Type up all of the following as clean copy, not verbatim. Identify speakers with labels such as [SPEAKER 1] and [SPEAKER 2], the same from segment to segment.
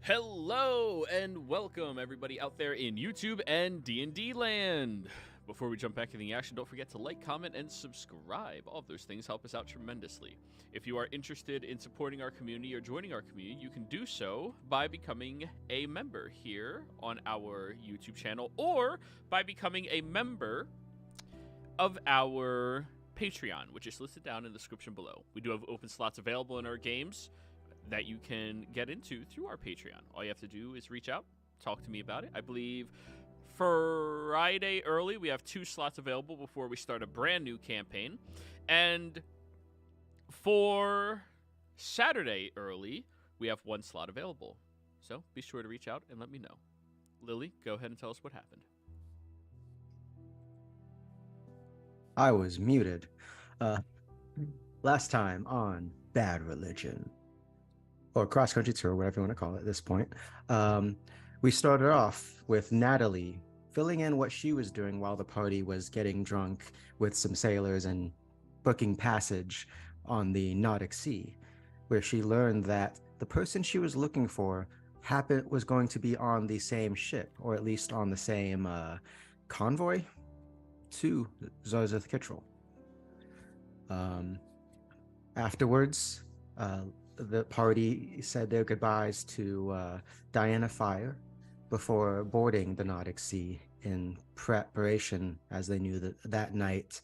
[SPEAKER 1] Hello and welcome everybody out there in YouTube and D&D land. Before we jump back into the action, don't forget to like, comment, and subscribe. All of those things help us out tremendously. If you are interested in supporting our community or joining our community, you can do so by becoming a member here on our YouTube channel or by becoming a member of our Patreon, which is listed down in the description below. We do have open slots available in our games that you can get into through our Patreon. All you have to do is reach out, talk to me about it. I believe Friday early, we have 2 slots available before we start a brand new campaign. And for Saturday early, we have 1 slot available. So be sure to reach out and let me know. Lily, go ahead and tell us what happened.
[SPEAKER 2] I was muted. Last time on Bad Religion, or Cross Country Tour, whatever you want to call it at this point, we started off with Natalie filling in what she was doing while the party was getting drunk with some sailors and booking passage on the Nordic Sea, where she learned that the person she was looking for was going to be on the same ship, or at least on the same convoy to Zarzeth Kittrell. Afterwards, the party said their goodbyes to Diana Fire before boarding the Nordic Sea in preparation, as they knew that night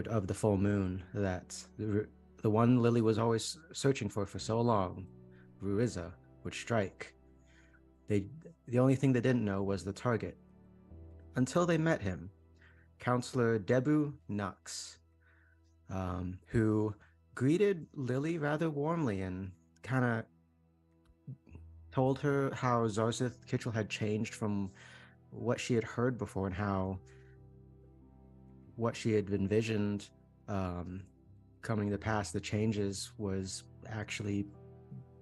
[SPEAKER 2] of the full moon, that the one Lily was always searching for so long, Ruiza, would strike. The only thing they didn't know was the target. Until they met him, Counselor Debu Nux, who greeted Lily rather warmly and kind of told her how Zarzeth Kittrell had changed from what she had heard before, and how what she had envisioned coming to pass, the changes, was actually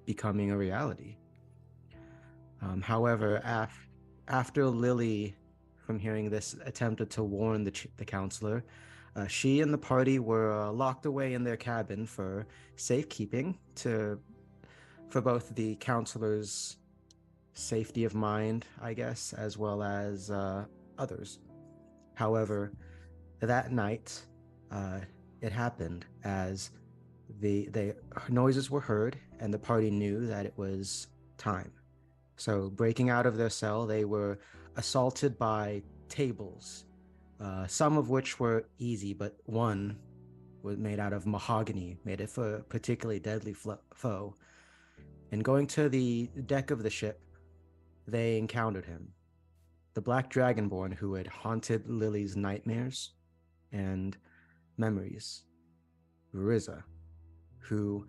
[SPEAKER 2] becoming a reality. However, after Lily, from hearing this, attempted to warn the counselor, she and the party were locked away in their cabin for safekeeping, for both the counselor's safety of mind, I guess, as well as others. However, that night, it happened as the noises were heard, and the party knew that it was time. So, breaking out of their cell, they were assaulted by tables, some of which were easy, but one was made out of mahogany, made it for a particularly deadly foe. And going to the deck of the ship, they encountered him, the Black Dragonborn who had haunted Lily's nightmares and memories, Riza, who,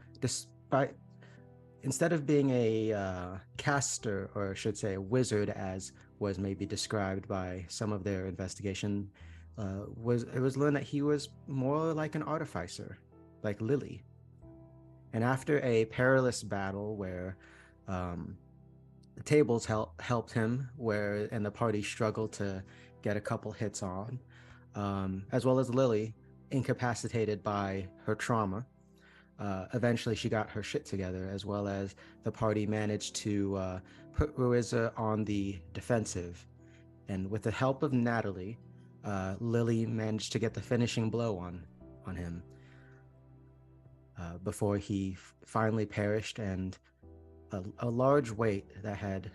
[SPEAKER 2] instead of being a caster, or I should say a wizard, as was maybe described by some of their investigation, it was learned that he was more like an artificer, like Lily. And after a perilous battle where the tables helped him, and the party struggled to get a couple hits on, as well as Lily, incapacitated by her trauma. Eventually, she got her shit together, as well as the party managed to put Ruiza on the defensive. And with the help of Natalie, Lily managed to get the finishing blow on him before he finally perished, and a large weight that had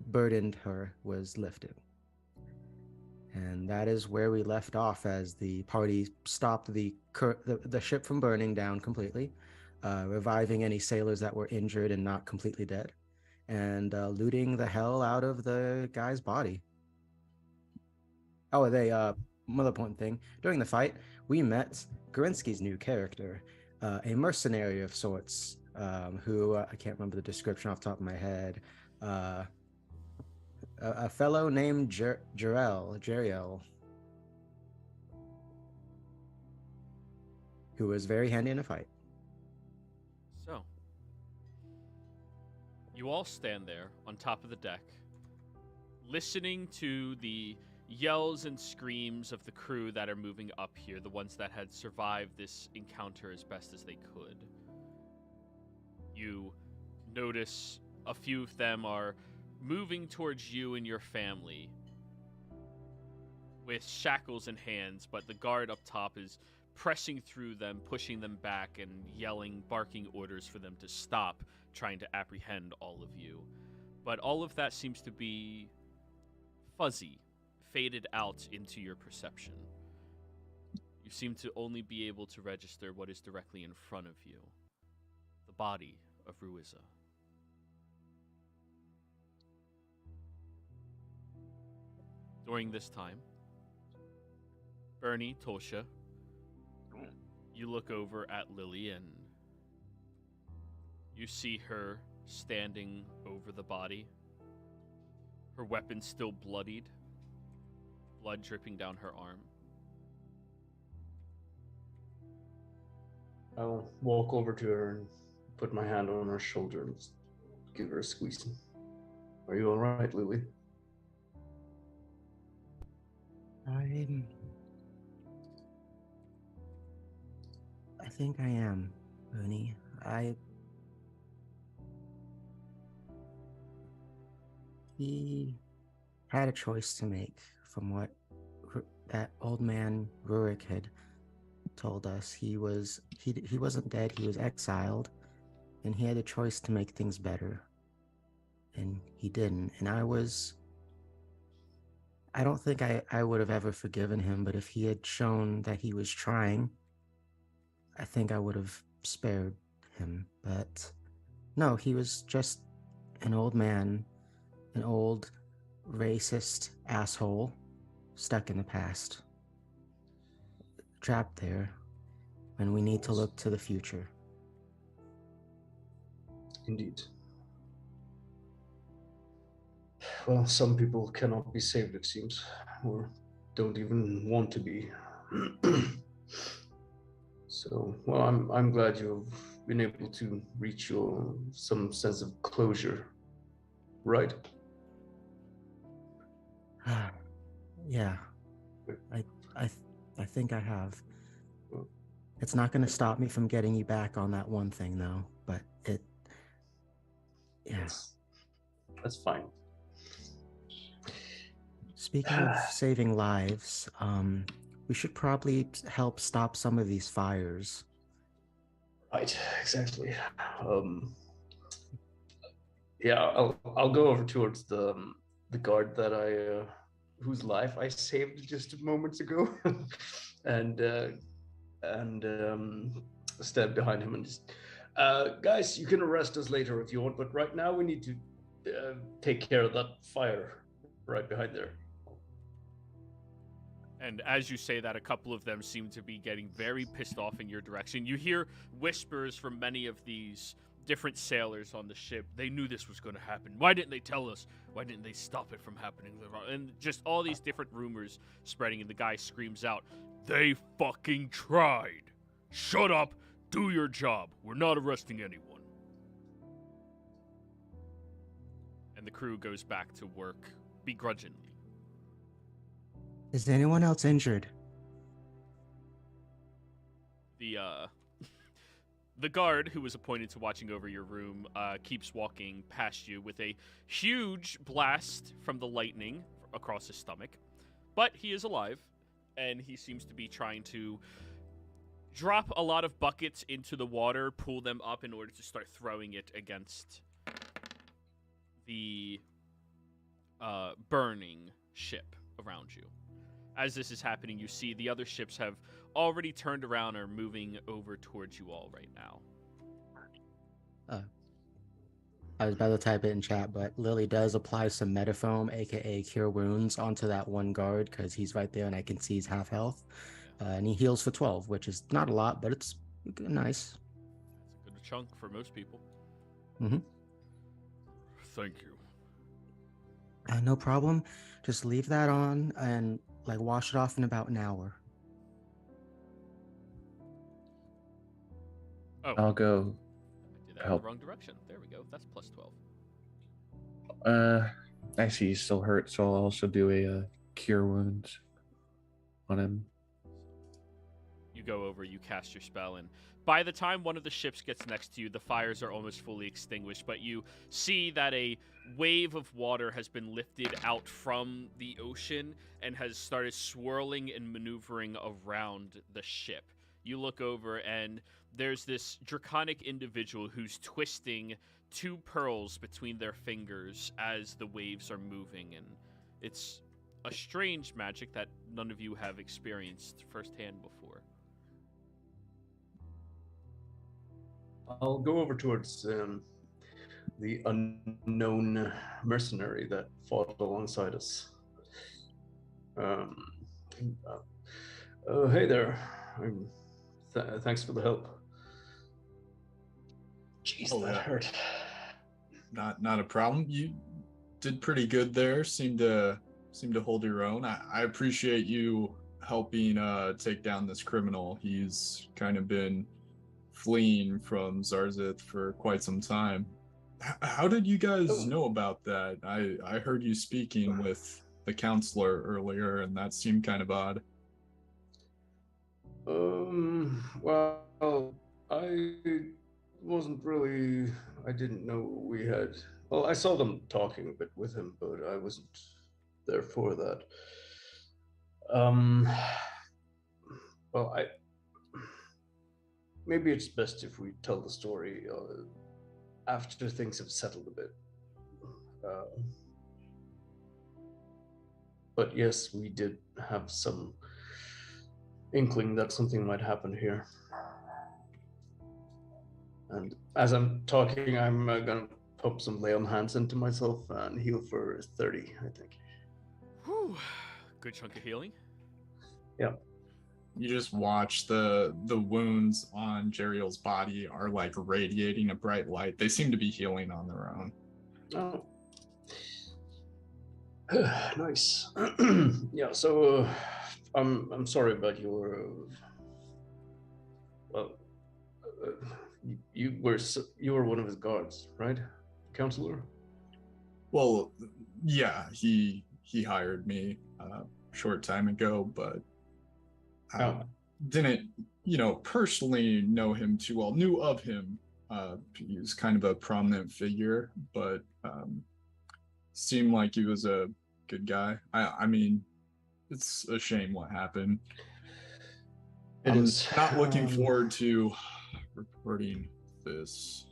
[SPEAKER 2] burdened her was lifted. And that is where we left off, as the party stopped the ship from burning down completely, reviving any sailors that were injured and not completely dead, and looting the hell out of the guy's body. Oh, another important thing, during the fight, we met Gorinsky's new character, a mercenary of sorts, who I can't remember the description off the top of my head. A fellow named Jeriel, who was very handy in a fight.
[SPEAKER 1] So, you all stand there on top of the deck, listening to the yells and screams of the crew that are moving up here, the ones that had survived this encounter as best as they could. You notice a few of them are moving towards you and your family with shackles in hands, but the guard up top is pressing through them, pushing them back, and yelling, barking orders for them to stop trying to apprehend all of you. But all of that seems to be fuzzy, faded out into your perception. You seem to only be able to register what is directly in front of you, the body of Ruiza. During this time, Bernie, Tosha, you look over at Lily and you see her standing over the body, her weapon still bloodied, blood dripping down her arm.
[SPEAKER 3] I'll walk over to her and put my hand on her shoulder and give her a squeeze. Are you all right, Lily?
[SPEAKER 2] I think I am, Bernie. He had a choice to make from what that old man Rurik had told us. He wasn't dead, he was exiled, and he had a choice to make things better. And he didn't. And I don't think I would have ever forgiven him, but if he had shown that he was trying, I think I would have spared him. But no, he was just an old man, an old racist asshole stuck in the past, trapped there, and we need to look to the future.
[SPEAKER 3] Indeed. Well, some people cannot be saved, it seems, or don't even want to be. So, well, I'm glad you've been able to reach some sense of closure, right?
[SPEAKER 2] Yeah, I think I have. It's not going to stop me from getting you back on that one thing, though. But yeah.
[SPEAKER 3] That's fine.
[SPEAKER 2] Speaking of saving lives, we should probably help stop some of these fires.
[SPEAKER 3] Right, exactly. Yeah, I'll go over towards the guard that whose life I saved just moments ago, and stand behind him and just, guys, you can arrest us later if you want, but right now we need to take care of that fire right behind there.
[SPEAKER 1] And as you say that, a couple of them seem to be getting very pissed off in your direction. You hear whispers from many of these different sailors on the ship. They knew this was going to happen. Why didn't they tell us? Why didn't they stop it from happening? And just all these different rumors spreading, and the guy screams out, "They fucking tried! Shut up! Do your job! We're not arresting anyone." And the crew goes back to work begrudgingly.
[SPEAKER 2] Is anyone else injured?
[SPEAKER 1] The guard who was appointed to watching over your room keeps walking past you with a huge blast from the lightning across his stomach. But he is alive, and he seems to be trying to drop a lot of buckets into the water, pull them up in order to start throwing it against the burning ship around you. As this is happening, you see the other ships have already turned around and are moving over towards you all right now.
[SPEAKER 2] I was about to type it in chat, but Lily does apply some metafoam, aka Cure Wounds, onto that one guard because he's right there and I can see he's half health. And he heals for 12, which is not a lot, but it's nice.
[SPEAKER 1] It's a good chunk for most people.
[SPEAKER 2] Mm-hmm.
[SPEAKER 1] Thank you.
[SPEAKER 2] No problem. Just leave that on and wash it off in about an hour.
[SPEAKER 1] Oh,
[SPEAKER 4] I'll go.
[SPEAKER 1] I did that in
[SPEAKER 4] help.
[SPEAKER 1] the wrong direction. There we go. That's plus 12.
[SPEAKER 4] I see he's still hurt, so I'll also do a cure wounds on him.
[SPEAKER 1] You go over, you cast your spell, and By the time one of the ships gets next to you, the fires are almost fully extinguished, but you see that a wave of water has been lifted out from the ocean and has started swirling and maneuvering around the ship. You look over, and there's this draconic individual who's twisting 2 pearls between their fingers as the waves are moving, and it's a strange magic that none of you have experienced firsthand before.
[SPEAKER 3] I'll go over towards the unknown mercenary that fought alongside us. Hey there. Thanks for the help. Jeez,
[SPEAKER 5] Oh,
[SPEAKER 3] that
[SPEAKER 5] yeah.
[SPEAKER 3] hurt.
[SPEAKER 5] Not a problem. You did pretty good there. Seemed to hold your own. I appreciate you helping take down this criminal. He's kind of been fleeing from Zarzith for quite some time. How did you guys know about that? I heard you speaking with the counselor earlier, and that seemed kind of odd.
[SPEAKER 3] Well, I wasn't really. I didn't know we had. Well, I saw them talking a bit with him, but I wasn't there for that. Well, maybe it's best if we tell the story after things have settled a bit. But yes, we did have some inkling that something might happen here. And as I'm talking, I'm gonna pump some lay on hands into myself and heal for 30, I think.
[SPEAKER 1] Whew. Good chunk of healing.
[SPEAKER 3] Yeah.
[SPEAKER 5] You just watch the wounds on Jeriel's body are like radiating a bright light. They seem to be healing on their own.
[SPEAKER 3] Oh. Nice. Yeah, so I'm sorry about your you were one of his guards, right? Counselor?
[SPEAKER 5] Well, yeah, he hired me a short time ago, but didn't, personally know him too well. Knew of him. He was kind of a prominent figure, but seemed like he was a good guy. I mean, it's a shame what happened. I'm not looking forward to reporting this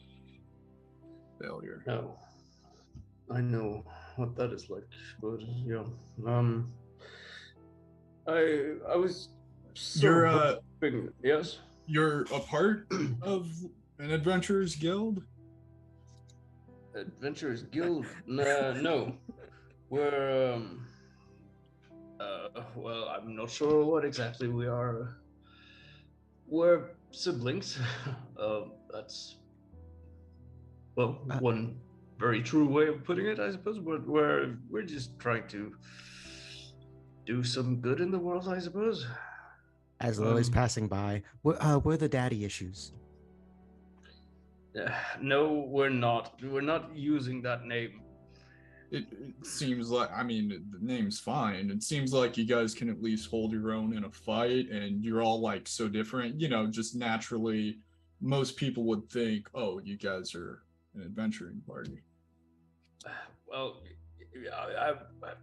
[SPEAKER 5] failure.
[SPEAKER 3] No, I know what that is like, but yeah. I was hoping, yes?
[SPEAKER 5] You're a part of an adventurers guild?
[SPEAKER 3] Adventurers Guild? No. We're well, I'm not sure what exactly we are. We're siblings. That's one very true way of putting it, I suppose. We're just trying to do some good in the world, I suppose.
[SPEAKER 2] As Lily's passing by, were the daddy issues?
[SPEAKER 3] No, we're not. We're not using that name.
[SPEAKER 5] It seems like, the name's fine. It seems like you guys can at least hold your own in a fight, and you're all like so different. Just naturally, most people would think, oh, you guys are an adventuring party.
[SPEAKER 3] Well,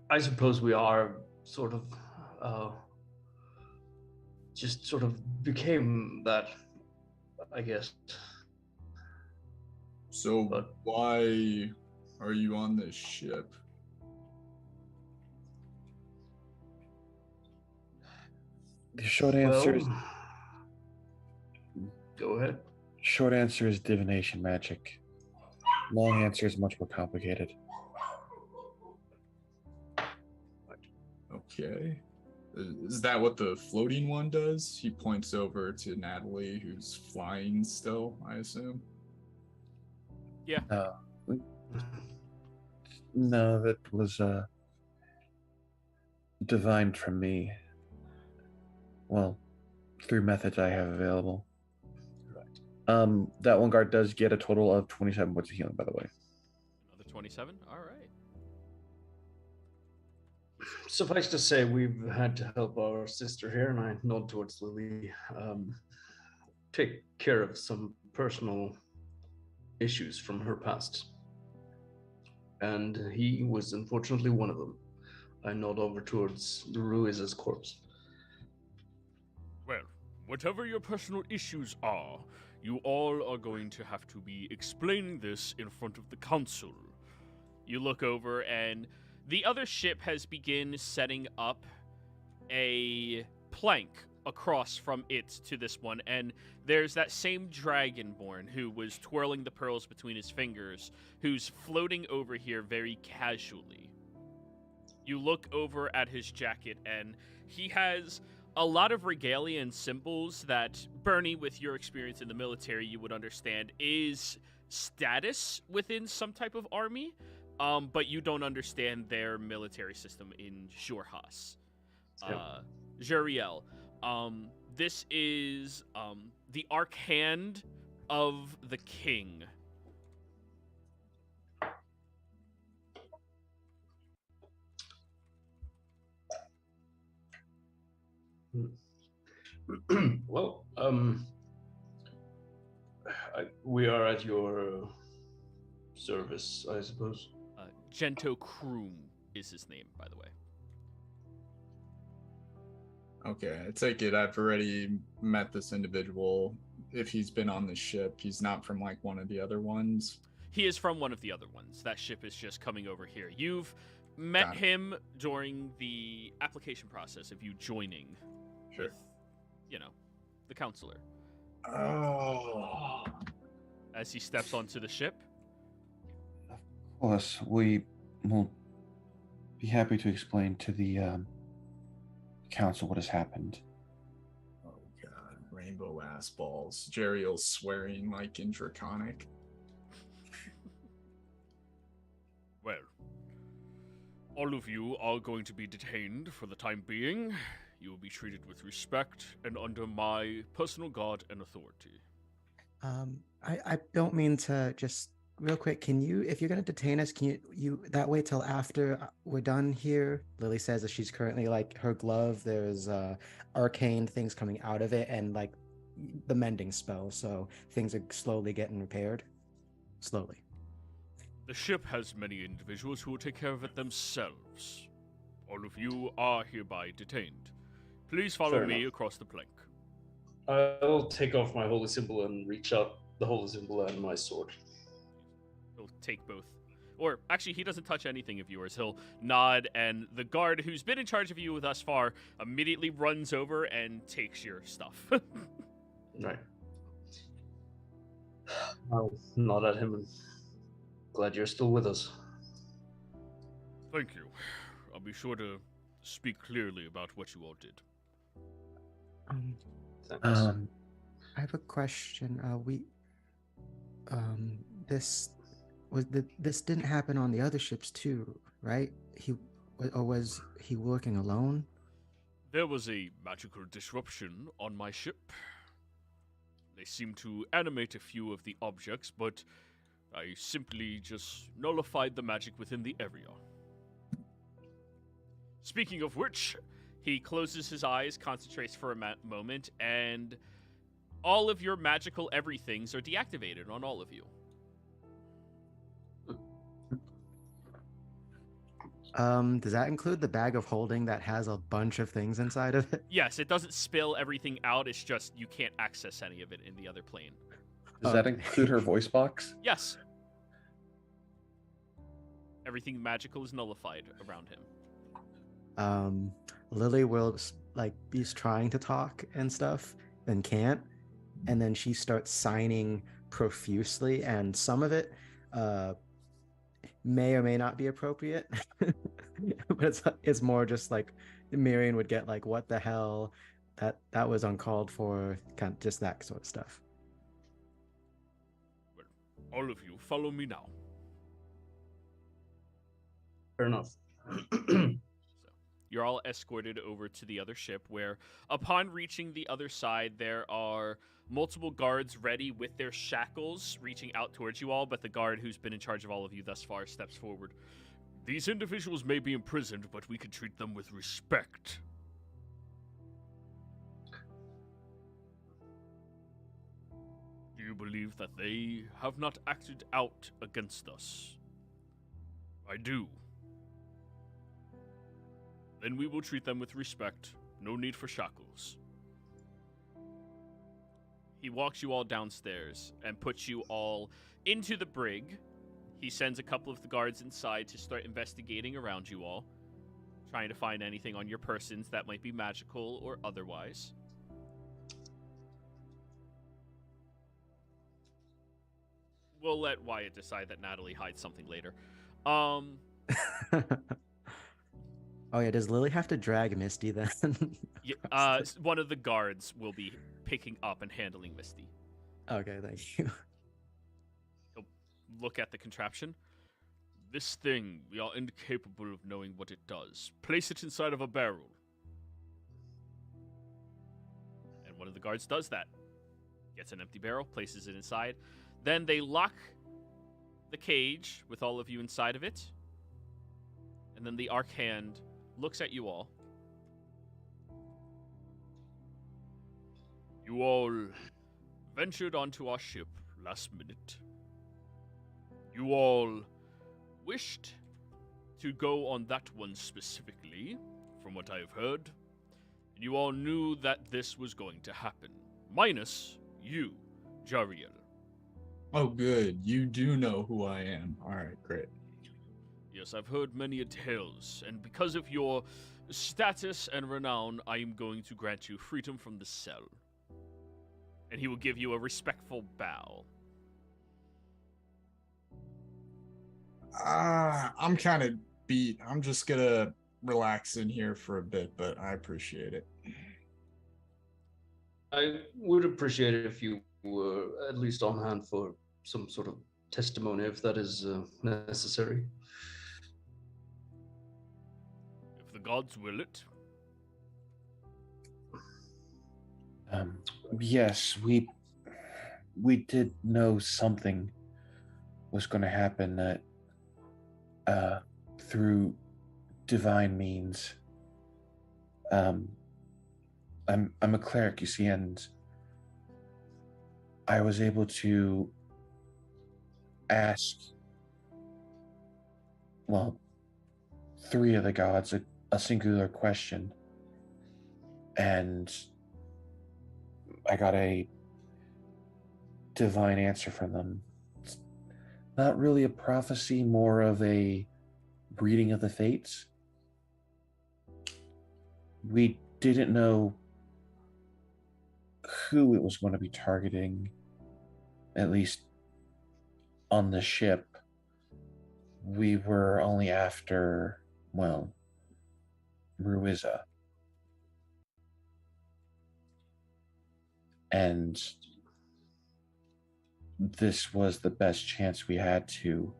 [SPEAKER 3] I suppose we are sort of, just sort of became that, I guess.
[SPEAKER 5] So why are you on this ship?
[SPEAKER 4] The short answer is...
[SPEAKER 3] Go ahead.
[SPEAKER 4] Short answer is divination magic. Long answer is much more complicated.
[SPEAKER 5] Okay. Is that what the floating one does? He points over to Natalie, who's flying still, I assume.
[SPEAKER 1] Yeah.
[SPEAKER 4] No, that was divined from me. Well, through methods I have available. Right. That one guard does get a total of 27 points of healing, by the way.
[SPEAKER 1] Another 27? All right.
[SPEAKER 3] Suffice to say, we've had to help our sister here, and I nod towards Lily. take care of some personal issues from her past. And he was unfortunately one of them. I nod over towards Ruiz's corpse.
[SPEAKER 1] Well, whatever your personal issues are, you all are going to have to be explaining this in front of the council. You look over, and the other ship has begun setting up a plank across from it to this one, and there's that same dragonborn who was twirling the pearls between his fingers, who's floating over here very casually. You look over at his jacket, and he has a lot of regalia and symbols that, Bernie, with your experience in the military, you would understand is status within some type of army, but you don't understand their military system in Xhorhas. Juriel, this is the Archhand of the King.
[SPEAKER 3] Well, we are at your service, I suppose.
[SPEAKER 1] Gento Kroom is his name, by the way.
[SPEAKER 5] Okay, I take it I've already met this individual. If he's been on the ship, he's not from like one of the other ones.
[SPEAKER 1] He is from one of the other ones. That ship is just coming over here. You've met him during the application process of you joining with, the counselor.
[SPEAKER 5] Oh.
[SPEAKER 1] As he steps onto the ship.
[SPEAKER 4] Of course, we will be happy to explain to the council what has happened.
[SPEAKER 5] Oh god, rainbow ass balls. Jeriel's swearing like in Draconic.
[SPEAKER 1] Well, all of you are going to be detained for the time being. You will be treated with respect and under my personal guard and authority.
[SPEAKER 2] I don't mean to just real quick. Can you, if you're going to detain us, can you that way till after we're done here? Lily says that she's currently like her glove. There's arcane things coming out of it and like the mending spell. So things are slowly getting repaired. Slowly.
[SPEAKER 1] The ship has many individuals who will take care of it themselves. All of you are hereby detained. Please follow
[SPEAKER 3] Fair
[SPEAKER 1] me
[SPEAKER 3] enough.
[SPEAKER 1] across the plank.
[SPEAKER 3] I'll take off my holy symbol and reach out the holy symbol and my sword.
[SPEAKER 1] He'll take both. Or, actually, he doesn't touch anything of yours. He'll nod, and the guard who's been in charge of you thus far immediately runs over and takes your stuff.
[SPEAKER 3] Right. I'll nod at him and glad you're still with us.
[SPEAKER 1] Thank you. I'll be sure to speak clearly about what you all did.
[SPEAKER 3] Thanks.
[SPEAKER 2] I have a question. This didn't happen on the other ships too, right? Was he working alone?
[SPEAKER 1] There was a magical disruption on my ship. They seemed to animate a few of the objects, but I simply just nullified the magic within the area. Speaking of which, he closes his eyes, concentrates for a moment, and all of your magical everythings are deactivated on all of you.
[SPEAKER 2] Does that include the bag of holding that has a bunch of things inside of it?
[SPEAKER 1] Yes, it doesn't spill everything out, it's just you can't access any of it in the other plane.
[SPEAKER 4] Does that include her voice box?
[SPEAKER 1] Yes. Everything magical is nullified around him.
[SPEAKER 2] Lily will like he's trying to talk and stuff and can't, and then she starts signing profusely, and some of it may or may not be appropriate, but it's more just like Miriam would get like, what the hell, that was uncalled for, kind of just that sort of stuff.
[SPEAKER 1] Well, all of you, follow me now.
[SPEAKER 3] Fair enough.
[SPEAKER 1] You're all escorted over to the other ship where, upon reaching the other side, there are multiple guards ready with their shackles reaching out towards you all, but the guard who's been in charge of all of you thus far steps forward. These individuals may be imprisoned, but we can treat them with respect. Do you believe that they have not acted out against us? I do. Then we will treat them with respect. No need for shackles. He walks you all downstairs and puts you all into the brig. He sends a couple of the guards inside to start investigating around you all, trying to find anything on your persons that might be magical or otherwise. We'll let Wyatt decide that Natalie hides something later.
[SPEAKER 2] Oh yeah, does Lily have to drag Misty then?
[SPEAKER 1] Yeah, one of the guards will be picking up and handling Misty.
[SPEAKER 2] Okay, thank you.
[SPEAKER 1] He'll look at the contraption. This thing, we are incapable of knowing what it does. Place it inside of a barrel. And one of the guards does that. Gets an empty barrel, places it inside. Then they lock the cage with all of you inside of it. And then the Archhand looks at you all. You all ventured onto our ship last minute. You all wished to go on that one specifically, from what I have heard. And you all knew that this was going to happen. Minus you, Jariel.
[SPEAKER 5] Oh, good. You do know who I am. All right, great.
[SPEAKER 1] Yes, I've heard many tales, and because of your status and renown, I am going to grant you freedom from the cell. And he will give you a respectful bow.
[SPEAKER 5] I'm kind of beat. I'm just gonna relax in here for a bit, but I appreciate it.
[SPEAKER 3] I would appreciate it if you were at least on hand for some sort of testimony, if that is necessary.
[SPEAKER 1] If the gods will it.
[SPEAKER 4] Yes, we did know something was going to happen that through divine means. I'm a cleric, you see, and I was able to ask, well, 3 of the gods a singular question, and I got a divine answer from them. It's not really a prophecy, more of a reading of the fates. We didn't know who it was going to be targeting, at least on the ship. We were only after, well, Ruiza. And this was the best chance we had to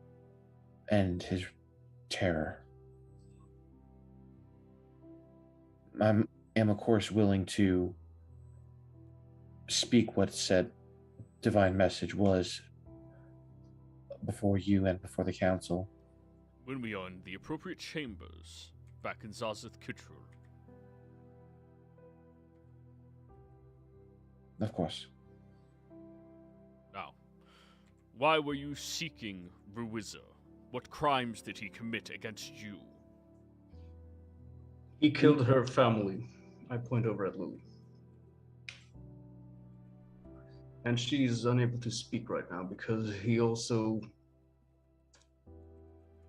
[SPEAKER 4] end his terror. I am, of course, willing to speak what said divine message was before you and before the council.
[SPEAKER 1] When we are in the appropriate chambers, back in Zazath Kitrul.
[SPEAKER 4] Of course.
[SPEAKER 1] Now, why were you seeking Ruiza? What crimes did he commit against you?
[SPEAKER 3] He killed her family. I point over at Lily. And she's unable to speak right now because he also...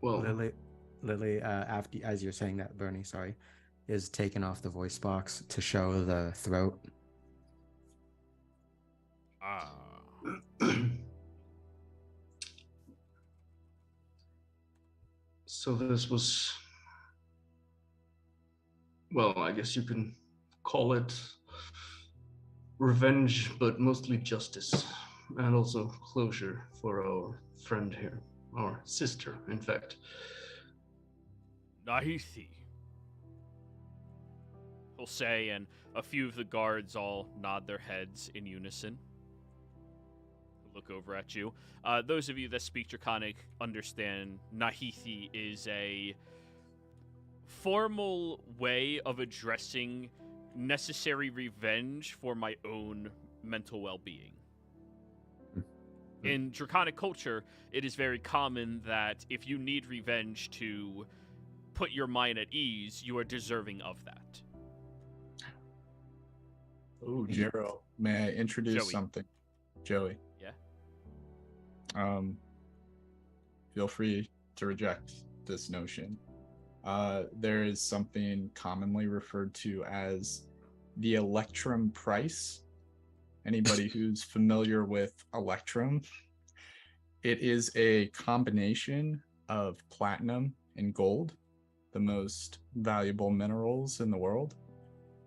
[SPEAKER 3] Well...
[SPEAKER 2] Lily, after, as you're saying that, Bernie, sorry, is taking off the voice box to show the throat.
[SPEAKER 1] Ah.
[SPEAKER 3] So this was... Well, I guess you can call it revenge, but mostly justice. And also closure for our friend here. Our sister, in fact.
[SPEAKER 1] Nahithi. He'll say, and a few of the guards all nod their heads in unison. He'll look over at you. Those of you that speak Draconic understand Nahithi is a formal way of addressing necessary revenge for my own mental well-being. In draconic culture, it is very common that if you need revenge to put your mind at ease, you are deserving of that.
[SPEAKER 5] Oh, Jero, may I introduce
[SPEAKER 1] Joey.
[SPEAKER 5] something? Joey.
[SPEAKER 1] Yeah?
[SPEAKER 5] Feel free to reject this notion. There is something commonly referred to as the Electrum price. Anybody who's familiar with Electrum, it is a combination of platinum and gold, the most valuable minerals in the world.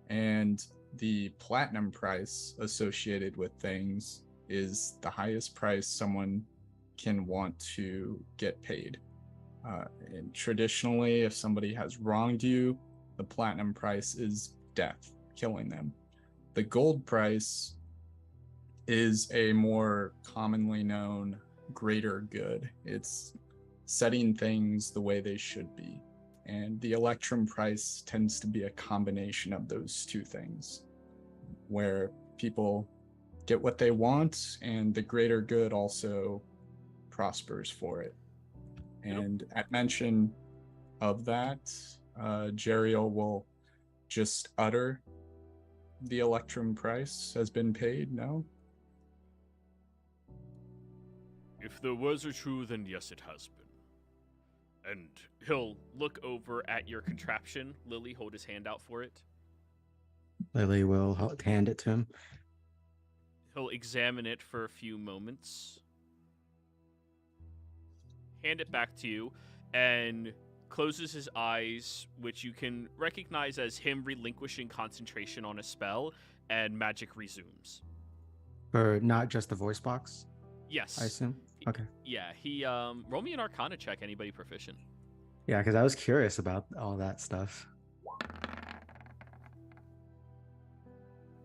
[SPEAKER 5] And the platinum price associated with things is the highest price someone can want to get paid. And traditionally, if somebody has wronged you, the platinum price is death, killing them. The gold price is a more commonly known greater good. It's setting things the way they should be. And the Electrum price tends to be a combination of those two things, where people get what they want and the greater good also prospers for it. And at mention of that, Jeriel will just utter the Electrum price has been paid, no?
[SPEAKER 1] If the words are true, then yes, it has been. And he'll look over at your contraption. Lily, hold his hand out for it.
[SPEAKER 2] Lily will hand it to him.
[SPEAKER 1] He'll examine it for a few moments, hand it back to you, and closes his eyes, which you can recognize as him relinquishing concentration on a spell, and magic resumes.
[SPEAKER 2] Or not just the voice box,
[SPEAKER 1] Yes.
[SPEAKER 2] I assume? Okay.
[SPEAKER 1] Yeah, he, roll me an Arcana check, anybody proficient.
[SPEAKER 2] Yeah, because I was curious about all that stuff.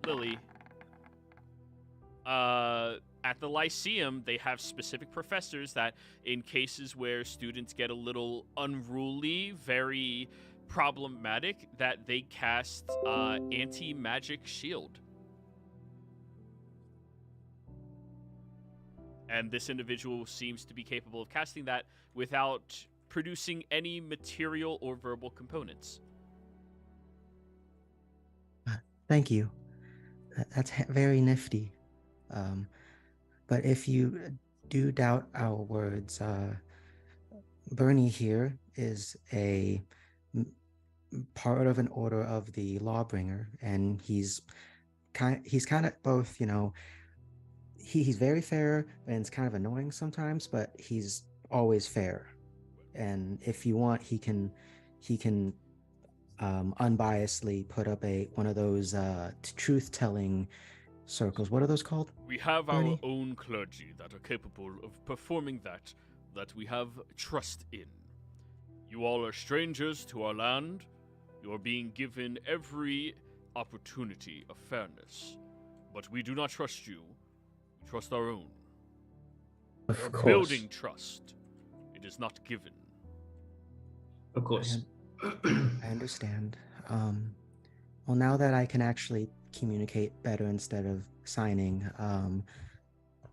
[SPEAKER 1] Lily, at the Lyceum, they have specific professors that, in cases where students get a little unruly, very problematic, that they cast anti-magic shield. And this individual seems to be capable of casting that without producing any material or verbal components.
[SPEAKER 2] Thank you. That's very nifty. But if you do doubt our words, Bernie here is a part of an order of the Lawbringer, and he's kind of both, you know, he's very fair and it's kind of annoying sometimes, but he's always fair. And if you want, he can unbiasedly put up one of those truth-telling circles. What are those called?
[SPEAKER 1] We have
[SPEAKER 2] Bernie?
[SPEAKER 1] our own clergy that are capable of performing that we have trust in. You all are strangers to our land. You are being given every opportunity of fairness. But we do not trust you. We trust our own.
[SPEAKER 4] Of course.
[SPEAKER 1] Building trust. It is not given.
[SPEAKER 3] Of course.
[SPEAKER 2] I understand. Well, now that I can actually communicate better instead of signing,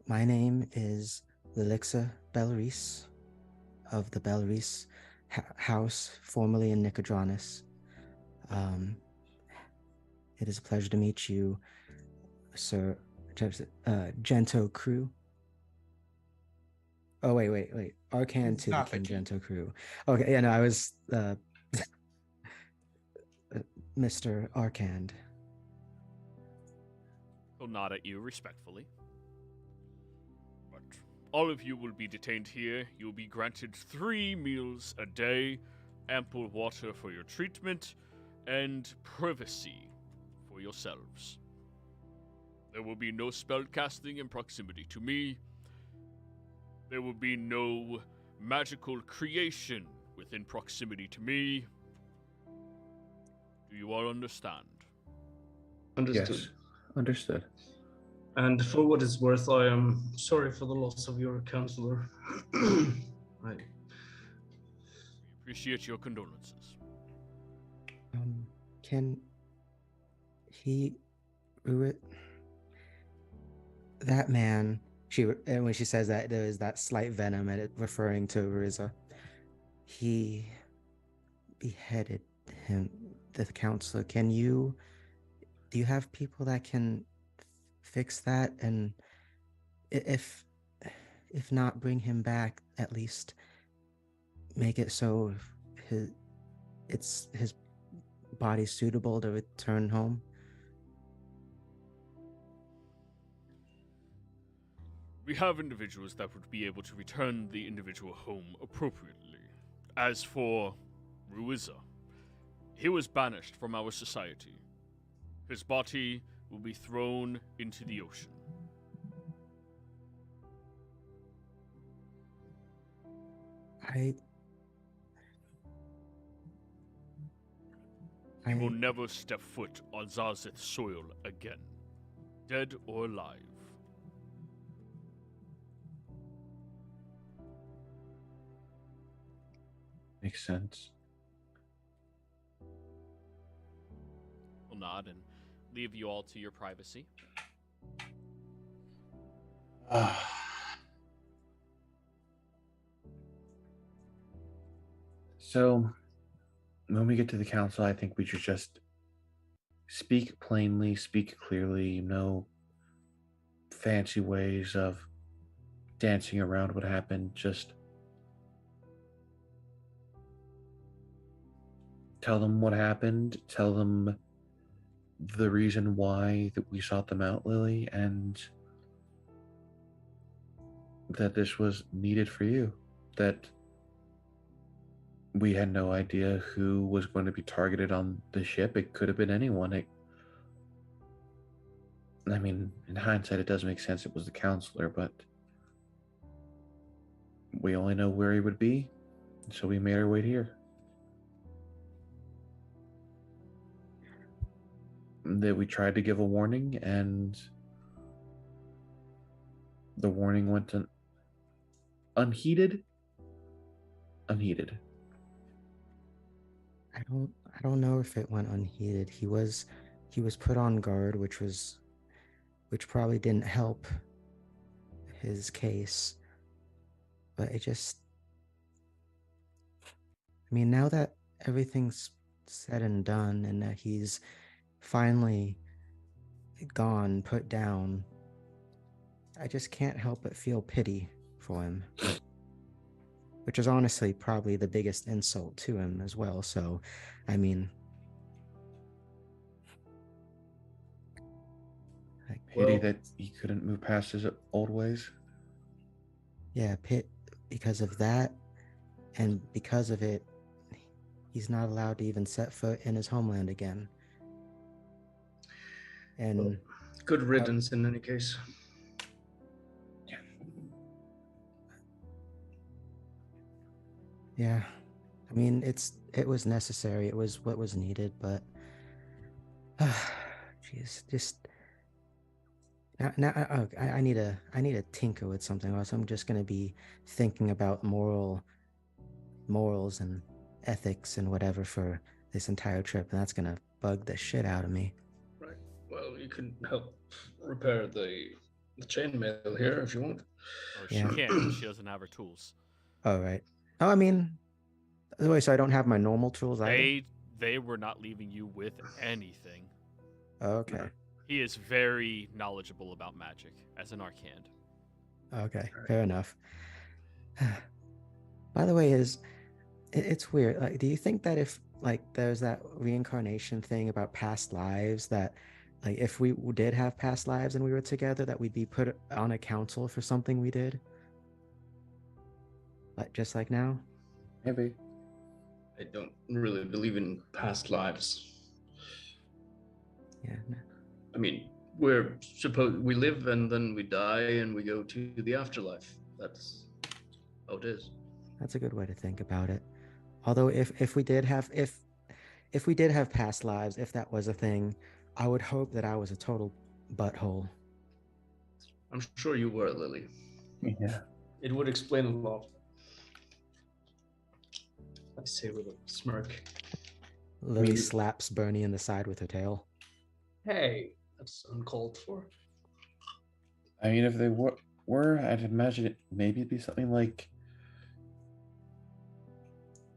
[SPEAKER 2] my name is Lilixa Belris of the Belris House, formerly in Nicodranus. It is a pleasure to meet you, Sir Gento Crew. Oh, wait. Arcan
[SPEAKER 5] It's
[SPEAKER 2] to the
[SPEAKER 5] not the
[SPEAKER 2] King
[SPEAKER 5] key.
[SPEAKER 2] Gento Crew. Okay, yeah, no, I was Mr. Arcand.
[SPEAKER 1] He'll nod at you respectfully. But all of you will be detained here. You'll be granted 3 meals a day, ample water for your treatment, and privacy for yourselves. There will be no spell casting in proximity to me. There will be no magical creation within proximity to me. Do you all understand?
[SPEAKER 3] Understood.
[SPEAKER 4] Yes, understood.
[SPEAKER 3] And for what it's worth, I am sorry for the loss of your counselor. I
[SPEAKER 1] We appreciate your condolences.
[SPEAKER 2] Can he that man And when she says that, there is that slight venom at it, referring to Riza. He beheaded him, the counselor. Do you have people that can fix that? And if not, bring him back, at least make it so his body's suitable to return home.
[SPEAKER 1] We have individuals that would be able to return the individual home appropriately. As for Ruiza, he was banished from our society. His body will be thrown into the ocean. He will never step foot on Zazith soil again, dead or alive.
[SPEAKER 4] Makes sense.
[SPEAKER 1] We'll nod and leave you all to your privacy.
[SPEAKER 4] So, when we get to the council, I think we should just speak plainly, speak clearly, no fancy ways of dancing around what happened. Just tell them what happened, tell them the reason why that we sought them out, Lily, and that this was needed for you. That we had no idea who was going to be targeted on the ship. It could have been anyone. I mean, in hindsight, it does make sense it was the counselor, but we only know where he would be, so we made our way here. That we tried to give a warning, and the warning went unheeded.
[SPEAKER 2] I don't know if it went unheeded. He was put on guard, which probably didn't help his case. But now that everything's said and done, and that he's finally gone, put down, I just can't help but feel pity for him. Which is honestly probably the biggest insult to him as well. So,
[SPEAKER 4] Pity that he couldn't move past his old ways.
[SPEAKER 2] Yeah, because of that, and because of it, he's not allowed to even set foot in his homeland again. And
[SPEAKER 3] good riddance in any case.
[SPEAKER 2] Yeah, it was necessary. It was what was needed, but jeez, just now I need to tinker with something, or else I'm just gonna be thinking about morals and ethics and whatever for this entire trip, and that's gonna bug the shit out of me.
[SPEAKER 3] Right. Well, you can help repair the chainmail here if you want.
[SPEAKER 1] Oh, she can't. She doesn't have her tools.
[SPEAKER 2] Oh, right. Oh, anyway, so I don't have my normal tools either?
[SPEAKER 1] They were not leaving you with anything.
[SPEAKER 2] Okay.
[SPEAKER 1] He is very knowledgeable about magic as an arcane.
[SPEAKER 2] Okay, fair enough. By the way, it's weird. Like, do you think that if there's that reincarnation thing about past lives, that if we did have past lives and we were together, that we'd be put on a council for something we did? Just like now?
[SPEAKER 4] Maybe.
[SPEAKER 3] I don't really believe in past lives.
[SPEAKER 2] Yeah.
[SPEAKER 3] We live and then we die and we go to the afterlife. That's how it is.
[SPEAKER 2] That's a good way to think about it. Although if we did have past lives, if that was a thing, I would hope that I was a total butthole.
[SPEAKER 3] I'm sure you were, Lily.
[SPEAKER 4] Yeah.
[SPEAKER 3] It would explain a lot. I say with a smirk.
[SPEAKER 2] Lily slaps Bernie in the side with her tail.
[SPEAKER 3] Hey, that's uncalled for.
[SPEAKER 4] I mean, if they were, I'd imagine it maybe it'd be something like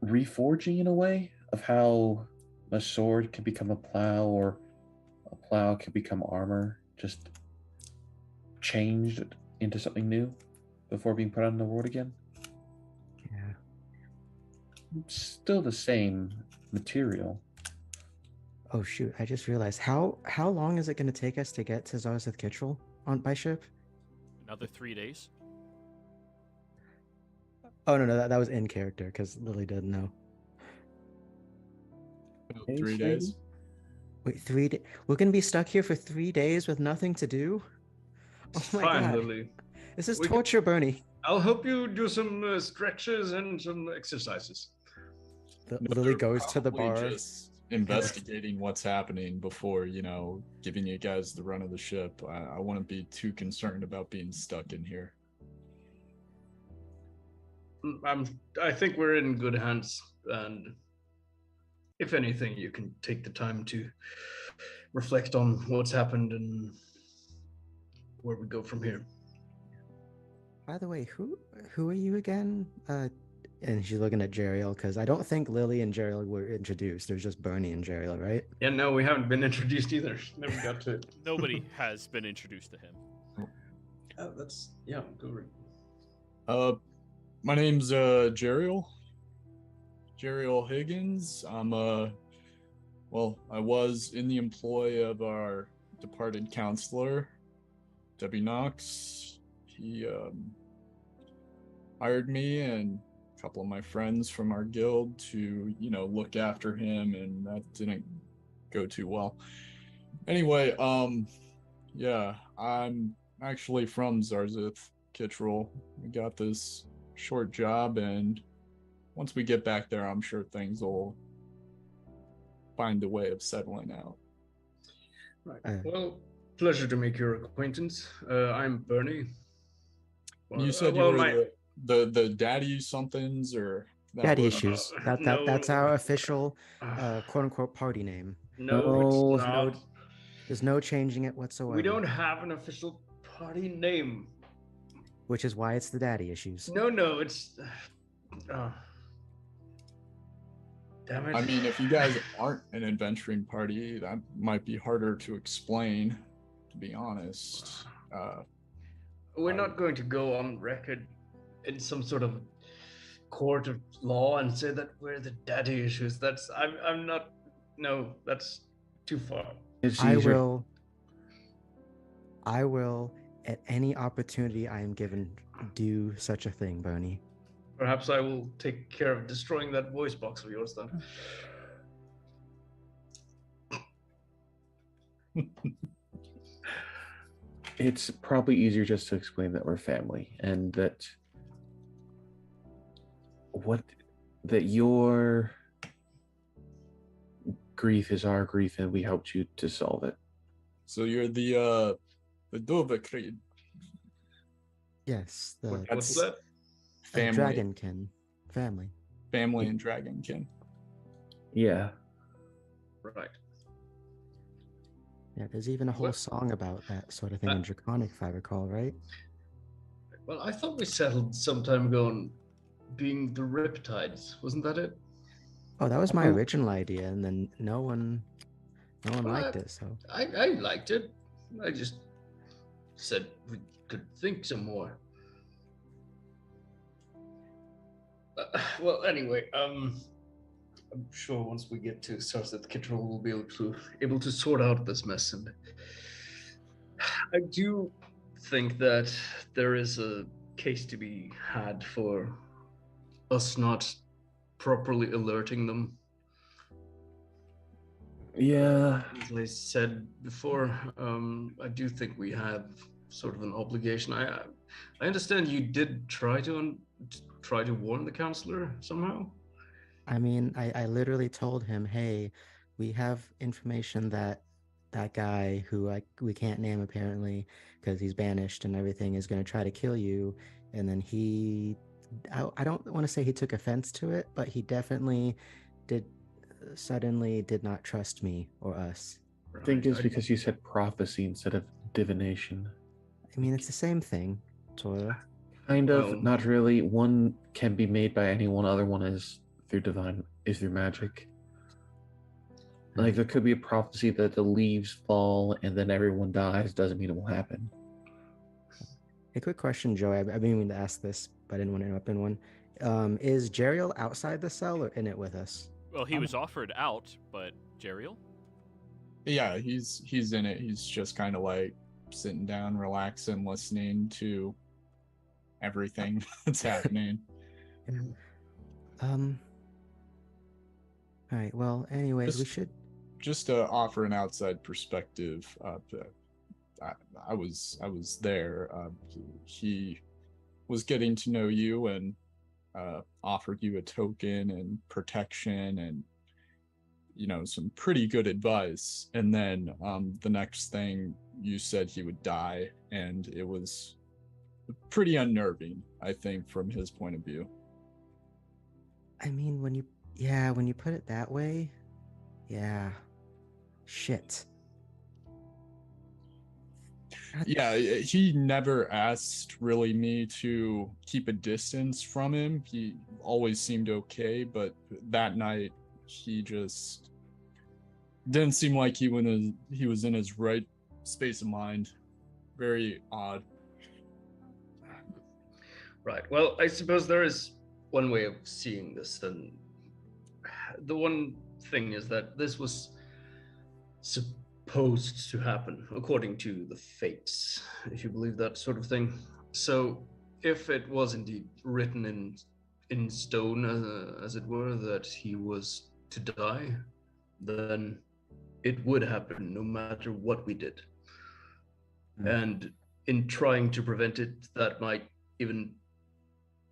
[SPEAKER 4] reforging in a way of how a sword can become a plow or a plow can become armor, just changed into something new before being put on the world again.
[SPEAKER 2] Yeah.
[SPEAKER 4] Still the same material.
[SPEAKER 2] Oh shoot! I just realized how long is it going to take us to get to Zarzeth Kittrell by ship?
[SPEAKER 1] Another 3 days.
[SPEAKER 2] Oh no, that was in character because Lily didn't know.
[SPEAKER 5] About
[SPEAKER 4] Days,
[SPEAKER 5] 3
[SPEAKER 4] maybe?
[SPEAKER 5] days.
[SPEAKER 2] Wait, 3 days? We're going to be stuck here for 3 days with nothing to do? Oh my
[SPEAKER 3] Fine,
[SPEAKER 2] god!
[SPEAKER 3] Lily.
[SPEAKER 2] This is
[SPEAKER 3] We can-
[SPEAKER 2] torture, Bernie.
[SPEAKER 3] I'll help you do some stretches and some exercises.
[SPEAKER 5] No,
[SPEAKER 2] Lily
[SPEAKER 5] they're
[SPEAKER 2] goes to the
[SPEAKER 5] probably
[SPEAKER 2] bar.
[SPEAKER 5] just investigating what's happening before, giving you guys the run of the ship. I wouldn't be too concerned about being stuck in here.
[SPEAKER 3] I think we're in good hands, and if anything, you can take the time to reflect on what's happened and where we go from here.
[SPEAKER 2] By the way, who are you again? And she's looking at Jeriel because I don't think Lily and Jeriel were introduced. There's just Bernie and Jeriel, right?
[SPEAKER 3] Yeah, no, we haven't been introduced either. Never got to it.
[SPEAKER 1] Nobody has been introduced to him.
[SPEAKER 3] Oh, go right.
[SPEAKER 5] My name's Jeriel Higgins. I was in the employ of our departed counselor, Debbie Knox. He hired me and a couple of my friends from our guild to, look after him, and that didn't go too well. Anyway, yeah, I'm actually from Zarzeth Kittrell. We got this short job, and once we get back there, I'm sure things will find a way of settling out.
[SPEAKER 3] Right. Well, pleasure to make your acquaintance. I'm Bernie.
[SPEAKER 5] You said you were the daddy somethings, or
[SPEAKER 2] Daddy issues. That's
[SPEAKER 3] no.
[SPEAKER 2] our official quote unquote party name.
[SPEAKER 3] No, it's not.
[SPEAKER 2] There's no changing it whatsoever.
[SPEAKER 3] We don't have an official party name.
[SPEAKER 2] Which is why it's the daddy issues.
[SPEAKER 3] No, it's. Damn it.
[SPEAKER 5] I mean, if you guys aren't an adventuring party, that might be harder to explain, to be honest.
[SPEAKER 3] We're not going to go on record in some sort of court of law and say that we're the daddy issues. I'm not. No, that's too far.
[SPEAKER 2] I will, at any opportunity I am given, do such a thing, Bernie.
[SPEAKER 3] Perhaps I will take care of destroying that voice box of yours, then.
[SPEAKER 4] It's probably easier just to explain that we're family and that your grief is our grief and we helped you to solve it.
[SPEAKER 5] So you're the Dovekrid.
[SPEAKER 2] Yes,
[SPEAKER 3] What's that?
[SPEAKER 5] Family.
[SPEAKER 2] Dragonkin family.
[SPEAKER 5] Family and Dragonkin.
[SPEAKER 4] Yeah.
[SPEAKER 3] Right.
[SPEAKER 2] Yeah, there's even a whole song about that sort of thing in Draconic, if I recall, right?
[SPEAKER 3] Well, I thought we settled some time ago on being the Riptides. Wasn't that it?
[SPEAKER 2] Oh, that was my original idea, and then no one liked it. So
[SPEAKER 3] I liked it. I just said we could think some more. Well, anyway, I'm sure once we get to Zarzeth Kittrell, we'll be able to sort out this mess. And I do think that there is a case to be had for us not properly alerting them.
[SPEAKER 4] Yeah.
[SPEAKER 3] As I said before, I do think we have sort of an obligation. I understand you did try to warn the counselor somehow.
[SPEAKER 2] I mean, I literally told him, hey, we have information that guy who we can't name apparently because he's banished and everything is going to try to kill you. And then I don't want to say he took offense to it, but he definitely suddenly did not trust me or us.
[SPEAKER 4] I think it's because you said prophecy instead of divination.
[SPEAKER 2] I mean, it's the same thing. Tora?
[SPEAKER 4] Kind of,
[SPEAKER 3] Well-
[SPEAKER 4] not really. One can be made by anyone, other one is through magic. Like there could be a prophecy that the leaves fall and then everyone dies, doesn't mean it will happen.
[SPEAKER 2] A quick question, Joey. I've been meaning to ask this, but I didn't want to interrupt in one. Is Jeriel outside the cell or in it with us?
[SPEAKER 1] Well, he was offered out, but Jeriel?
[SPEAKER 5] Yeah, he's in it. He's just kind of like sitting down, relaxing, listening to everything that's happening.
[SPEAKER 2] All right. Well, anyways, we
[SPEAKER 5] Just-
[SPEAKER 2] should.
[SPEAKER 5] Just to offer an outside perspective, I was there. He was getting to know you and offered you a token and protection and some pretty good advice. And then the next thing you said he would die, and it was pretty unnerving, I think, from his point of view.
[SPEAKER 2] I mean, when you put it that way, yeah. Shit.
[SPEAKER 5] Yeah, he never asked really me to keep a distance from him. He always seemed okay, but that night he just didn't seem like he was in his right space of mind. Very odd.
[SPEAKER 3] Right. Well, I suppose there is one way of seeing this, and the one thing is that this was supposed to happen according to the fates, if you believe that sort of thing. So, if it was indeed written in stone, as it were, that he was to die, then it would happen no matter what we did. And in trying to prevent it, that might even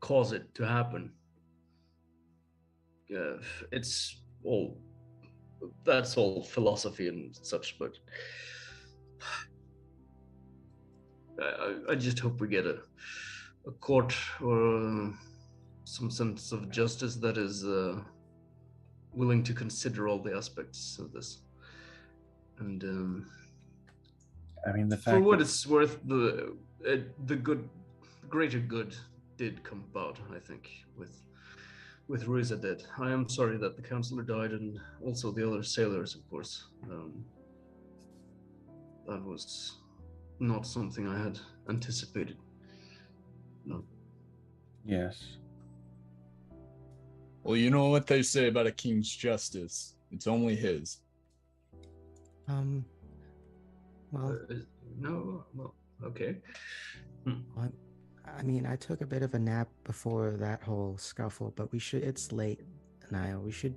[SPEAKER 3] cause it to happen. That's all philosophy and such, but I just hope we get a court or some sense of justice that is willing to consider all the aspects of this. And
[SPEAKER 4] I mean, the
[SPEAKER 3] for
[SPEAKER 4] fact
[SPEAKER 3] what
[SPEAKER 4] that
[SPEAKER 3] it's worth, the greater good did come about, I think, with Ruiza dead. I am sorry that the counselor died, and also the other sailors, of course. That was not something I had anticipated. No.
[SPEAKER 4] yes.
[SPEAKER 5] Well, you know what they say about a king's justice. It's only his.
[SPEAKER 2] Well,
[SPEAKER 3] No. Well, okay.
[SPEAKER 2] well, I mean, I took a bit of a nap before that whole scuffle, but it's late, Niall. We should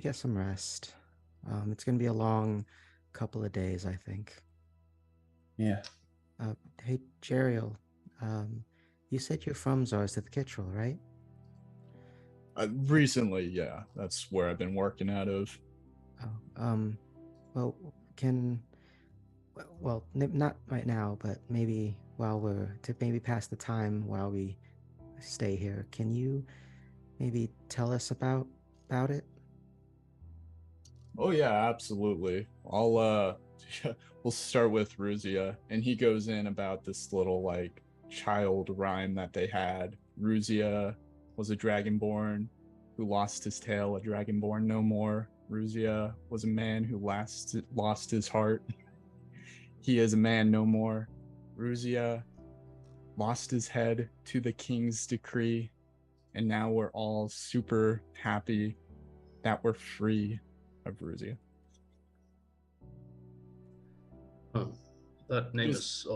[SPEAKER 2] get some rest. It's gonna be a long couple of days, I think.
[SPEAKER 4] Yeah.
[SPEAKER 2] Hey, Jeriel, you said you're from Zars of the Kittrell, right?
[SPEAKER 5] Recently, yeah, that's where I've been working out of.
[SPEAKER 2] Oh, well, not right now, but maybe maybe pass the time while we stay here. Can you maybe tell us about it?
[SPEAKER 5] Oh yeah, absolutely. I'll we'll start with Ruzia, and he goes in about this little like child rhyme that they had. Ruzia was a dragonborn who lost his tail, a dragonborn no more. Ruzia was a man who lost his heart. He is a man no more. Ruzia lost his head to the king's decree, and now we're all super happy that we're free of Ruzia.
[SPEAKER 3] That name is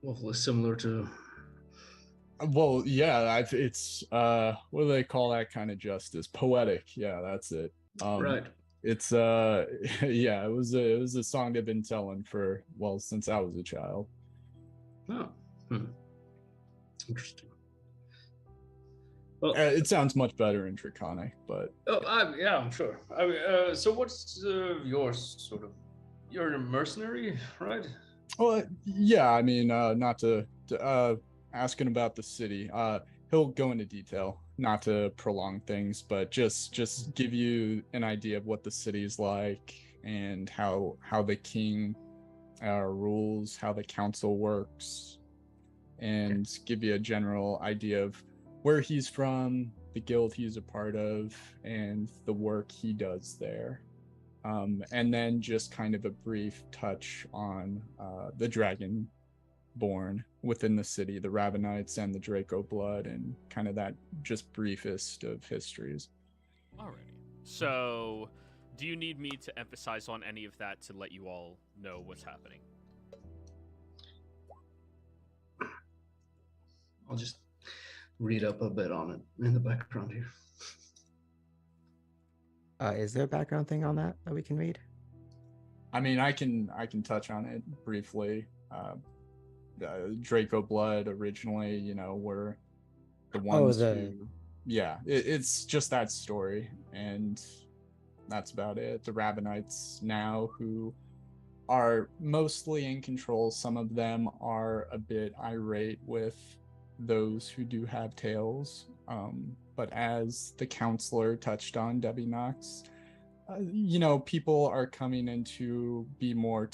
[SPEAKER 3] awfully similar to.
[SPEAKER 5] Well, yeah, it's what do they call that kind of justice? Poetic. Yeah, that's it.
[SPEAKER 3] Right.
[SPEAKER 5] It's yeah, it was a song they've been telling since I was a child.
[SPEAKER 3] Oh. Interesting. Well,
[SPEAKER 5] It sounds much better in Draconic, but
[SPEAKER 3] yeah, I'm sure. So what's your sort of? You're a mercenary, right?
[SPEAKER 5] well, yeah, I mean, not to asking about the city. He'll go into detail, not to prolong things, but just give you an idea of what the city is like and how the king rules, how the council works, and give you a general idea of where he's from, the guild he's a part of, and the work he does there. And then just kind of a brief touch on the Dragonborn within the city, the Ravenites and the Draco blood, and kind of that just briefest of histories.
[SPEAKER 1] Alrighty. So, do you need me to emphasize on any of that to let you all know what's happening?
[SPEAKER 3] I'll just read up a bit on it in the background here.
[SPEAKER 2] Is there a background thing on that we can read?
[SPEAKER 5] I mean, I can touch on it briefly. Draco blood originally, were the ones who, it's just that story, and that's about it. The Ravenites now, who are mostly in control, some of them are a bit irate with those who do have tails, but as the counselor touched on, Debbie Knox, people are coming in to be more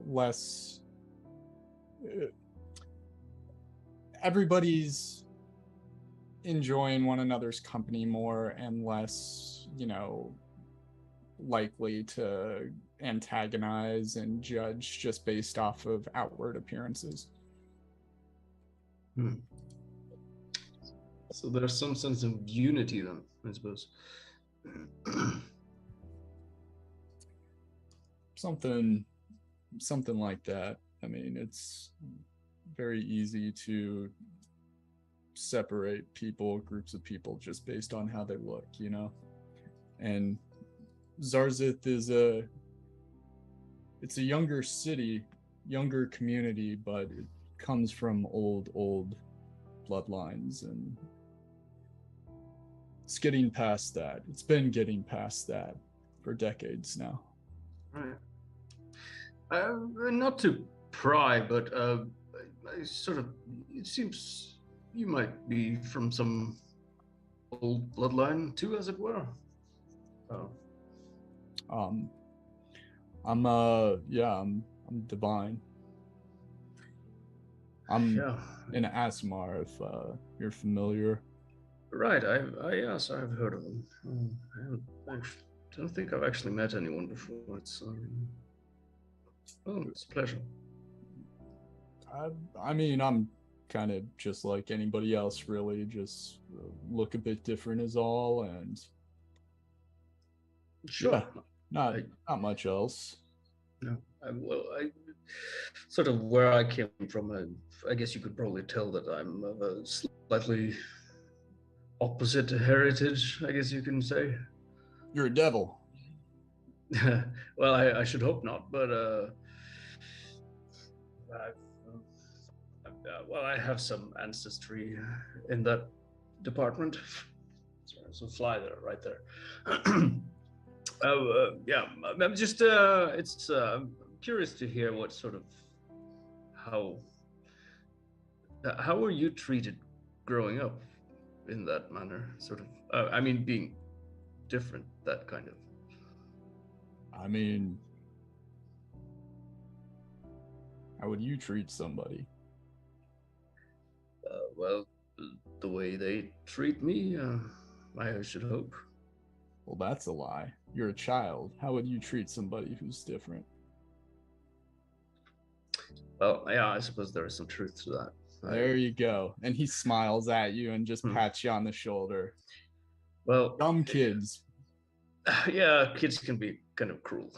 [SPEAKER 5] less. Everybody's enjoying one another's company more and less, likely to antagonize and judge just based off of outward appearances.
[SPEAKER 3] So there's some sense of unity then, I suppose.
[SPEAKER 5] Something like that. I mean, it's very easy to separate people, groups of people, just based on how they look, And Zarzith is it's a younger city, younger community, but it comes from old bloodlines, and it's getting past that. It's been getting past that for decades now.
[SPEAKER 3] Right. Not to pry, but it seems you might be from some old bloodline too, as it were.
[SPEAKER 5] I'm divine. I'm in Asmar, if you're familiar.
[SPEAKER 3] Right, yes, I've heard of them. I don't think I've actually met anyone before. It's a pleasure.
[SPEAKER 5] I mean, I'm kind of just like anybody else, really. Just look a bit different is all, and
[SPEAKER 3] sure,
[SPEAKER 5] not much else.
[SPEAKER 3] No, I sort of where I came from. I guess you could probably tell that I'm of a slightly opposite heritage, I guess you can say.
[SPEAKER 5] You're a devil.
[SPEAKER 3] Well, I should hope not, but I have some ancestry in that department. So fly there, right there. I'm just I'm curious to hear what sort of how were you treated growing up in that manner, sort of I mean, being different, that kind of.
[SPEAKER 5] I mean, how would you treat somebody?
[SPEAKER 3] Well, the way they treat me, I should hope.
[SPEAKER 5] Well, that's a lie. You're a child. How would you treat somebody who's different?
[SPEAKER 3] Well, yeah, I suppose there is some truth to that.
[SPEAKER 5] There you go. And he smiles at you and just pats you on the shoulder.
[SPEAKER 3] Well,
[SPEAKER 5] dumb kids.
[SPEAKER 3] Yeah, kids can be kind of cruel.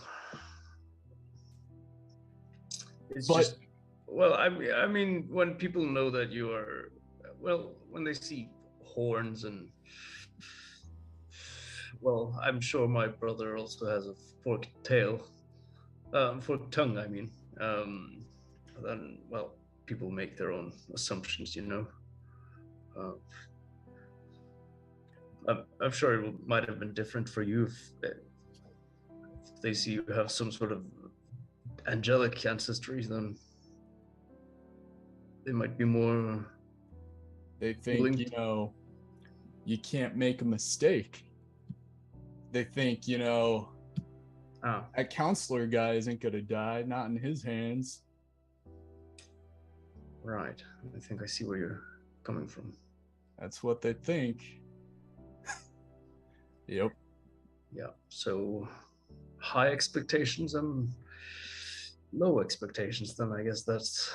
[SPEAKER 3] I mean, when people know that you are, when they see horns and, I'm sure my brother also has a forked tail, forked tongue, I mean, then, people make their own assumptions, I'm sure it might have been different for you if they see you have some sort of angelic ancestry, then they might be more.
[SPEAKER 5] They think, you can't make a mistake. They think, that counselor guy isn't gonna die, not in his hands.
[SPEAKER 3] Right. I think I see where you're coming from.
[SPEAKER 5] That's what they think. Yep.
[SPEAKER 3] Yeah. So high expectations and low expectations, then I guess that's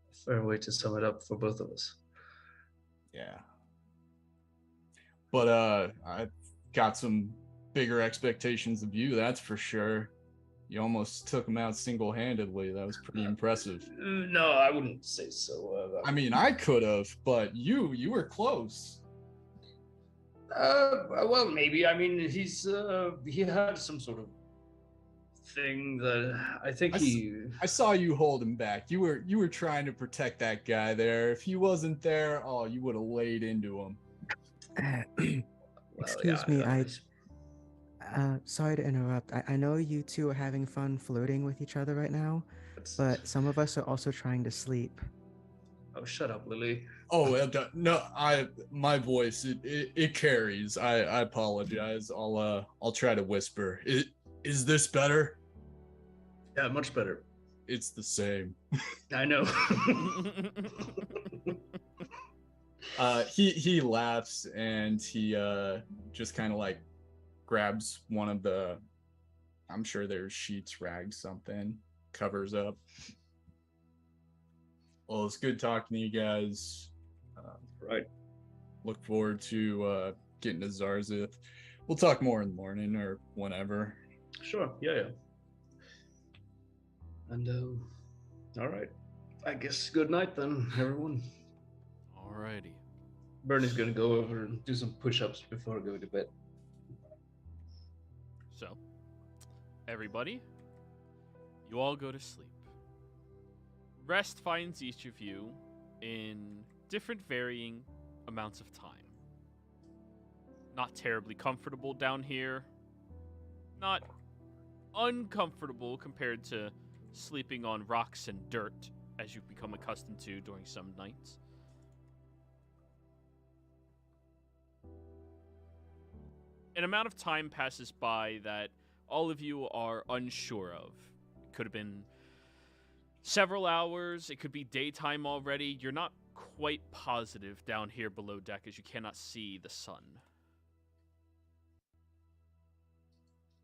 [SPEAKER 3] a fair way to sum it up for both of us.
[SPEAKER 5] Yeah. But I've got some bigger expectations of you, that's for sure. You almost took him out single-handedly. That was pretty impressive.
[SPEAKER 3] No, I wouldn't say so.
[SPEAKER 5] I mean, I could have, but you were close.
[SPEAKER 3] Well, maybe. I mean, he had some sort of thing that I think
[SPEAKER 5] I saw you hold him back. You were trying to protect that guy there. If he wasn't there, oh, you would have laid into him.
[SPEAKER 2] Excuse me, sorry to interrupt. I know you two are having fun flirting with each other right now, but some of us are also trying to sleep.
[SPEAKER 3] Oh, shut up, Lily.
[SPEAKER 5] Oh no, my voice it carries. I apologize. I'll try to whisper. Is this better?
[SPEAKER 3] Yeah, much better.
[SPEAKER 5] It's the same.
[SPEAKER 3] I know.
[SPEAKER 5] He laughs and he just kind of like grabs one of the, I'm sure there's sheets, rags, something, covers up. Well, it's good talking to you guys.
[SPEAKER 3] Right.
[SPEAKER 5] Look forward to getting to Zarzith. We'll talk more in the morning or whenever.
[SPEAKER 3] Sure. Yeah. And all right. I guess good night then, everyone.
[SPEAKER 1] Alrighty.
[SPEAKER 3] Bernie's gonna go over and do some push-ups before going to bed.
[SPEAKER 1] So, everybody, you all go to sleep. Rest finds each of you in different varying amounts of time. Not terribly comfortable down here. Not uncomfortable compared to sleeping on rocks and dirt, as you've become accustomed to during some nights. An amount of time passes by that all of you are unsure of. It could have been several hours, it could be daytime already. You're not quite positive down here below deck as you cannot see the sun.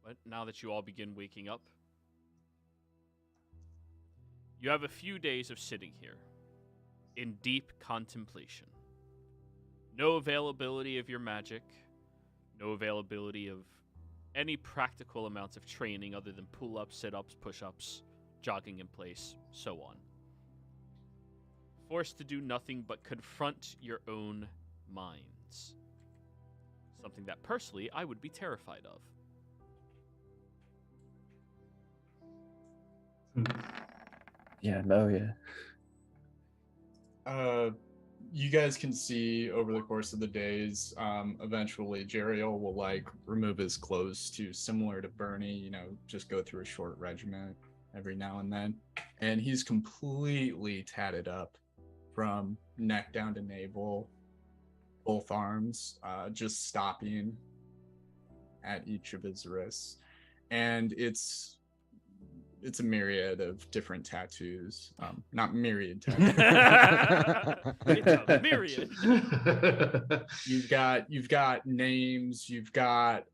[SPEAKER 1] But now that you all begin waking up, you have a few days of sitting here in deep contemplation. No availability of your magic, no availability of any practical amounts of training other than pull-ups, sit-ups, push-ups, jogging in place, so on. Forced to do nothing but confront your own minds. Something that personally I would be terrified of.
[SPEAKER 4] Yeah, no, yeah.
[SPEAKER 5] You guys can see over the course of the days, eventually Jeriel will like remove his clothes to similar to Bernie, just go through a short regiment every now and then. And he's completely tatted up from neck down to navel, both arms, just stopping at each of his wrists. And it's a myriad of different tattoos. Not myriad tattoos.
[SPEAKER 1] It's a myriad.
[SPEAKER 5] You've got names, you've got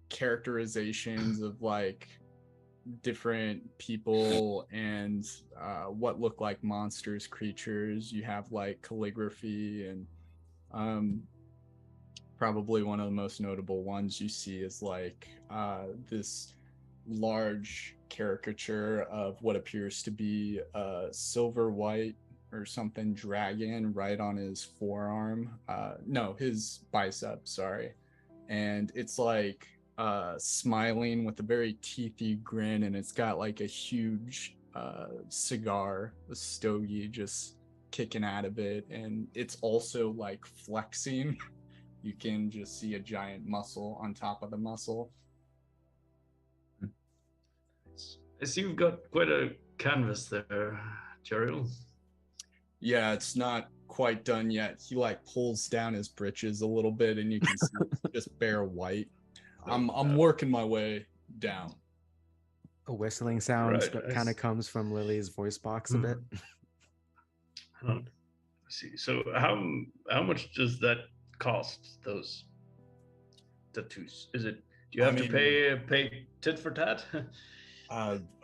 [SPEAKER 5] characterizations of like different people and what look like monsters, creatures. You have like calligraphy and probably one of the most notable ones you see is like this large caricature of what appears to be a silver white or something dragon right on his forearm. No, his bicep, sorry. And it's like smiling with a very teethy grin, and it's got like a huge cigar, a stogie just kicking out of it, and it's also like flexing. You can just see a giant muscle on top of the muscle.
[SPEAKER 3] I see you've got quite a canvas there, Jeriel.
[SPEAKER 5] Yeah, it's not quite done yet. He like pulls down his britches a little bit, and you can see it's just bare white. I'm working my way down.
[SPEAKER 2] A whistling sound
[SPEAKER 3] Right,
[SPEAKER 2] kind of comes from Lily's voice box a bit.
[SPEAKER 3] I see. So how much does that cost? Those tattoos? Is it? Do you
[SPEAKER 5] I
[SPEAKER 3] have to
[SPEAKER 5] mean-
[SPEAKER 3] pay tit for tat?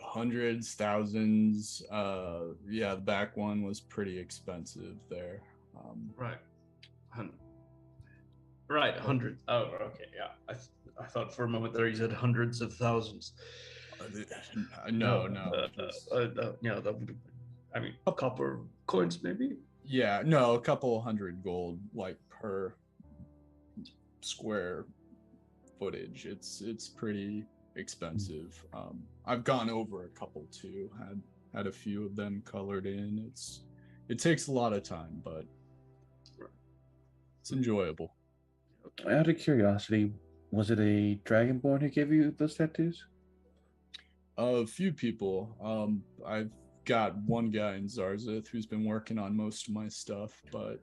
[SPEAKER 5] Hundreds, thousands. Yeah, the back one was pretty expensive there.
[SPEAKER 3] Right. Right, hundreds. Oh, okay, yeah. I thought for a moment there you said hundreds of thousands.
[SPEAKER 5] No.
[SPEAKER 3] Yeah, that would have been. I mean, copper coins, maybe.
[SPEAKER 5] Yeah, no, a couple hundred gold, like per square footage. It's pretty expensive. I've gone over a couple too. Had a few of them colored in. It takes a lot of time, but it's enjoyable.
[SPEAKER 4] Out of curiosity, was it a Dragonborn who gave you those tattoos?
[SPEAKER 5] A few people. I've got one guy in Zarzeth who's been working on most of my stuff, but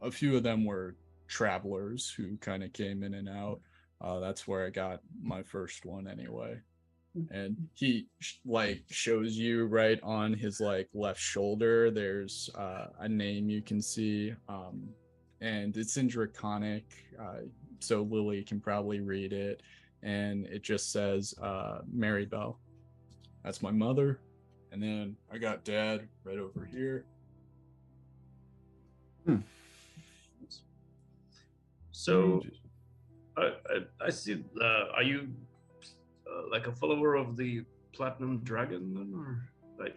[SPEAKER 5] a few of them were travelers who kind of came in and out. That's where I got my first one anyway. And he shows you right on his left shoulder. There's a name you can see, and it's in Draconic, so Lily can probably read it. And it just says Mary Bell. That's my mother. And then I got Dad right over here.
[SPEAKER 3] So, I see. Are you like a follower of the Platinum Dragon, then, or like?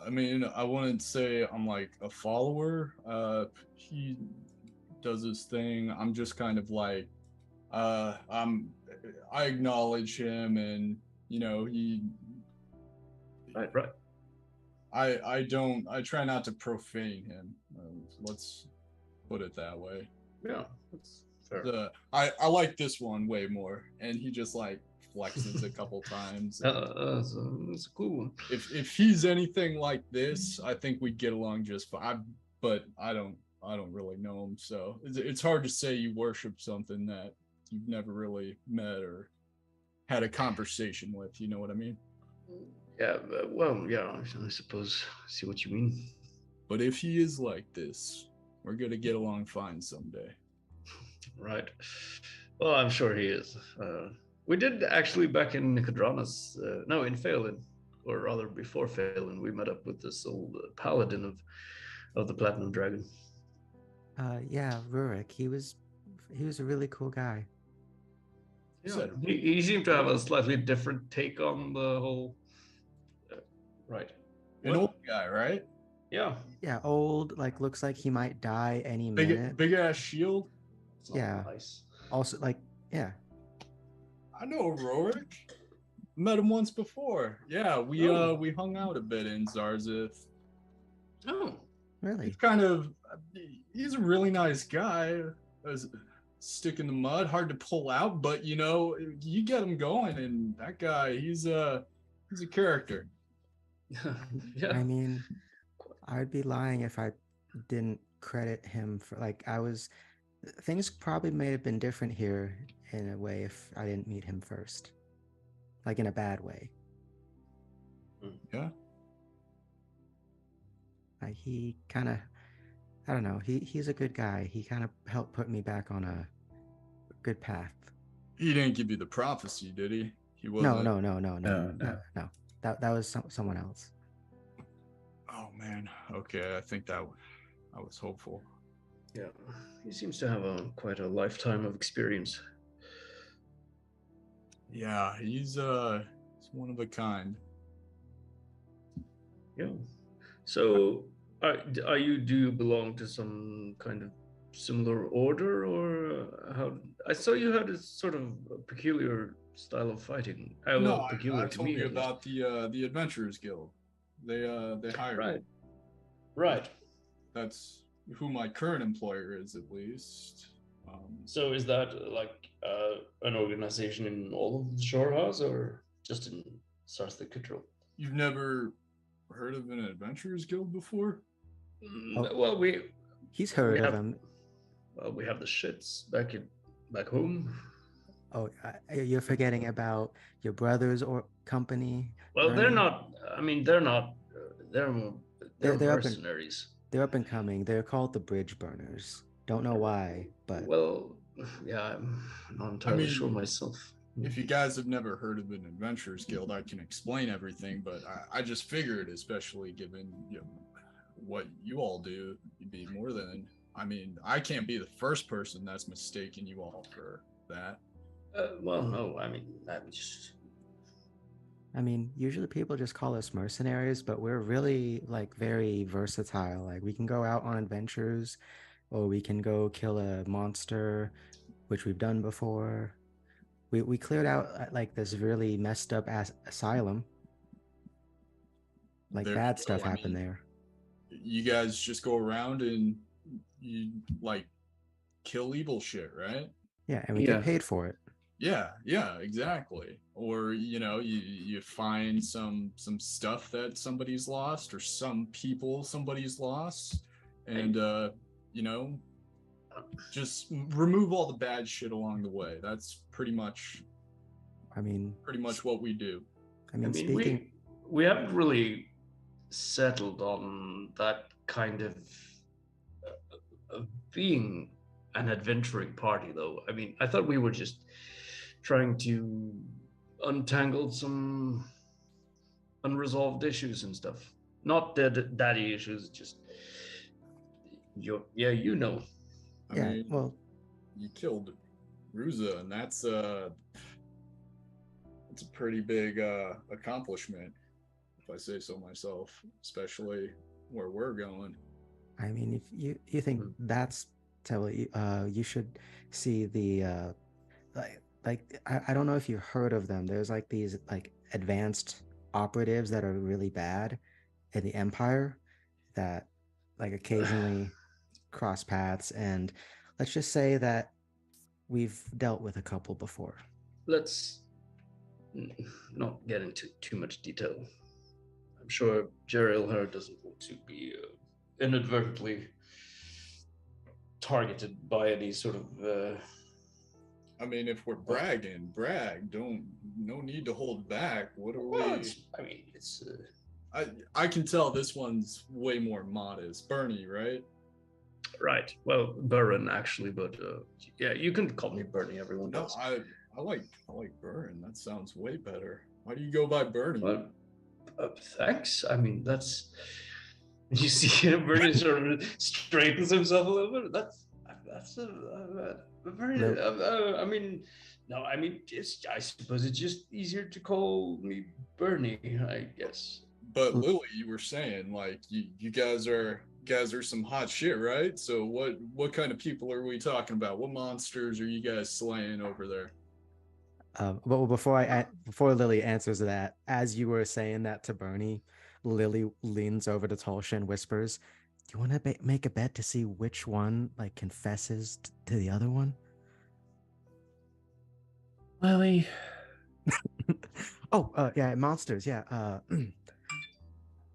[SPEAKER 5] I mean, I wouldn't say I'm like a follower. He does his thing. I'm just kind of like, I acknowledge him, and he.
[SPEAKER 3] Right.
[SPEAKER 5] I try not to profane him. Let's put it that way.
[SPEAKER 3] Yeah, that's fair.
[SPEAKER 5] I like this one way more, and he just flexes a couple times.
[SPEAKER 3] That's a cool one.
[SPEAKER 5] If he's anything like this, I think we'd get along just fine. But I don't really know him, so it's hard to say you worship something that you've never really met or had a conversation with. You know what I mean?
[SPEAKER 3] Yeah. Well, yeah. I suppose I see what you mean.
[SPEAKER 5] But if he is like this, we're gonna get along fine someday.
[SPEAKER 3] Right. Well, I'm sure he is. We did actually back in Nicodranas, no, in Phelan, or rather before Phelan, we met up with this old paladin of the Platinum Dragon.
[SPEAKER 2] Yeah, Rurik. He was a really cool guy.
[SPEAKER 3] Yeah, he seemed to have a slightly different take on the whole. Right.
[SPEAKER 5] An old guy, right?
[SPEAKER 3] Yeah.
[SPEAKER 2] Yeah, old. Looks like he might die any minute.
[SPEAKER 5] Big ass shield.
[SPEAKER 2] Yeah.
[SPEAKER 3] Nice.
[SPEAKER 2] Also, yeah.
[SPEAKER 5] I know Rorik. Met him once before. Yeah, we hung out a bit in Zarzeth.
[SPEAKER 3] Oh,
[SPEAKER 2] Really?
[SPEAKER 5] He's a really nice guy. Stick in the mud, hard to pull out, but you get him going, and that guy, he's a character.
[SPEAKER 3] Yeah.
[SPEAKER 2] I mean, I'd be lying if I didn't credit him for things probably may have been different here in a way if I didn't meet him first. In a bad way.
[SPEAKER 5] Yeah.
[SPEAKER 2] He kind of, I don't know, he's a good guy. He kind of helped put me back on a good path.
[SPEAKER 5] He didn't give you the prophecy, did he? He wasn't.
[SPEAKER 2] No. That was someone else.
[SPEAKER 5] Oh man. Okay, I think I was hopeful.
[SPEAKER 3] Yeah, he seems to have quite a lifetime of experience.
[SPEAKER 5] Yeah, he's one of a kind.
[SPEAKER 3] Yeah. So, do you belong to some kind of similar order, or how? I saw you had a sort of peculiar style of fighting.
[SPEAKER 5] No,
[SPEAKER 3] peculiar
[SPEAKER 5] I
[SPEAKER 3] to
[SPEAKER 5] told
[SPEAKER 3] me,
[SPEAKER 5] you
[SPEAKER 3] at least.
[SPEAKER 5] about the Adventurers Guild. They hired me.
[SPEAKER 3] Right.
[SPEAKER 5] That's who my current employer is, at least.
[SPEAKER 3] So is that an organization in all of the Shorehouse, or just in Sarsthik Control?
[SPEAKER 5] You've never heard of an Adventurers Guild before?
[SPEAKER 3] Well,
[SPEAKER 2] He's heard of him.
[SPEAKER 3] Well, we have the shits back home.
[SPEAKER 2] Oh, you're forgetting about your brother's or company.
[SPEAKER 3] Well, they're
[SPEAKER 2] running?
[SPEAKER 3] not. I mean, they're not. They're more They're
[SPEAKER 2] They're
[SPEAKER 3] mercenaries.
[SPEAKER 2] they're up and coming. They're called the Bridge Burners. Don't know why, but
[SPEAKER 3] Well, yeah, I'm not entirely sure
[SPEAKER 5] mean,
[SPEAKER 3] myself.
[SPEAKER 5] If you guys have never heard of an adventurers guild, I can explain everything, but I just figured, especially given what you all do, you'd be more than. I mean, I can't be the first person that's mistaken you all for that.
[SPEAKER 3] Well, no, I mean, I'm just.
[SPEAKER 2] I mean, usually people just call us mercenaries, but we're really like very versatile. Like we can go out on adventures, or we can go kill a monster, which we've done before. We cleared out like this really messed up asylum. Like
[SPEAKER 5] There you
[SPEAKER 2] bad
[SPEAKER 5] go.
[SPEAKER 2] stuff
[SPEAKER 5] I
[SPEAKER 2] happened
[SPEAKER 5] mean,
[SPEAKER 2] there.
[SPEAKER 5] You guys just go around and you like kill evil shit, right?
[SPEAKER 2] Yeah, and we
[SPEAKER 3] Yeah.
[SPEAKER 2] get paid for it.
[SPEAKER 5] Yeah, exactly. Or you find some stuff that somebody's lost, or some people somebody's lost, and just remove all the bad shit along the way. That's pretty much
[SPEAKER 2] I mean,
[SPEAKER 5] what we do.
[SPEAKER 2] I mean,
[SPEAKER 3] I mean,
[SPEAKER 2] speaking.
[SPEAKER 3] we haven't really settled on that kind of being an adventuring party, though. I mean, I thought we were just trying to untangle some unresolved issues and stuff. Not daddy issues, just you know.
[SPEAKER 5] I
[SPEAKER 2] Yeah,
[SPEAKER 5] mean,
[SPEAKER 2] well,
[SPEAKER 5] you killed Ruza, and that's a pretty big accomplishment, if I say so myself, especially where we're going.
[SPEAKER 2] I mean, if you think that's you should see the I don't know if you heard of them. There's like these like advanced operatives that are really bad in the Empire that like occasionally cross paths, and let's just say that we've dealt with a couple before.
[SPEAKER 3] Let's not get into too much detail. I'm sure Jeriel her doesn't want to be inadvertently targeted by any sort of.
[SPEAKER 5] I mean, if we're bragging, brag. No need to hold back. What are
[SPEAKER 3] Well,
[SPEAKER 5] we?
[SPEAKER 3] I mean, it's.
[SPEAKER 5] I can tell this one's way more modest. Bernie, right?
[SPEAKER 3] Right. Well, Burren actually, but yeah, you can call me Bernie. Everyone
[SPEAKER 5] No,
[SPEAKER 3] does.
[SPEAKER 5] I like Burn. That sounds way better. Why do you go by Bernie?
[SPEAKER 3] Well, thanks. I mean, that's. You see, Bernie sort of straightens himself a little bit. That's a very. I mean, no, I mean, I suppose it's just easier to call me Bernie, I guess.
[SPEAKER 5] But Lily, you were saying like you guys are some hot shit, right? So what kind of people are we talking about? What monsters are you guys slaying over there?
[SPEAKER 2] But before Lily answers that, as you were saying that to Bernie, Lily leans over to Tolsha and whispers, "Do you want to make a bet to see which one like confesses to the other one?"
[SPEAKER 4] Lily.
[SPEAKER 2] Oh, yeah, monsters. Yeah.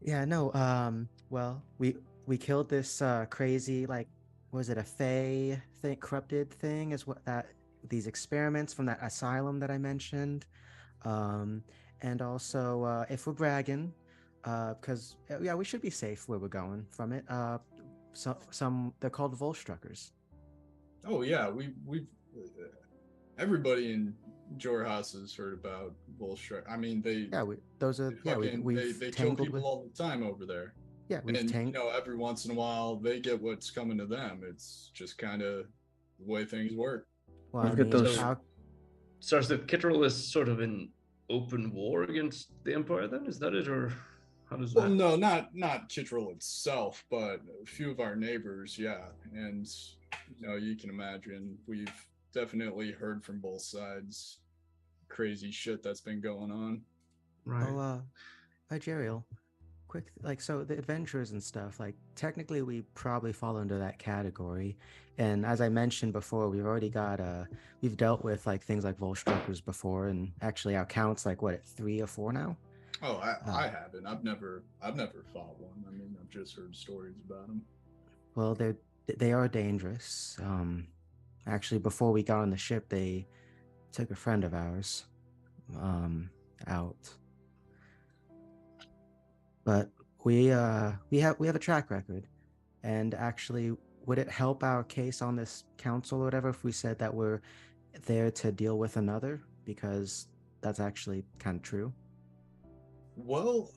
[SPEAKER 2] Yeah. No. Well, we killed this crazy like, was it a Fey thing, corrupted thing? Is what that these experiments from that asylum that I mentioned. And also, if we're bragging, because yeah, we should be safe where we're going from it. Some they're called Volstruckers.
[SPEAKER 5] Oh yeah, we've everybody in Jorhaus has heard about Volstrike. I mean, they kill people all the time over there.
[SPEAKER 2] Yeah,
[SPEAKER 5] and every once in a while they get what's coming to them. It's just kind of the way things work.
[SPEAKER 2] Well, I mean,
[SPEAKER 3] so the Kittrell is sort of in open war against the Empire. Then is that it, or how does that?
[SPEAKER 5] Well, no, not Kittrell itself, but a few of our neighbors, yeah. And you can imagine we've definitely heard from both sides crazy shit that's been going on.
[SPEAKER 3] Right.
[SPEAKER 2] Oh, Jeriel, quick, so the adventurers and stuff, like technically we probably fall under that category. And as I mentioned before, we've dealt with like things like Volstruckers before, and actually our count's like what, 3 or 4 now?
[SPEAKER 5] Oh, I haven't. I've never fought one. I mean, I've just heard stories about them.
[SPEAKER 2] Well, they are dangerous. Actually, before we got on the ship, they took a friend of ours out. But we have a track record, and actually, would it help our case on this council or whatever if we said that we're there to deal with another? Because that's actually kind of true.
[SPEAKER 5] Well,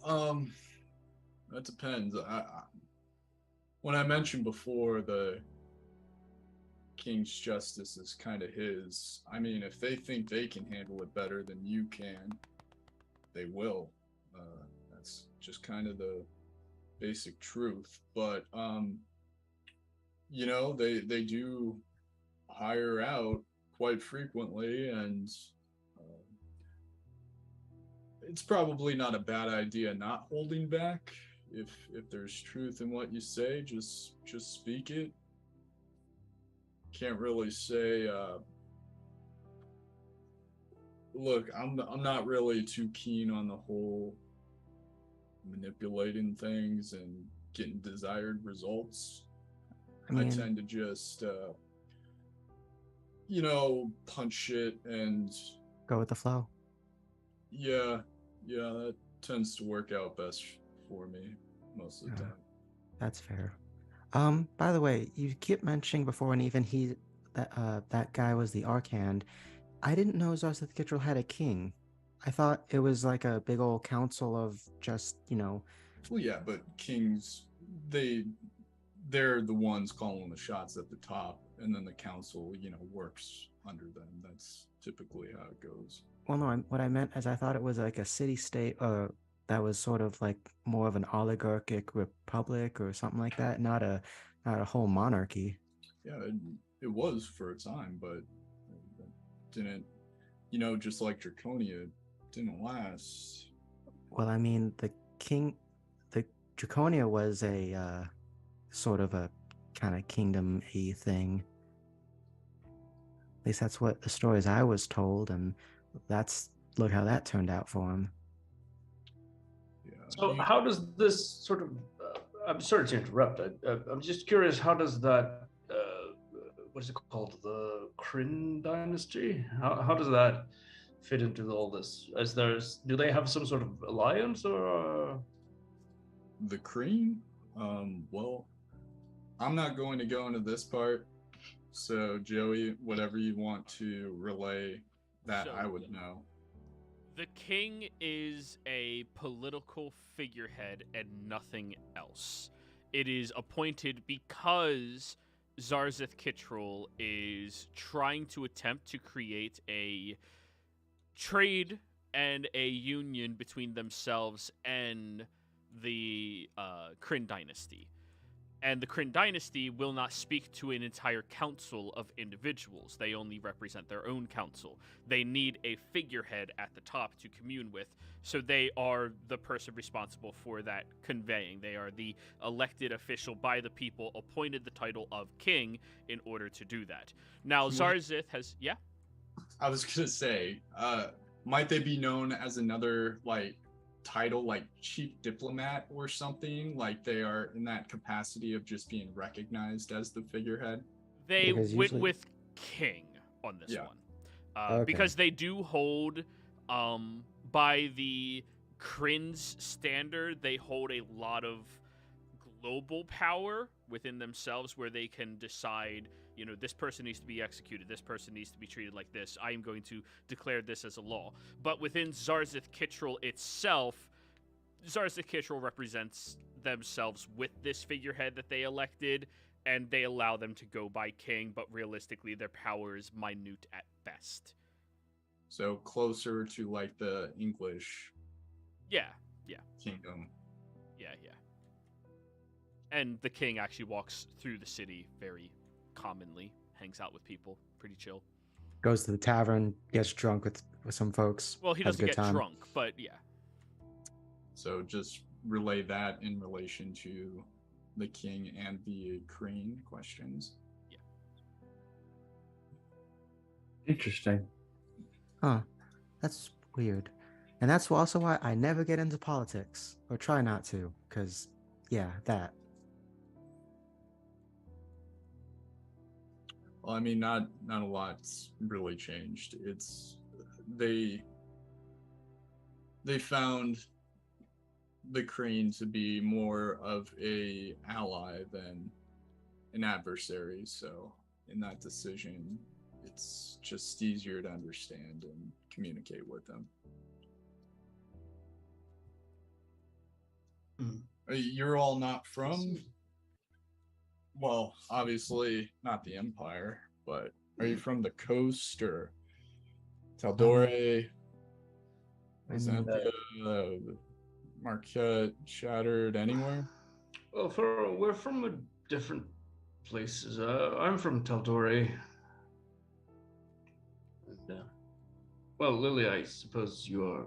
[SPEAKER 5] that depends. When I mentioned before the King's justice is kind of his, I mean, if they think they can handle it better than you can, they will. That's just kind of the basic truth. But they do hire out quite frequently, and it's probably not a bad idea not holding back. If there's truth in what you say, just speak it. Can't really say. Look, I'm not really too keen on the whole manipulating things and getting desired results. I tend to just punch it and
[SPEAKER 2] go with the flow.
[SPEAKER 5] Yeah, that tends to work out best for me most of the time.
[SPEAKER 2] That's fair. By the way, you keep mentioning before, and even that guy was the Archhand. I didn't know Zarzeth Kittrell had a king. I thought it was like a big old council of just,
[SPEAKER 5] Well, yeah, but kings, they're the ones calling the shots at the top, and then the council, works under them. That's typically how it goes.
[SPEAKER 2] Well, no, what I meant is I thought it was like a city-state, that was sort of like more of an oligarchic republic or something like that, not a whole monarchy.
[SPEAKER 5] Yeah, it was for a time, but it didn't, just like Draconia, didn't last.
[SPEAKER 2] Well, I mean, the Draconia was a sort of a kind of kingdom-y thing. At least that's what the stories I was told, and look how that turned out for him.
[SPEAKER 5] Yeah.
[SPEAKER 6] So how does this sort of, I'm sorry to interrupt, I'm just curious, how does that, what is it called, the Kryn dynasty? How does that fit into all this? Do they have some sort of alliance or?
[SPEAKER 5] The Kryn? Well, I'm not going to go into this part. So Joey, whatever you want to relay that I would know.
[SPEAKER 1] The king is a political figurehead and nothing else. It is appointed because Zarzeth Kittrell is trying to attempt to create a trade and a union between themselves and the Kryn dynasty. And the Kryn dynasty will not speak to an entire council of individuals. They only represent their own council. They need a figurehead at the top to commune with, so they are the person responsible for that conveying. They are the elected official by the people, appointed the title of king in order to do that. Now, Zarzeth has... Yeah?
[SPEAKER 5] I was going to say, might they be known as another, title like chief diplomat or something, like they are in that capacity of just being recognized as the figurehead?
[SPEAKER 1] They went with king on this one.
[SPEAKER 2] Okay.
[SPEAKER 1] Because they do hold, by the Kryn's standard, they hold a lot of global power within themselves where they can decide, this person needs to be executed, this person needs to be treated like this, I am going to declare this as a law. But within Zarzeth Kittrell itself, Zarzeth Kittrell represents themselves with this figurehead that they elected, and they allow them to go by king, but realistically their power is minute at best.
[SPEAKER 5] So closer to the English kingdom.
[SPEAKER 1] Yeah. And the king actually walks through the city very commonly, hangs out with people, pretty chill.
[SPEAKER 2] Goes to the tavern, gets drunk with some folks.
[SPEAKER 1] Well, he
[SPEAKER 2] has a
[SPEAKER 1] doesn't
[SPEAKER 2] good
[SPEAKER 1] get
[SPEAKER 2] time.
[SPEAKER 1] drunk, but yeah.
[SPEAKER 5] So just relay that in relation to the king and the Kryn questions.
[SPEAKER 1] Yeah.
[SPEAKER 4] Interesting.
[SPEAKER 2] Huh. That's weird. And that's also why I never get into politics, or try not to, because, that.
[SPEAKER 5] Well, I mean, not a lot's really changed. It's they found the Crane to be more of a ally than an adversary. So in that decision, it's just easier to understand and communicate with them. You're all not from, well, obviously not the Empire, but are you from the coast or Tal'Dorei, Exandria, Marquette, Shattered, anywhere?
[SPEAKER 6] Well, we're from different places. I'm from Tal'Dorei. And, well, Lily, I suppose you are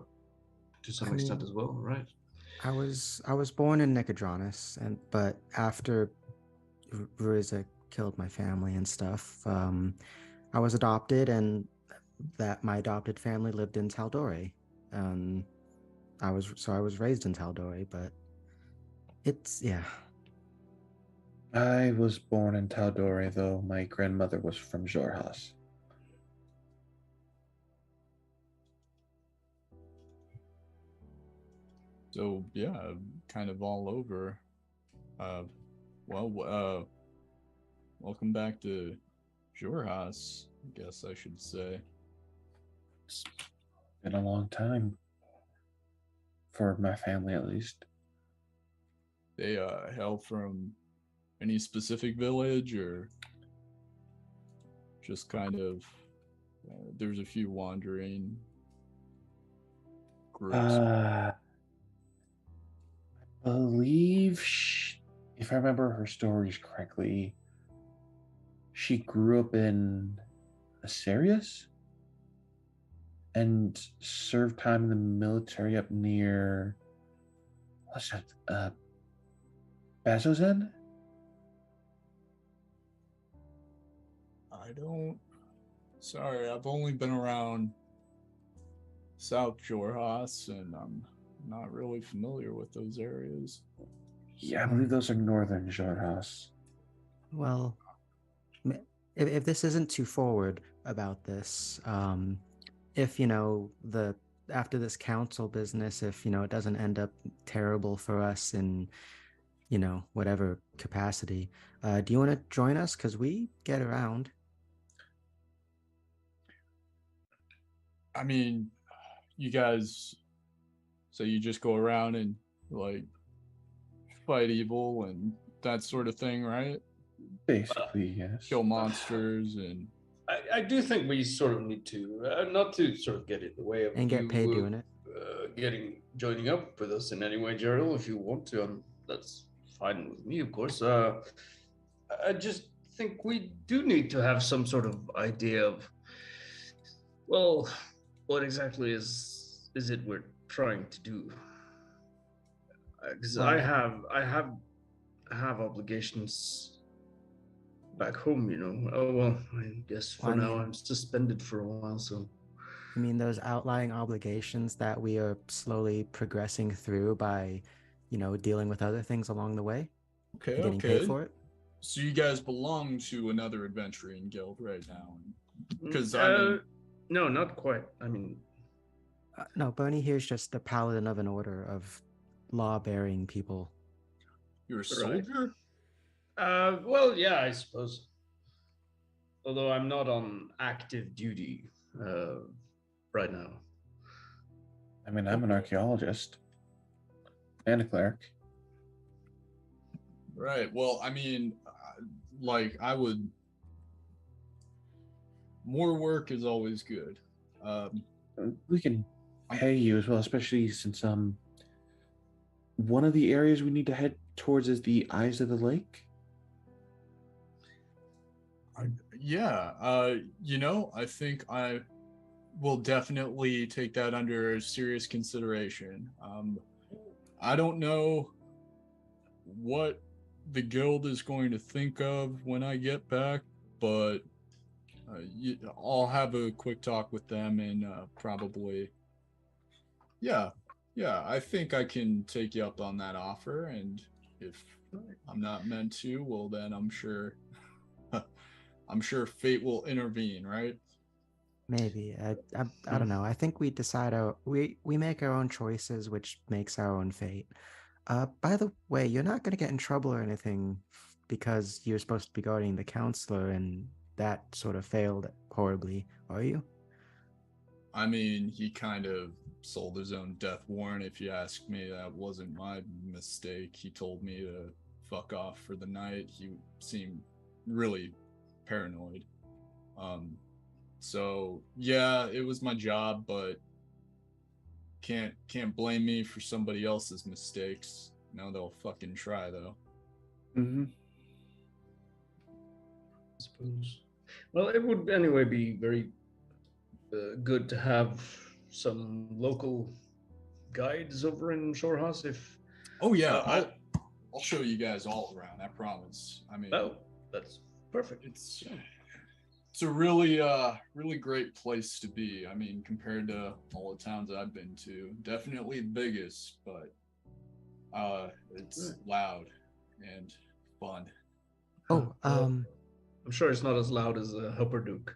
[SPEAKER 6] to some extent as well, right?
[SPEAKER 2] I was born in Nicodranus, but after Ruriza killed my family and stuff, I was adopted, and that my adopted family lived in Tal'Dorei. I was raised in Tal'Dorei, but it's
[SPEAKER 4] I was born in Tal'Dorei, though my grandmother was from Xhorhas.
[SPEAKER 5] So yeah, kind of all over. Welcome back to Xhorhas, I guess I should say.
[SPEAKER 4] It's been a long time. For my family, at least.
[SPEAKER 5] They hail from any specific village, or just kind of there's a few wandering groups?
[SPEAKER 4] I believe, if I remember her stories correctly, she grew up in Asarius and served time in the military up near, what's that, Bazozen?
[SPEAKER 5] Sorry, I've only been around South Xhorhas, and I'm not really familiar with those areas.
[SPEAKER 4] Yeah, I believe those are northern Xhorhas.
[SPEAKER 2] Well, if this isn't too forward about this, if after this council business, if it doesn't end up terrible for us in whatever capacity, do you want to join us? Because we get around.
[SPEAKER 5] I mean, you guys, so you just go around and like fight evil and that sort of thing, right?
[SPEAKER 4] Basically, yes.
[SPEAKER 5] Kill monsters, and
[SPEAKER 6] I do think we sort of need to, not to sort of get in the way of
[SPEAKER 2] And get paid doing it.
[SPEAKER 6] Joining up with us in any way, Gerald, if you want to. That's fine with me, of course. I just think we do need to have some sort of idea of, well, what exactly is it we're trying to do? Because I have obligations back home. Oh well, I guess for now I'm suspended for a while. So
[SPEAKER 2] you mean those outlying obligations that we are slowly progressing through by, dealing with other things along the way?
[SPEAKER 5] Okay,
[SPEAKER 2] getting paid for it?
[SPEAKER 5] So you guys belong to another adventuring guild right now? Because
[SPEAKER 6] no, not quite. I mean,
[SPEAKER 2] no, Bernie here's just the paladin of an order of law-bearing people.
[SPEAKER 5] You're a soldier?
[SPEAKER 6] Well, yeah, I suppose. Although I'm not on active duty right now.
[SPEAKER 4] I mean, I'm an archaeologist and a cleric.
[SPEAKER 5] Right. Well, I mean, more work is always good.
[SPEAKER 4] We can pay you as well, especially since one of the areas we need to head towards is the Eyes of the Lake.
[SPEAKER 5] I think I will definitely take that under serious consideration. I don't know what the guild is going to think of when I get back, but I'll have a quick talk with them and probably, I think I can take you up on that offer, and if I'm not meant to, well then I'm sure fate will intervene, right?
[SPEAKER 2] Maybe. I don't know. I think we decide we make our own choices, which makes our own fate. By the way, you're not going to get in trouble or anything because you're supposed to be guarding the counselor and that sort of failed horribly, are you?
[SPEAKER 5] I mean, he kind of sold his own death warrant, if you ask me. That wasn't my mistake. He told me to fuck off for the night. He seemed really paranoid. So yeah, it was my job, but can't blame me for somebody else's mistakes. No, they'll fucking try though.
[SPEAKER 4] Mm-hmm.
[SPEAKER 6] I suppose. Well, it would anyway be very good to have some local guides over in Shorehouse. If
[SPEAKER 5] Oh yeah,
[SPEAKER 6] I,
[SPEAKER 5] I'll show you guys all around. I promise. I mean,
[SPEAKER 6] oh, that's perfect.
[SPEAKER 5] it's a really great place to be. I mean, compared to all the towns I've been to, definitely the biggest, but it's loud and fun.
[SPEAKER 2] Oh,
[SPEAKER 6] Well, I'm sure it's not as loud as Hupperduke.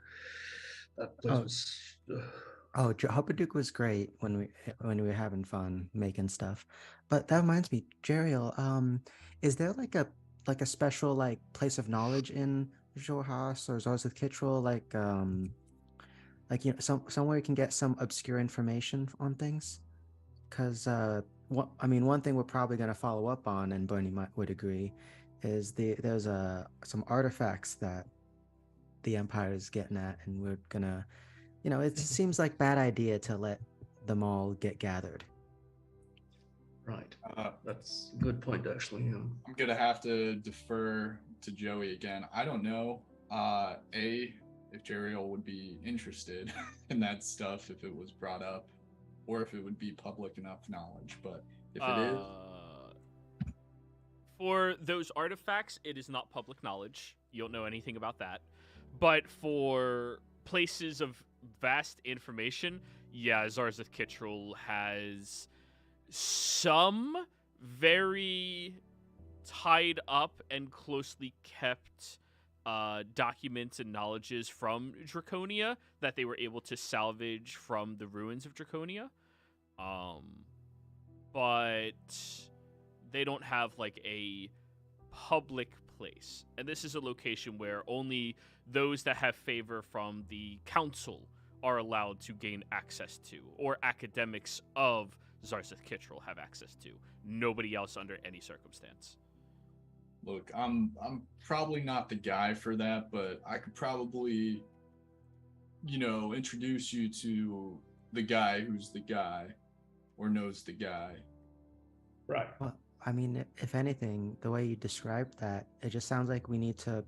[SPEAKER 6] That place
[SPEAKER 2] Oh.
[SPEAKER 6] was.
[SPEAKER 2] Hoppaduke was great when we were having fun making stuff. But that reminds me, Jeriel, is there like a special like place of knowledge in Jorhas or Zarzeth Kittrell, like somewhere you can get some obscure information on things? Because one thing we're probably gonna follow up on, and Bernie would agree, is there's some artifacts that the Empire is getting at, and we're gonna. It seems like bad idea to let them all get gathered.
[SPEAKER 6] Right. That's a good point, actually.
[SPEAKER 5] I'm gonna have to defer to Joey again. I don't know. If Jeriel would be interested in that stuff if it was brought up, or if it would be public enough knowledge. But if it is,
[SPEAKER 1] for those artifacts, it is not public knowledge. You don't know anything about that. But for places of vast information, yeah, Zarzeth Kittrell has some very tied up and closely kept documents and knowledges from Draconia that they were able to salvage from the ruins of Draconia. But they don't have like a public place. And this is a location where only those that have favor from the council are allowed to gain access to, or academics of Zarzeth Kittrell have access to. Nobody else under any circumstance.
[SPEAKER 5] Look, I'm probably not the guy for that, but I could probably, introduce you to the guy who's the guy, or knows the guy.
[SPEAKER 6] Right.
[SPEAKER 2] Well, I mean, if anything, the way you described that, it just sounds like we need to,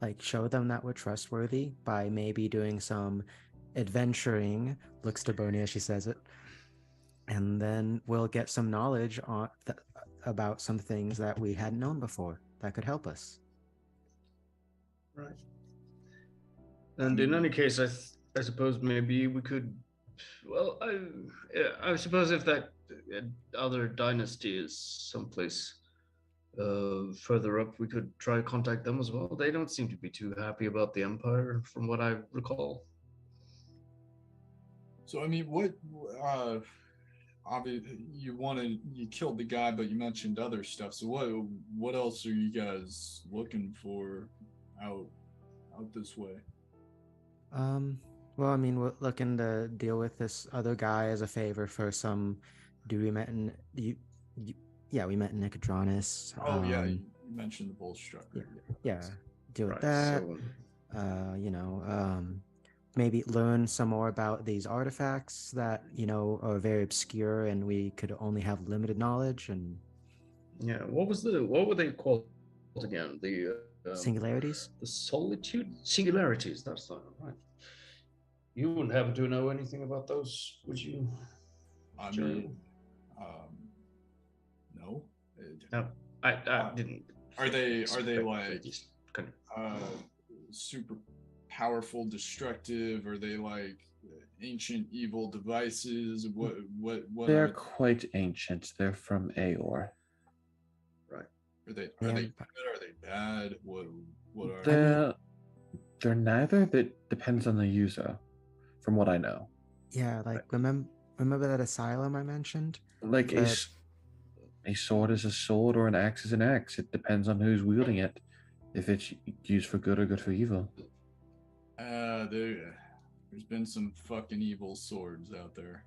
[SPEAKER 2] like show them that we're trustworthy by maybe doing some adventuring, looks to Bernie as she says it, and then we'll get some knowledge about some things that we hadn't known before that could help us.
[SPEAKER 6] Right. And in any case, I suppose maybe we could. Well, I suppose if that other dynasty is someplace further up, we could try to contact them as well. They don't seem to be too happy about the Empire, from what I recall.
[SPEAKER 5] So I mean, what? Obviously, you killed the guy, but you mentioned other stuff. So what else are you guys looking for out this way?
[SPEAKER 2] Well, I mean, we're looking to deal with this other guy as a favor for some dude we met in we met in Nicodranus.
[SPEAKER 5] Oh yeah, you mentioned the bull strucker.
[SPEAKER 2] Yeah, deal with
[SPEAKER 6] Right,
[SPEAKER 2] that.
[SPEAKER 6] so,
[SPEAKER 2] Maybe learn some more about these artifacts that are very obscure and we could only have limited knowledge. And
[SPEAKER 6] yeah, what were they called again? The
[SPEAKER 2] singularities.
[SPEAKER 6] The singularities. That's the right. You wouldn't happen to know anything about those, would you?
[SPEAKER 5] I mean, no.
[SPEAKER 6] No, I didn't.
[SPEAKER 5] Are they like
[SPEAKER 6] just kind of
[SPEAKER 5] super powerful, destructive? Are they like ancient evil devices? What
[SPEAKER 4] They're quite ancient. They're from Aor.
[SPEAKER 6] right?
[SPEAKER 5] Are they good? Are they bad? What are
[SPEAKER 4] They're neither. That depends on the user. from what I know.
[SPEAKER 2] Yeah, like remember that asylum I mentioned?
[SPEAKER 4] Like
[SPEAKER 2] That-
[SPEAKER 4] a sword is a sword or an axe is an axe. It depends on who's wielding it. If it's used for good or good for evil.
[SPEAKER 5] There's been some fucking evil swords out there,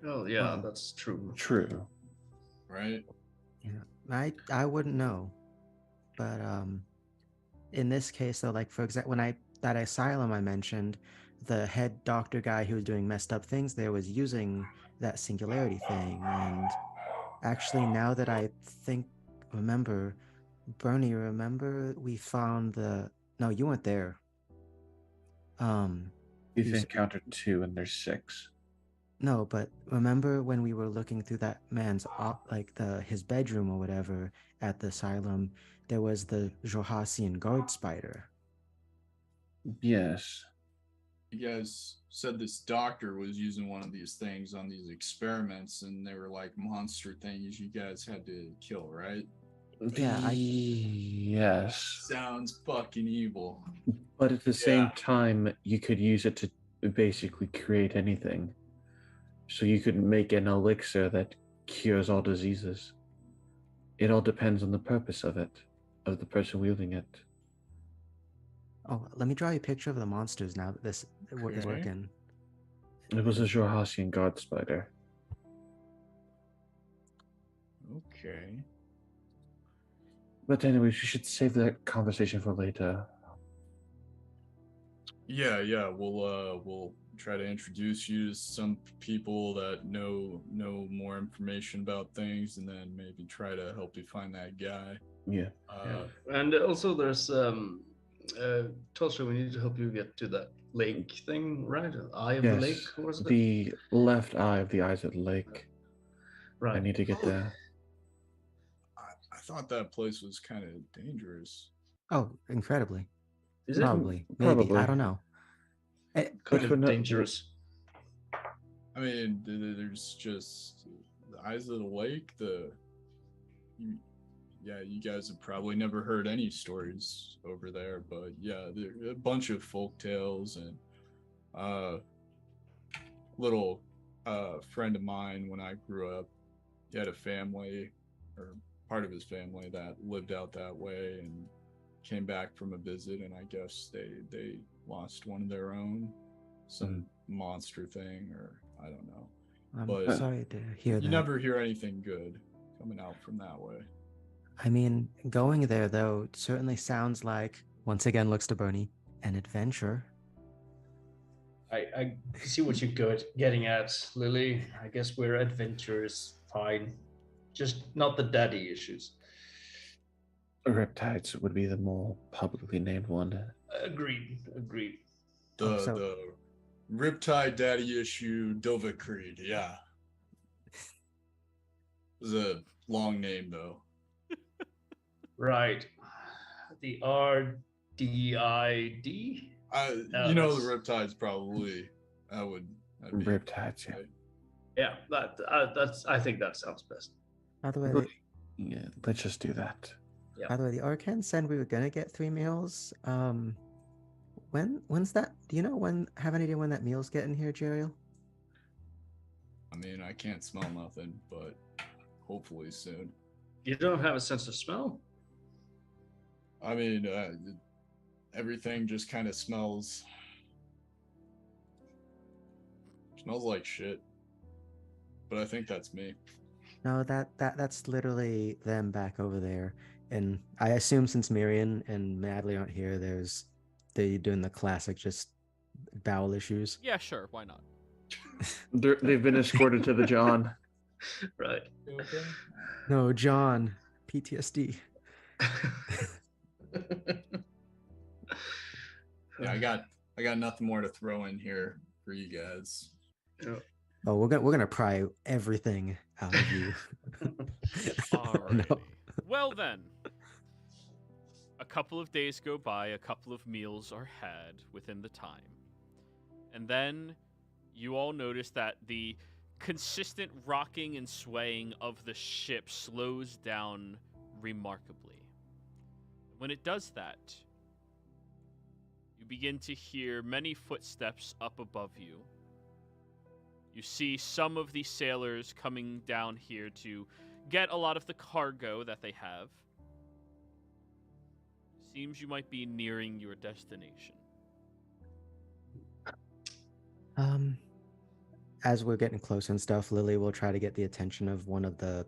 [SPEAKER 6] Oh yeah,
[SPEAKER 4] Well,
[SPEAKER 6] that's true.
[SPEAKER 4] True.
[SPEAKER 5] right?
[SPEAKER 2] I wouldn't know, but in this case though, like for example, when that asylum I mentioned, the head doctor guy who was doing messed up things there was using that singularity thing, and actually now that I remember, Bernie, remember we found no, you weren't there.
[SPEAKER 4] We've
[SPEAKER 2] you s-
[SPEAKER 4] encountered 2 and there's 6.
[SPEAKER 2] No, but remember when we were looking through that man's his bedroom or whatever at the asylum, there was the Johasian guard spider.
[SPEAKER 4] Yes.
[SPEAKER 5] You guys said this doctor was using one of these things on these experiments, and they were like monster things you guys had to kill, right?
[SPEAKER 2] Yeah,
[SPEAKER 4] Yes.
[SPEAKER 5] Sounds fucking evil.
[SPEAKER 4] But at the same
[SPEAKER 5] Yeah.
[SPEAKER 4] time, you could use it to basically create anything. So you could make an elixir that cures all diseases. It all depends on the purpose of it, of the person wielding it.
[SPEAKER 2] Oh, let me draw you a picture of the monsters now that this is
[SPEAKER 5] Okay.
[SPEAKER 2] working.
[SPEAKER 4] It was a Jorhasian god spider.
[SPEAKER 5] Okay.
[SPEAKER 4] But anyways, we should save that conversation for later.
[SPEAKER 5] Yeah. We'll try to introduce you to some people that know more information about things, and then maybe try to help you find that guy.
[SPEAKER 4] Yeah.
[SPEAKER 6] And also there's Tulsa, we need to help you get to that lake thing, right? Eye of the lake,
[SPEAKER 4] Yes.
[SPEAKER 6] or was it?
[SPEAKER 4] The left eye of the eyes of the lake.
[SPEAKER 6] Right.
[SPEAKER 4] I need to get there.
[SPEAKER 5] I thought that place was kind of dangerous.
[SPEAKER 2] Oh, incredibly.
[SPEAKER 6] Is it
[SPEAKER 2] Probably. Maybe.
[SPEAKER 4] Probably.
[SPEAKER 2] I don't know.
[SPEAKER 6] kind
[SPEAKER 4] But we're
[SPEAKER 6] of
[SPEAKER 4] not-
[SPEAKER 6] dangerous?
[SPEAKER 5] I mean, there's just the eyes of the lake. You guys have probably never heard any stories over there, but yeah, there are a bunch of folk tales, and little friend of mine when I grew up, he had a family, or part of his family, that lived out that way and came back from a visit, and I guess they lost one of their own, some monster thing, or I don't know.
[SPEAKER 2] I'm
[SPEAKER 5] But
[SPEAKER 2] sorry to hear that.
[SPEAKER 5] You never hear anything good coming out from that way.
[SPEAKER 2] I mean, going there though certainly sounds like, once again looks to Bernie, an adventure.
[SPEAKER 6] I see what you're getting at, Lily. I guess we're adventurous, fine. Just not the daddy issues.
[SPEAKER 4] Riptides would be the more publicly named one.
[SPEAKER 6] Agreed.
[SPEAKER 5] The Riptide Daddy issue Dova Creed, yeah. It was a long name though.
[SPEAKER 6] Right. The RDID.
[SPEAKER 5] You know the Riptides probably. That'd be
[SPEAKER 4] Riptides, yeah.
[SPEAKER 5] right.
[SPEAKER 6] Yeah, that's. I think that sounds best.
[SPEAKER 2] By the way,
[SPEAKER 4] But- Yeah, let's just do that.
[SPEAKER 2] by the way, the Arcan said we were gonna get 3 meals. When's that? Do you know have any idea when that meal's getting here, Jeriel?
[SPEAKER 5] I mean, I can't smell nothing, but hopefully soon.
[SPEAKER 6] You don't have a sense of smell?
[SPEAKER 5] I mean, everything just kind of smells like shit. But I think that's me.
[SPEAKER 2] No, that's literally them back over there. And I assume since Miriam and Madley aren't here, they're doing the classic just bowel issues.
[SPEAKER 1] Yeah, sure. Why not?
[SPEAKER 4] They've been escorted to the John.
[SPEAKER 6] Right.
[SPEAKER 5] Okay.
[SPEAKER 2] No, John, PTSD.
[SPEAKER 5] Yeah, I got nothing more to throw in here for you guys.
[SPEAKER 2] Oh, we're gonna pry everything out of you.
[SPEAKER 1] Alrighty.
[SPEAKER 2] No.
[SPEAKER 1] Well then, a couple of days go by, a couple of meals are had within the time. And then you all notice that the consistent rocking and swaying of the ship slows down remarkably. When it does that, you begin to hear many footsteps up above you. You see some of the sailors coming down here to get a lot of the cargo that they have. Seems you might be nearing your destination.
[SPEAKER 2] As we're getting close and stuff, Lily will try to get the attention of one of the.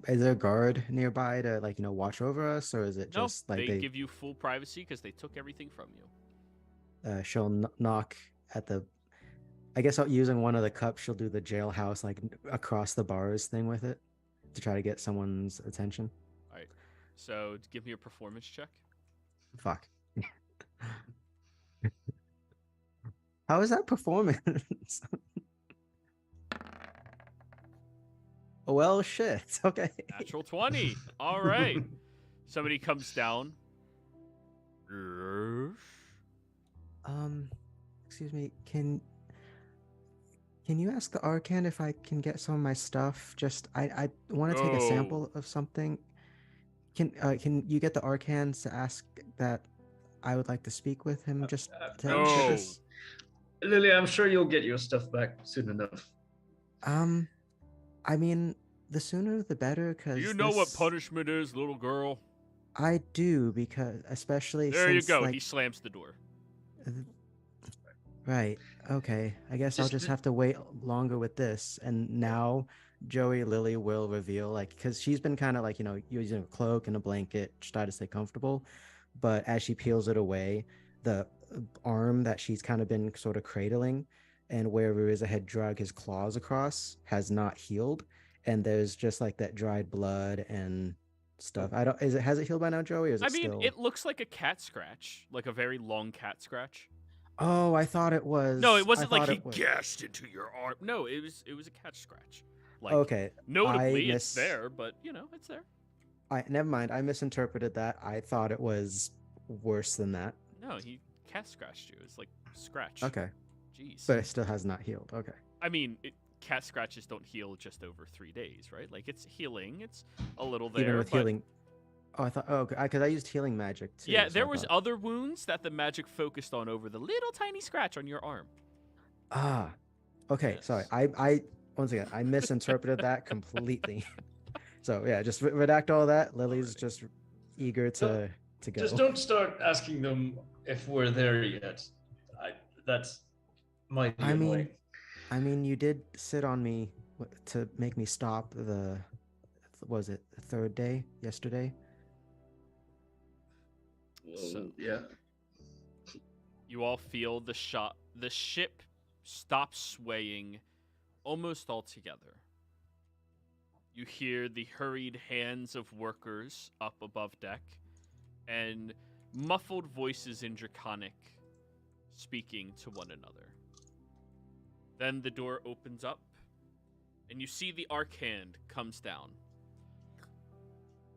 [SPEAKER 2] Is there a guard nearby to watch over us, or is it
[SPEAKER 1] No,
[SPEAKER 2] just like
[SPEAKER 1] they give you full privacy because they took everything from you.
[SPEAKER 2] She'll knock at the. I guess using one of the cups, she'll do the jailhouse across the bars thing with it to try to get someone's attention.
[SPEAKER 1] All right. So give me a performance check.
[SPEAKER 2] Fuck. How is that performance? Well, shit. Okay.
[SPEAKER 1] Natural 20. All right. Somebody comes down.
[SPEAKER 2] Excuse me. Can you ask the Arcan if I can get some of my stuff? Just I want to take a sample of something. Can you get the Arcans to ask that I would like to speak with him just to
[SPEAKER 1] no.
[SPEAKER 2] this?
[SPEAKER 6] Lily, I'm sure you'll get your stuff back soon enough.
[SPEAKER 2] I mean, the sooner the better, because
[SPEAKER 1] Do you know what punishment is, little girl?
[SPEAKER 2] I do, because especially
[SPEAKER 1] there
[SPEAKER 2] since,
[SPEAKER 1] you go. He slams the door.
[SPEAKER 2] Right. Okay. I guess I'll just have to wait longer with this. And now Joey Lily will reveal, because she's been kind of using a cloak and a blanket to try to stay comfortable. But as she peels it away, the arm that she's kind of been sort of cradling and where Ruiza had drug his claws across has not healed. And there's just that dried blood and stuff. Has it healed by now, Joey? Or is it still...
[SPEAKER 1] it looks like a cat scratch, like a very long cat scratch.
[SPEAKER 2] Oh, I thought it was.
[SPEAKER 1] No, it wasn't like he gashed into your arm. No, it was a cat scratch.
[SPEAKER 2] Okay.
[SPEAKER 1] Notably, it's there, but it's there.
[SPEAKER 2] Never mind. I misinterpreted that. I thought it was worse than that.
[SPEAKER 1] No, he cat scratched you. It's like scratch.
[SPEAKER 2] Okay.
[SPEAKER 1] Jeez.
[SPEAKER 2] But it still has not healed. Okay.
[SPEAKER 1] I mean, cat scratches don't heal just over 3 days, right? It's healing. It's a little there.
[SPEAKER 2] Even with healing. Oh, I thought. Oh, because I used healing magic too.
[SPEAKER 1] Yeah, there was other wounds that the magic focused on over the little tiny scratch on your arm.
[SPEAKER 2] Ah. Okay. Yes. Sorry. I once again I misinterpreted that completely. So yeah, just redact all that. Lily's just eager to go.
[SPEAKER 6] Just don't start asking them if we're there yet. That's my way.
[SPEAKER 2] I mean, you did sit on me to make me stop the third day yesterday?
[SPEAKER 3] So, yeah.
[SPEAKER 1] You all feel the ship stop swaying almost altogether. You hear the hurried hands of workers up above deck and muffled voices in Draconic speaking to one another. Then the door opens up, and you see the Archhand comes down.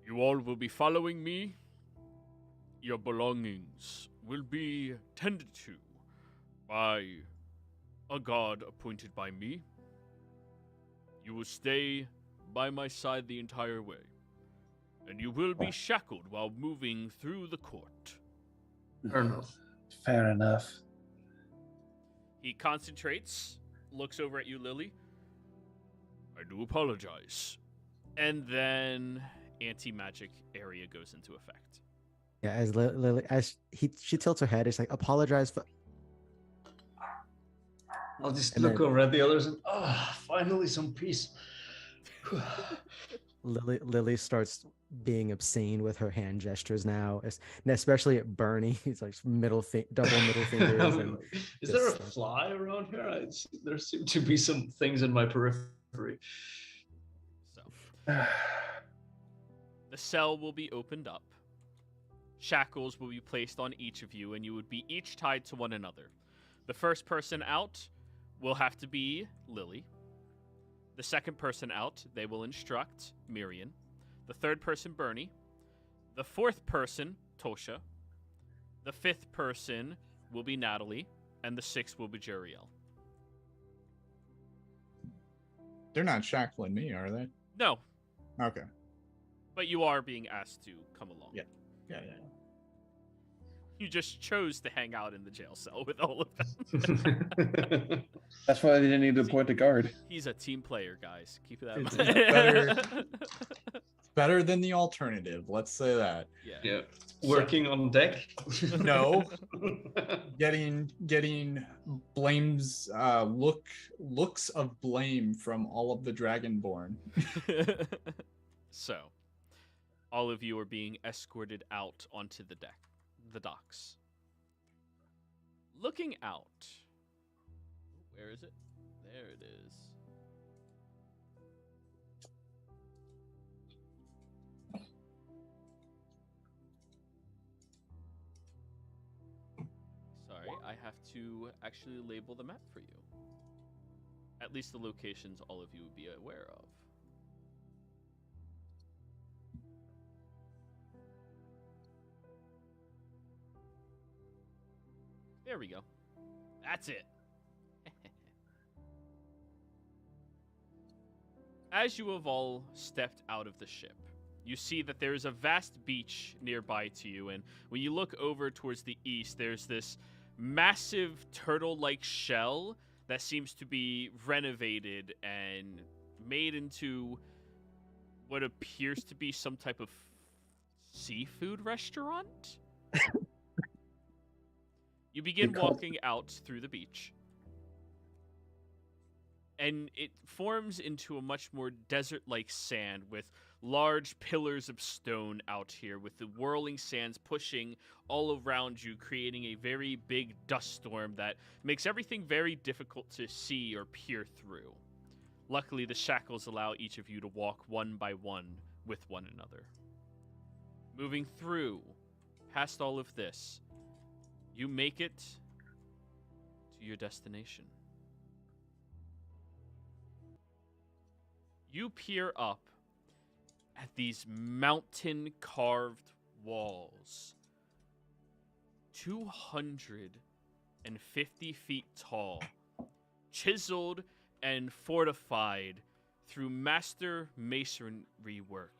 [SPEAKER 1] You all will be following me. Your belongings will be tended to by a god appointed by me. You will stay by my side the entire way, and you will be shackled while moving through the court.
[SPEAKER 3] Fair enough.
[SPEAKER 4] Fair enough.
[SPEAKER 1] He concentrates, looks over at you, Lily. I do apologize. And then anti-magic area goes into effect.
[SPEAKER 2] Yeah, as Lily, she tilts her head, it's like, apologize for...
[SPEAKER 6] I'll just look over at the others and, finally some peace.
[SPEAKER 2] Lily starts being obscene with her hand gestures now, especially at Bernie. He's like double middle fingers. And
[SPEAKER 6] is there a fly around here? There seem to be some things in my periphery.
[SPEAKER 1] So, the cell will be opened up. Shackles will be placed on each of you, and you would be each tied to one another. The first person out will have to be Lily. The second person out, they will instruct Miriam. The third person, Bernie. The fourth person, Tosha. The fifth person will be Natalie. And the sixth will be Jeriel.
[SPEAKER 5] They're not shackling me, are they?
[SPEAKER 1] No.
[SPEAKER 5] Okay.
[SPEAKER 1] But you are being asked to come along.
[SPEAKER 5] Yeah.
[SPEAKER 1] You just chose to hang out in the jail cell with all of them.
[SPEAKER 4] That's why they didn't need to appoint a guard.
[SPEAKER 1] He's a team player, guys. Keep that in
[SPEAKER 5] It's
[SPEAKER 1] mind.
[SPEAKER 5] better than the alternative. Let's say that.
[SPEAKER 1] Yeah.
[SPEAKER 6] Yeah. Working on deck?
[SPEAKER 5] No. Getting blames looks of blame from all of the Dragonborn.
[SPEAKER 1] So, all of you are being escorted out onto the docks. Looking out. Where is it? There it is. Sorry, I have to actually label the map for you. At least the locations all of you would be aware of. There we go. That's it. As you have all stepped out of the ship, you see that there is a vast beach nearby to you, and when you look over towards the east, there's this massive turtle-like shell that seems to be renovated and made into what appears to be some type of seafood restaurant. You begin walking out through the beach, and it forms into a much more desert-like sand with large pillars of stone out here, with the whirling sands pushing all around you, creating a very big dust storm that makes everything very difficult to see or peer through. Luckily, the shackles allow each of you to walk one by one with one another. Moving through, past all of this, you make it to your destination. You peer up at these mountain-carved walls, 250 feet tall, chiseled and fortified through master masonry work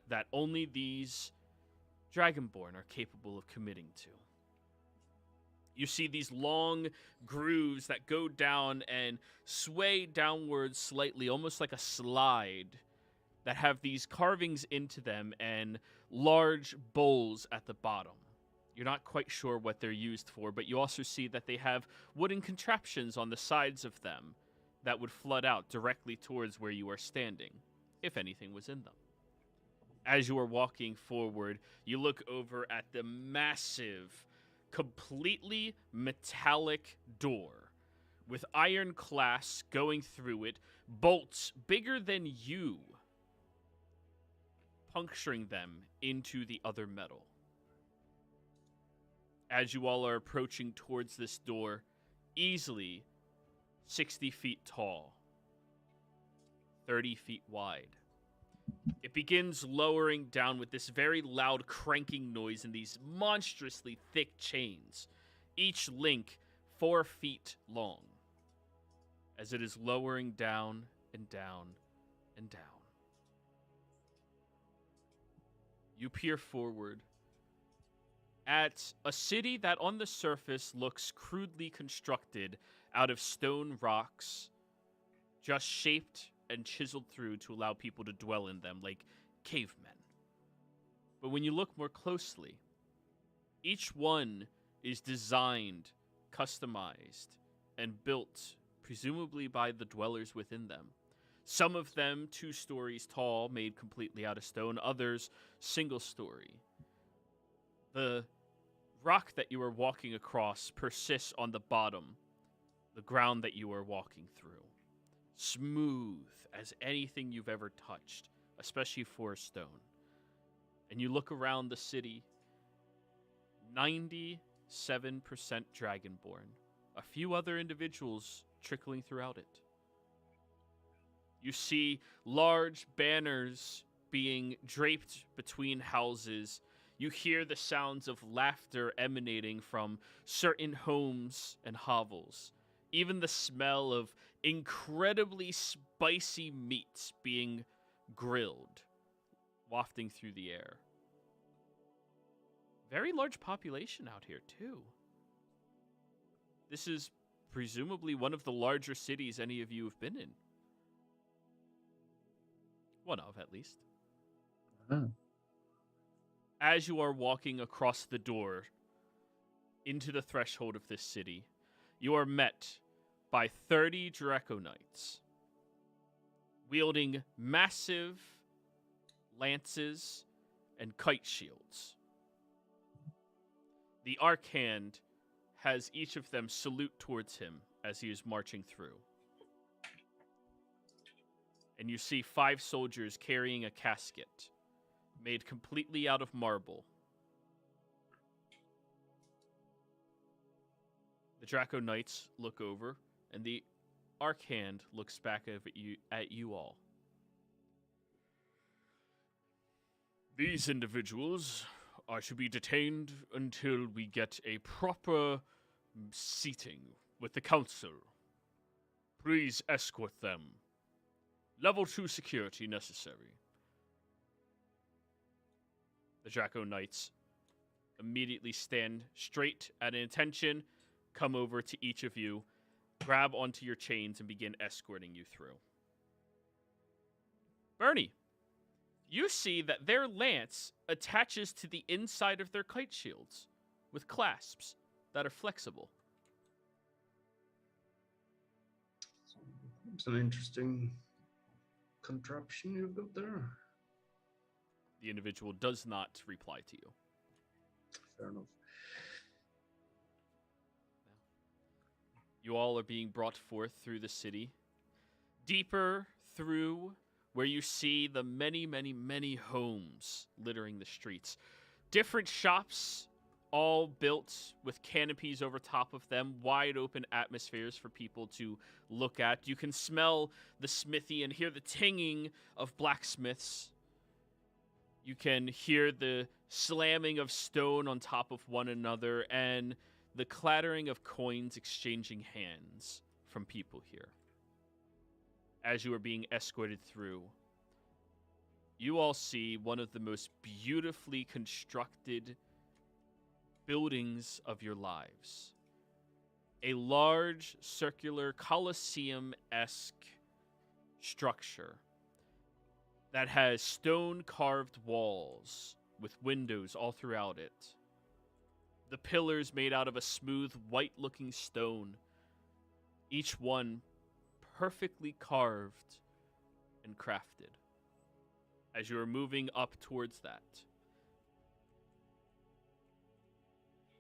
[SPEAKER 1] that only these Dragonborn are capable of committing to. You see these long grooves that go down and sway downwards slightly, almost like a slide, that have these carvings into them and large bowls at the bottom. You're not quite sure what they're used for, but you also see that they have wooden contraptions on the sides of them that would flood out directly towards where you are standing, if anything was in them. As you are walking forward, you look over at the massive, completely metallic door with iron clasps going through it, bolts bigger than you, puncturing them into the other metal. As you all are approaching towards this door, easily 60 feet tall, 30 feet wide, it begins lowering down with this very loud cranking noise in these monstrously thick chains, each link 4 feet long, as it is lowering down and down and down. You peer forward at a city that on the surface looks crudely constructed out of stone rocks, just shaped and chiseled through to allow people to dwell in them like cavemen. But when you look more closely, each one is designed, customized, and built presumably by the dwellers within them. Some of them 2 stories tall, made completely out of stone, others single story. The rock that you are walking across persists on the bottom, the ground that you are walking through. Smooth as anything you've ever touched, especially for a stone. And you look around the city, 97% Dragonborn, a few other individuals trickling throughout it. You see large banners being draped between houses. You hear the sounds of laughter emanating from certain homes and hovels. Even the smell of incredibly spicy meats being grilled, wafting through the air. Very large population out here, too. This is presumably one of the larger cities any of you have been in. One of, at least.
[SPEAKER 4] Oh.
[SPEAKER 1] As you are walking across the door into the threshold of this city, you are met by 30 Draco Knights wielding massive lances and kite shields. The Archhand has each of them salute towards him as he is marching through. And you see 5 soldiers carrying a casket made completely out of marble. The Draco Knights look over, and the Archhand looks back at you all. These individuals are to be detained until we get a proper seating with the council. Please escort them. Level 2 security necessary. The Draco Knights immediately stand straight at an attention, come over to each of you, grab onto your chains, and begin escorting you through. Bernie, you see that their lance attaches to the inside of their kite shields with clasps that are flexible.
[SPEAKER 6] It's an interesting contraption you've got there.
[SPEAKER 1] The individual does not reply to you.
[SPEAKER 6] Fair enough.
[SPEAKER 1] You all are being brought forth through the city, deeper through where you see the many, many, many homes littering the streets. Different shops, all built with canopies over top of them, wide open atmospheres for people to look at. You can smell the smithy and hear the tinging of blacksmiths. You can hear the slamming of stone on top of one another and the clattering of coins exchanging hands from people here. As you are being escorted through, you all see one of the most beautifully constructed buildings of your lives. A large, circular, Colosseum-esque structure that has stone-carved walls with windows all throughout it. The pillars made out of a smooth, white-looking stone, each one perfectly carved and crafted. As you are moving up towards that,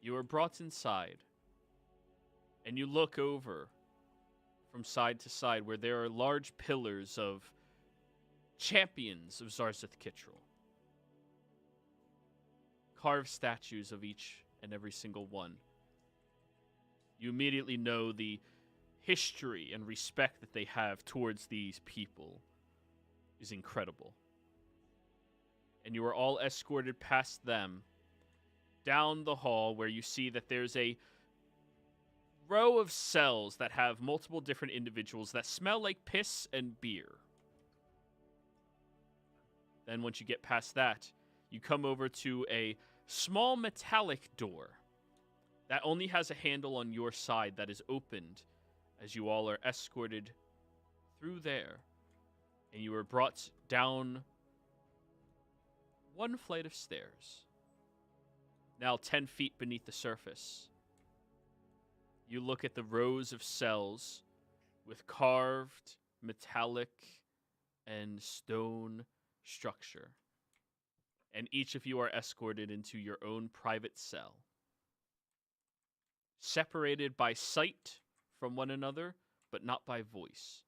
[SPEAKER 1] you are brought inside, and you look over from side to side where there are large pillars of champions of Zarzeth Kittrell. Carved statues of each and every single one. You immediately know the history and respect that they have towards these people is incredible. And you are all escorted past them down the hall where you see that there's a row of cells that have multiple different individuals that smell like piss and beer. Then once you get past that, you come over to a small metallic door that only has a handle on your side that is opened as you all are escorted through there, and you are brought down one flight of stairs, now 10 feet beneath the surface. You look at the rows of cells with carved metallic and stone structure, and each of you are escorted into your own private cell, separated by sight from one another, but not by voice.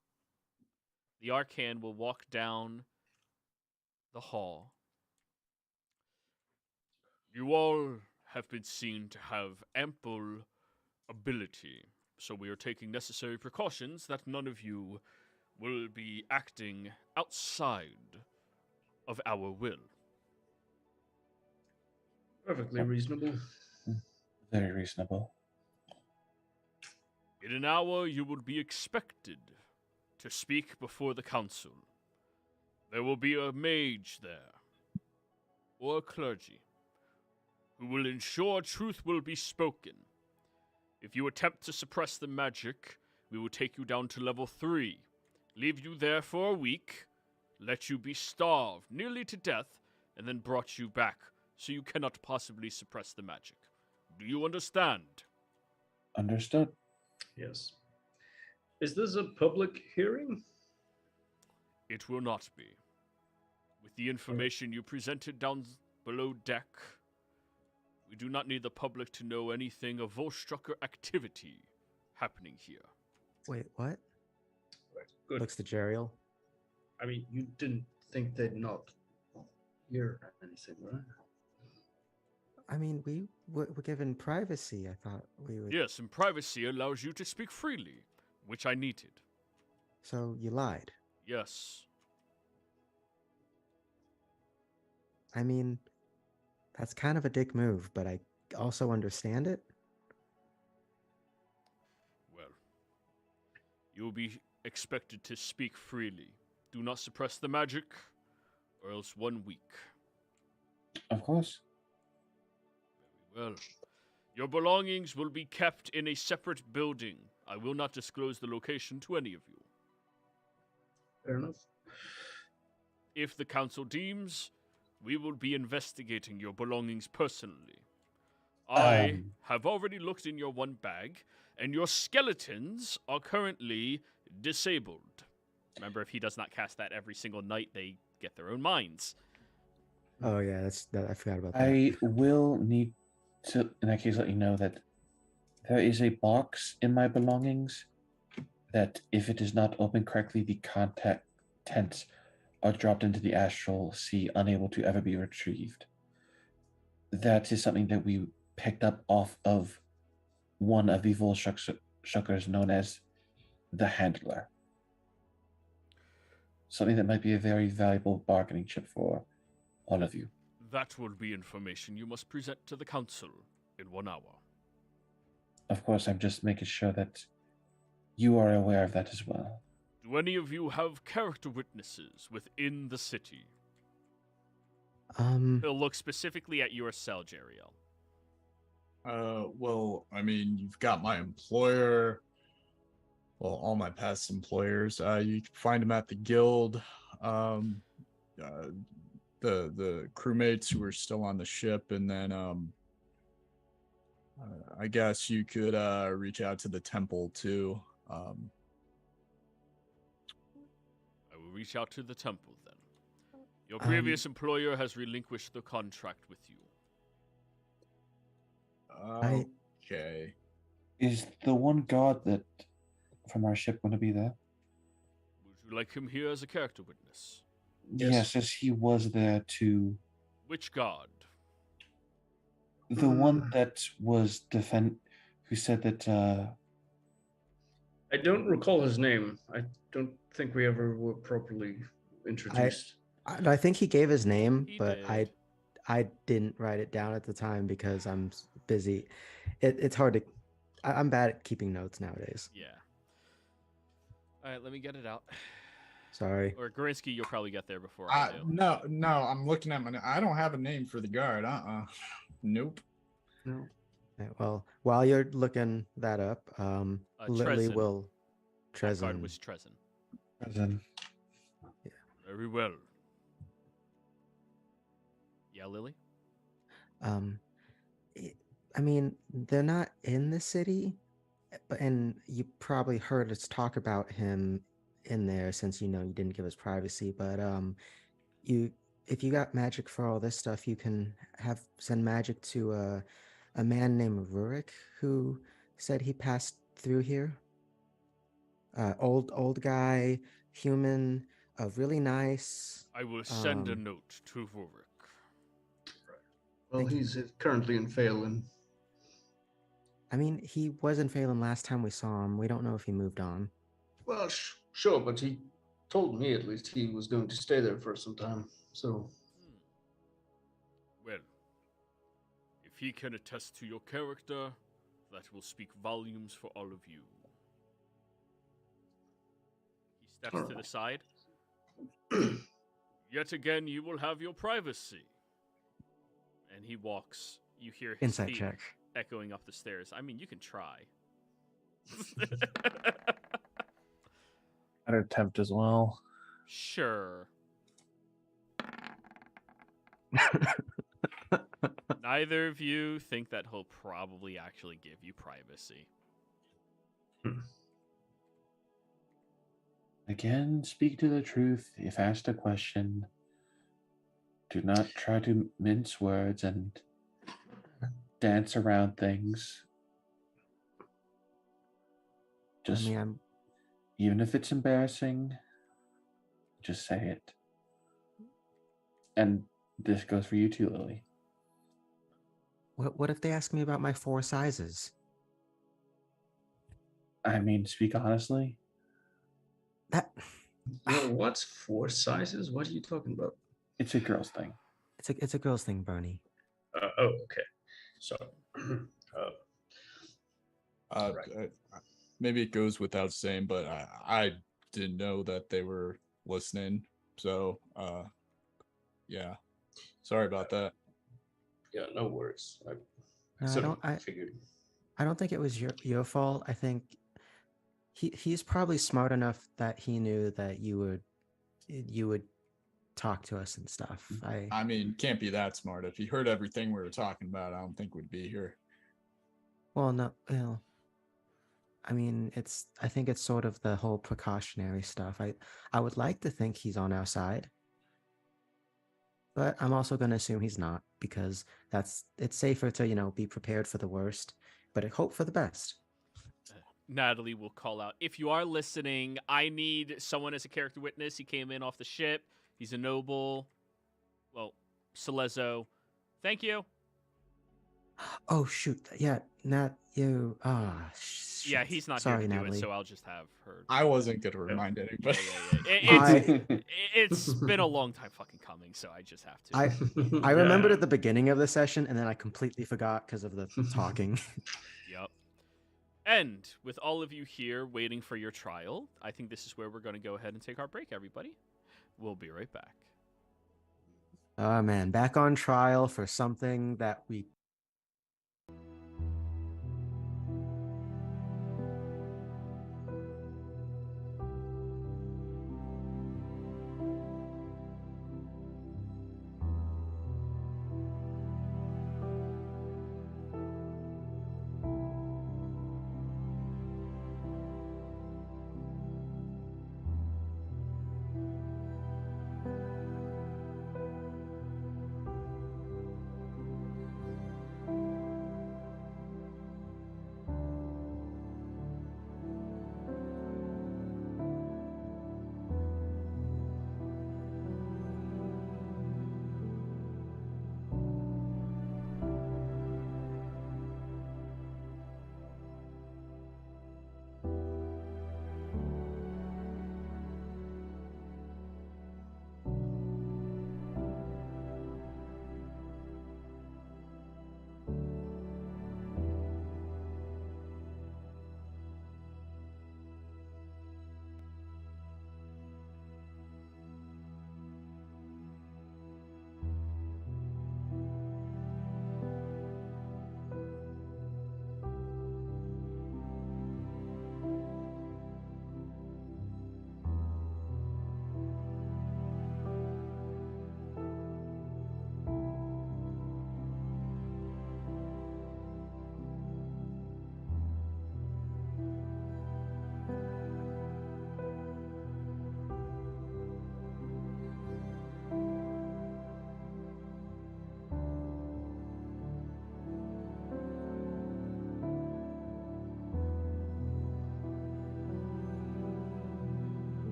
[SPEAKER 1] The Archhand will walk down the hall. You all have been seen to have ample ability, so we are taking necessary precautions that none of you will be acting outside of our will.
[SPEAKER 6] Perfectly reasonable.
[SPEAKER 4] Very reasonable.
[SPEAKER 1] In an hour, you will be expected to speak before the council. There will be a mage there, or a clergy, who will ensure truth will be spoken. If you attempt to suppress the magic, we will take you down to level 3, leave you there for a week, let you be starved nearly to death, and then brought you back so you cannot possibly suppress the magic. Do you understand?
[SPEAKER 4] Understood.
[SPEAKER 6] Yes. Is this a public hearing?
[SPEAKER 1] It will not be. With the information you presented down below deck, we do not need the public to know anything of Volstrucker activity happening here.
[SPEAKER 2] Wait, what?
[SPEAKER 6] Right. Good.
[SPEAKER 2] Looks to Jeriel.
[SPEAKER 6] I mean, you didn't think they'd not hear anything, right?
[SPEAKER 2] I mean, we were given privacy. I thought we would.
[SPEAKER 1] Yes, and privacy allows you to speak freely, which I needed.
[SPEAKER 2] So you lied.
[SPEAKER 1] Yes.
[SPEAKER 2] I mean, that's kind of a dick move, but I also understand it.
[SPEAKER 1] Well, you will be expected to speak freely. Do not suppress the magic, or else 1 week.
[SPEAKER 4] Of course.
[SPEAKER 1] Very well. Your belongings will be kept in a separate building. I will not disclose the location to any of you.
[SPEAKER 6] Fair enough.
[SPEAKER 1] If the council deems, we will be investigating your belongings personally. I have already looked in your one bag, and your skeletons are currently disabled. Remember, if he does not cast that every single night, they get their own minds.
[SPEAKER 2] Oh yeah, I forgot about that.
[SPEAKER 4] I will need to, in that case, let you know that there is a box in my belongings that, if it is not opened correctly, the contents are dropped into the astral sea, unable to ever be retrieved. That is something that we picked up off of one of the Volstruckers known as the Handler. Something that might be a very valuable bargaining chip for all of you.
[SPEAKER 1] That will be information you must present to the council in 1 hour.
[SPEAKER 4] Of course, I'm just making sure that you are aware of that as well.
[SPEAKER 1] Do any of you have character witnesses within the city? He'll look specifically at your cell, Jeriel.
[SPEAKER 5] Well, I mean, you've got my employer. Well, all my past employers. You can find them at the guild. The crewmates who are still on the ship, and then I guess you could reach out to the temple too.
[SPEAKER 1] I will reach out to the temple then. Your previous employer has relinquished the contract with you.
[SPEAKER 5] Okay.
[SPEAKER 4] Is the one guard that from our ship going to be there?
[SPEAKER 1] Would you like him here as a character witness?
[SPEAKER 4] Yes, as he was there too.
[SPEAKER 1] Which guard?
[SPEAKER 4] The one that was who said that
[SPEAKER 6] I don't recall his name. I don't think we ever were properly introduced.
[SPEAKER 2] I think he gave his name,
[SPEAKER 1] He
[SPEAKER 2] but
[SPEAKER 1] did.
[SPEAKER 2] I didn't write it down at the time because I'm busy. It's hard to. I'm bad at keeping notes nowadays.
[SPEAKER 1] Yeah. All right, let me get it out.
[SPEAKER 2] Sorry.
[SPEAKER 1] Or Gorinsky, you'll probably get there before I do.
[SPEAKER 5] No, I'm looking at I don't have a name for the guard. Nope.
[SPEAKER 6] No.
[SPEAKER 2] Yeah, well, while you're looking that up, Lily
[SPEAKER 1] Trezin.
[SPEAKER 2] will.
[SPEAKER 1] That guard
[SPEAKER 2] Trezin.
[SPEAKER 1] was Trezin.
[SPEAKER 4] prison.
[SPEAKER 1] Very well. Yeah, Lily?
[SPEAKER 2] I mean, they're not in the city, and you probably heard us talk about him in there since you didn't give us privacy. But if you got magic for all this stuff, you can send magic to a man named Rurik who said he passed through here. Old guy, human, really nice.
[SPEAKER 1] I will send a note to Rurik.
[SPEAKER 6] Well, he's currently in Phelan.
[SPEAKER 2] I mean, he was in Phelan last time we saw him. We don't know if he moved on.
[SPEAKER 6] Well, sure, but he told me at least he was going to stay there for some time. So,
[SPEAKER 1] Well, if he can attest to your character, that will speak volumes for all of you. He steps to the side. Yet again, you will have your privacy. And he walks You hear his
[SPEAKER 2] Insight
[SPEAKER 1] feet
[SPEAKER 2] check.
[SPEAKER 1] echoing up the stairs. I mean, you can try.
[SPEAKER 4] I'd attempt as well.
[SPEAKER 1] Sure. Neither of you think that he'll probably actually give you privacy.
[SPEAKER 4] Again, speak to the truth. If asked a question, do not try to mince words and dance around things. Just, even if it's embarrassing, just say it. And this goes for you too, Lily.
[SPEAKER 2] What if they ask me about my 4 sizes?
[SPEAKER 4] I mean, speak honestly.
[SPEAKER 2] That
[SPEAKER 3] What's 4 sizes? What are you talking about?
[SPEAKER 4] It's a girl's thing.
[SPEAKER 2] it's a girl's thing, Bernie.
[SPEAKER 3] Oh, okay. So,
[SPEAKER 5] Maybe it goes without saying, but I didn't know that they were listening. So, yeah, sorry about that.
[SPEAKER 3] yeah, no worries.
[SPEAKER 2] No,
[SPEAKER 3] I figured.
[SPEAKER 2] I don't think it was your fault. I think he's probably smart enough that he knew that you would talk to us and stuff.
[SPEAKER 5] I mean, can't be that smart. If he heard everything we were talking about, I don't think we'd be here.
[SPEAKER 2] Well, no, I mean, I think it's sort of the whole precautionary stuff. I would like to think he's on our side, but I'm also going to assume he's not, because it's safer to, be prepared for the worst, but hope for the best.
[SPEAKER 1] Natalie will call out, if you are listening, I need someone as a character witness. He came in off the ship. He's a noble. Well, Celezo. Thank you.
[SPEAKER 2] Oh, shoot. Yeah, Nat, you...
[SPEAKER 1] Yeah, he's not
[SPEAKER 2] Sorry,
[SPEAKER 1] here to
[SPEAKER 2] Natalie.
[SPEAKER 1] do it, so I'll just have her.
[SPEAKER 5] I wasn't going to remind anybody.
[SPEAKER 1] It's been a long time fucking coming, so I just have to.
[SPEAKER 2] I remembered at the beginning of the session, and then I completely forgot because of the talking.
[SPEAKER 1] Yep. And with all of you here waiting for your trial, I think this is where we're going to go ahead and take our break, everybody. We'll be right back.
[SPEAKER 2] Oh, man. Back on trial for something that we...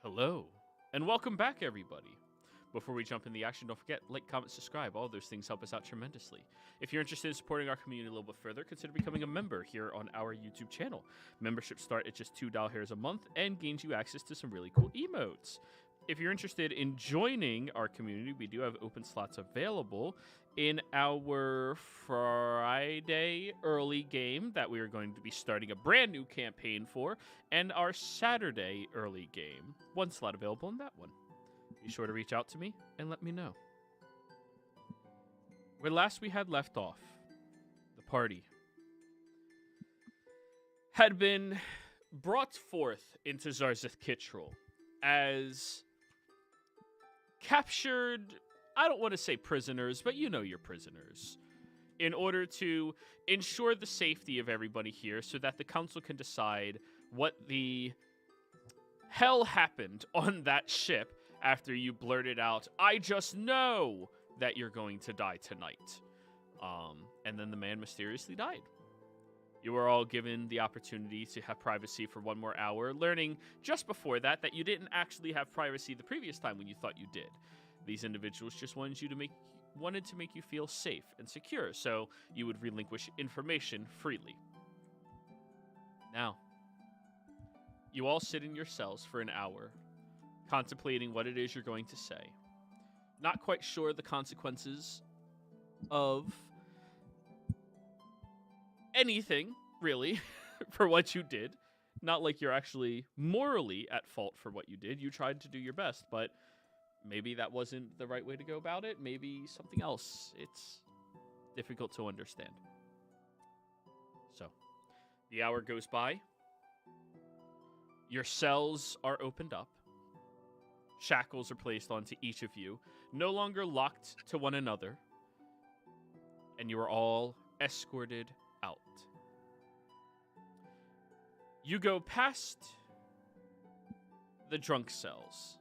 [SPEAKER 1] Hello, and welcome back, everybody. Before we jump in the action, don't forget, like, comment, subscribe. All those things help us out tremendously. If you're interested in supporting our community a little bit further, consider becoming a member here on our YouTube channel. Memberships start at just $2 a month and gains you access to some really cool emotes. If you're interested in joining our community, we do have open slots available in our Friday early game that we are going to be starting a brand new campaign for, and our Saturday early game. One slot available in that one. Be sure to reach out to me and let me know. Where last we had left off, the party had been brought forth into Zarzith Kittrell as captured, I don't want to say prisoners, but you know your prisoners, in order to ensure the safety of everybody here so that the council can decide what the hell happened on that ship after you blurted out, "I just know that you're going to die tonight." And then the man mysteriously died. You were all given the opportunity to have privacy for 1 more hour, learning just before that you didn't actually have privacy the previous time when you thought you did. These individuals just wanted to make you feel safe and secure, so you would relinquish information freely. Now, you all sit in your cells for an hour, contemplating what it is you're going to say. Not quite sure the consequences of anything, really, for what you did. Not like you're actually morally at fault for what you did. You tried to do your best, but maybe that wasn't the right way to go about it. Maybe something else. It's difficult to understand. So, the hour goes by. Your cells are opened up. Shackles are placed onto each of you, no longer locked to one another. And you are all escorted out. You go past the drunk cells,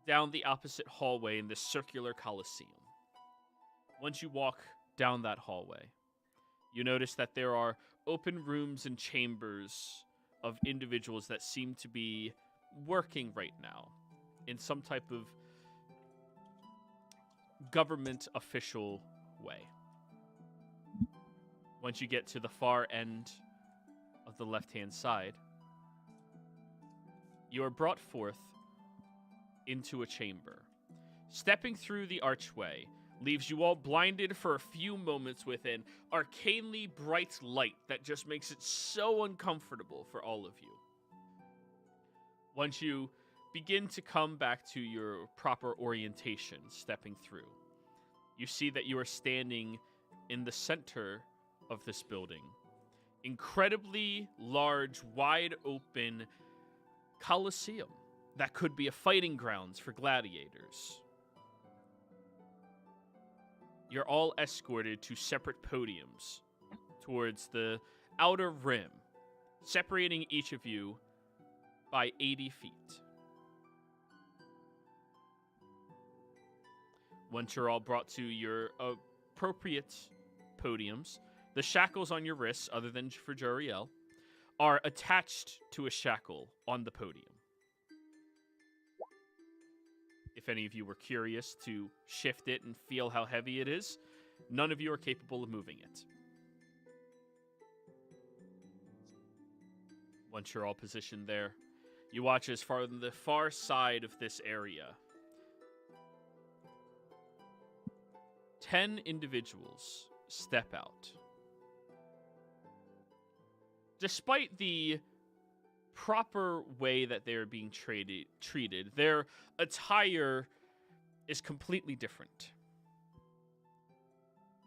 [SPEAKER 1] down the opposite hallway in this circular coliseum. Once you walk down that hallway, you notice that there are open rooms and chambers of individuals that seem to be working right now in some type of government official way. Once you get to the far end of the left-hand side, you are brought forth into a chamber. Stepping through the archway leaves you all blinded for a few moments with an arcanely bright light that just makes it so uncomfortable for all of you. Once you begin to come back to your proper orientation, stepping through, you see that you are standing in the center of this building. Incredibly large, wide open coliseum that could be a fighting grounds for gladiators. You're all escorted to separate podiums towards the outer rim, separating each of you by 80 feet. Once you're all brought to your appropriate podiums, the shackles on your wrists, other than for Joriel, are attached to a shackle on the podium. If any of you were curious to shift it and feel how heavy it is, none of you are capable of moving it. Once you're all positioned there, you watch as far on the far side of this area, 10 individuals step out. Despite the proper way that they are being treated, their attire is completely different.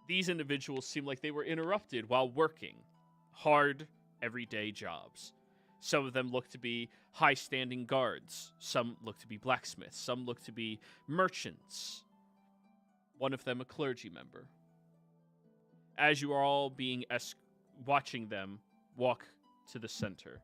[SPEAKER 1] These individuals seem like they were interrupted while working hard, everyday jobs. Some of them look to be high-standing guards. Some look to be blacksmiths. Some look to be merchants. One of them a clergy member. As you are all being watching them walk to the center,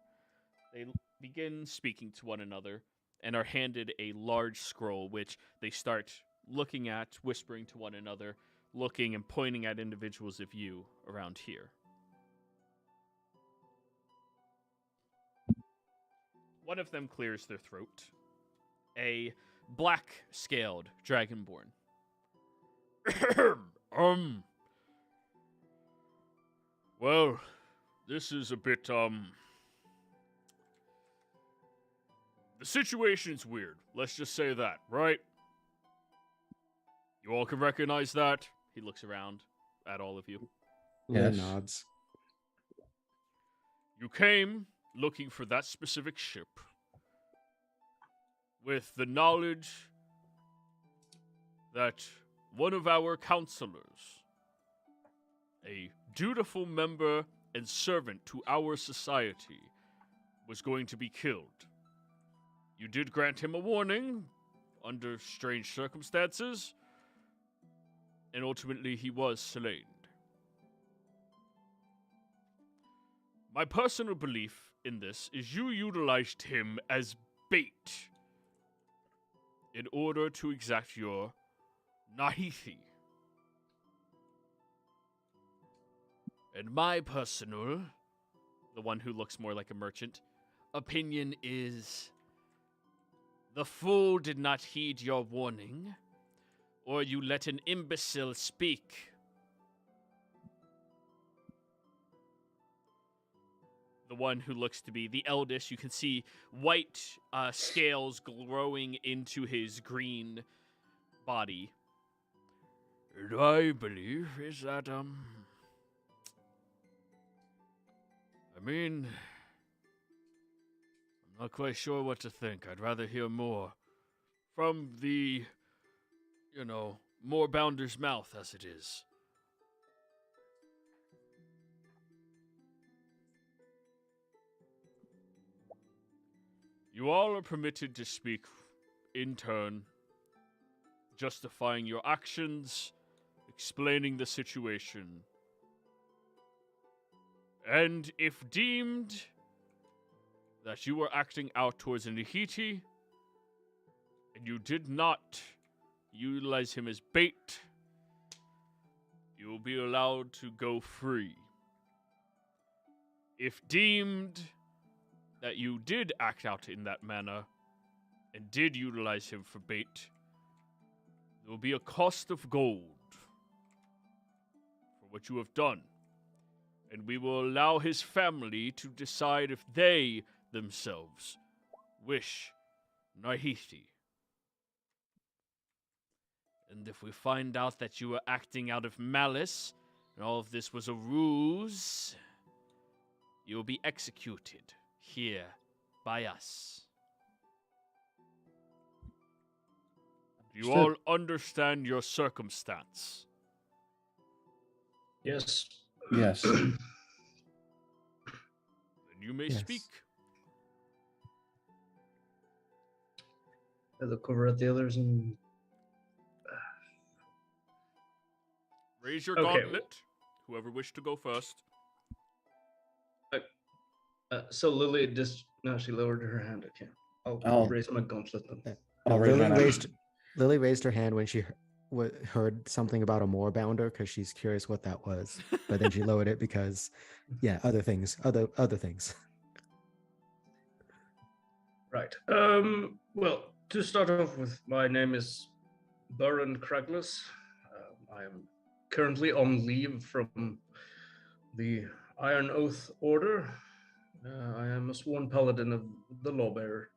[SPEAKER 1] they begin speaking to one another and are handed a large scroll, which they start looking at, whispering to one another, looking and pointing at individuals of you around here. One of them clears their throat. A black-scaled dragonborn. Well, this is a bit, The situation's weird. Let's just say that, right? You all can recognize that? He looks around at all of you.
[SPEAKER 2] Lily
[SPEAKER 4] Yes.
[SPEAKER 2] nods.
[SPEAKER 1] You came looking for that specific ship with the knowledge that one of our counselors, a dutiful member and servant to our society, was going to be killed. You did grant him a warning under strange circumstances, and ultimately he was slain. My personal belief in this is you utilized him as bait in order to exact your Nahithi. And my personal, the one who looks more like a merchant, opinion is the fool did not heed your warning, or you let an imbecile speak. The one who looks to be the eldest, you can see white scales growing into his green body. And I believe is that, I mean, I'm not quite sure what to think. I'd rather hear more from the, Moorbounder's mouth as it is. You all are permitted to speak in turn, justifying your actions, explaining the situation. And if deemed that you were acting out towards a Nahiti, and you did not utilize him as bait, you will be allowed to go free. If deemed that you did act out in that manner, and did utilize him for bait, there will be a cost of gold for what you have done. And we will allow his family to decide if they themselves wish Nahithi. And if we find out that you were acting out of malice, and all of this was a ruse, you will be executed here by us. Do you all understand your circumstance?
[SPEAKER 3] Yes.
[SPEAKER 4] Yes.
[SPEAKER 1] Then you may
[SPEAKER 2] Yes.
[SPEAKER 1] speak.
[SPEAKER 6] I look over at the others and
[SPEAKER 1] Raise your
[SPEAKER 6] Okay.
[SPEAKER 1] gauntlet. Whoever wished to go first.
[SPEAKER 6] so Lily just no, she lowered her hand. Okay, I'll
[SPEAKER 4] Oh.
[SPEAKER 6] raise my gauntlet then.
[SPEAKER 4] I'll raise
[SPEAKER 2] Lily
[SPEAKER 4] mine up.
[SPEAKER 2] Lily raised her hand when she heard something about a moorbounder because she's curious what that was. But then she lowered it because, yeah, other things.
[SPEAKER 6] Right. Well, to start off with, my name is Baron Cragless. I am currently on leave from the Iron Oath Order. I am a sworn paladin of the Lawbearer,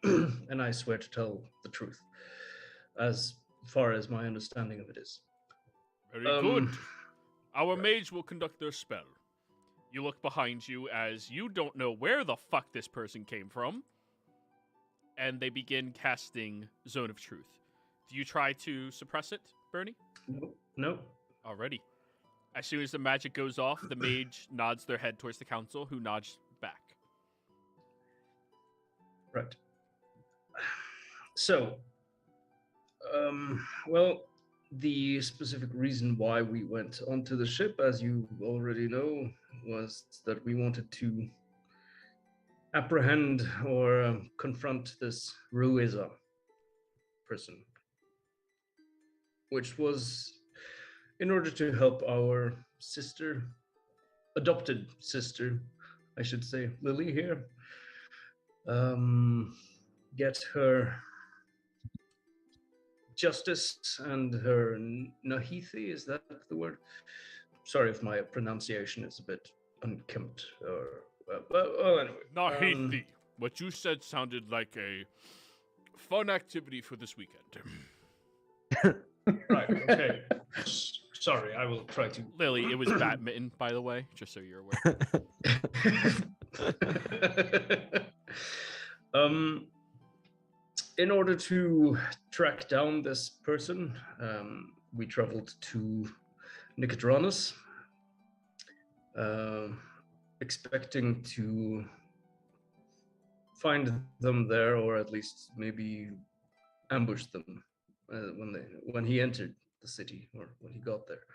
[SPEAKER 6] and I swear to tell the truth, as far as my understanding of it is.
[SPEAKER 1] Very good. Our
[SPEAKER 6] right.
[SPEAKER 1] mage will conduct their spell. You look behind you as you don't know where the fuck this person came from. And they begin casting Zone of Truth. Do you try to suppress it, Bernie?
[SPEAKER 6] Nope.
[SPEAKER 1] Alrighty. As soon as the magic goes off, the mage nods their head towards the council, who nods back.
[SPEAKER 6] Right. So, well, the specific reason why we went onto the ship, as you already know, was that we wanted to apprehend or confront this Ruiza person, which was in order to help our adopted sister, I should say, Lily here, get her justice and her Nahithi. Is that the word? Sorry if my pronunciation is a bit unkempt. Or well, anyway.
[SPEAKER 1] Nahithi. What you said sounded like a fun activity for this weekend.
[SPEAKER 6] Right. Okay. Sorry, I will try to.
[SPEAKER 1] Lily, it was badminton, by the way, just so you're aware.
[SPEAKER 6] In order to track down this person, we traveled to Nicodranus, expecting to find them there, or at least maybe ambush them when he entered the city, or when he got there.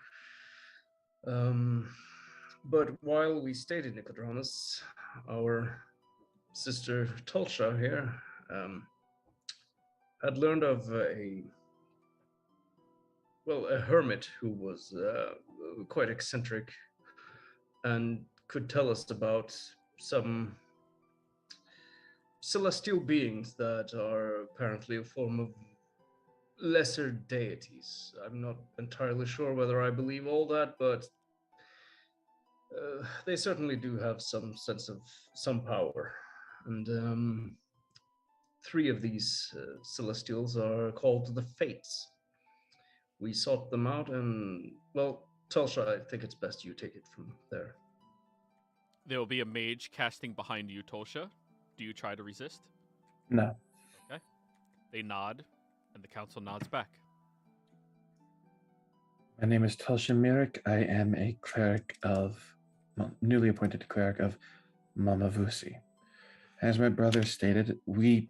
[SPEAKER 6] But while we stayed in Nicodranus, our sister Tulsha here had learned of a hermit who was quite eccentric and could tell us about some celestial beings that are apparently a form of lesser deities. I'm not entirely sure whether I believe all that, but they certainly do have some sense of some power. And 3 of these celestials are called the Fates. We sought them out, and, well, Telsha, I think it's best you take it from there.
[SPEAKER 1] There will be a mage casting behind you, Tolsha. Do you try to resist?
[SPEAKER 4] No.
[SPEAKER 1] Okay. They nod, and the council nods back.
[SPEAKER 4] My name is Tulsha Mirik. I am a cleric newly appointed cleric of Mamavusi. As my brother stated, we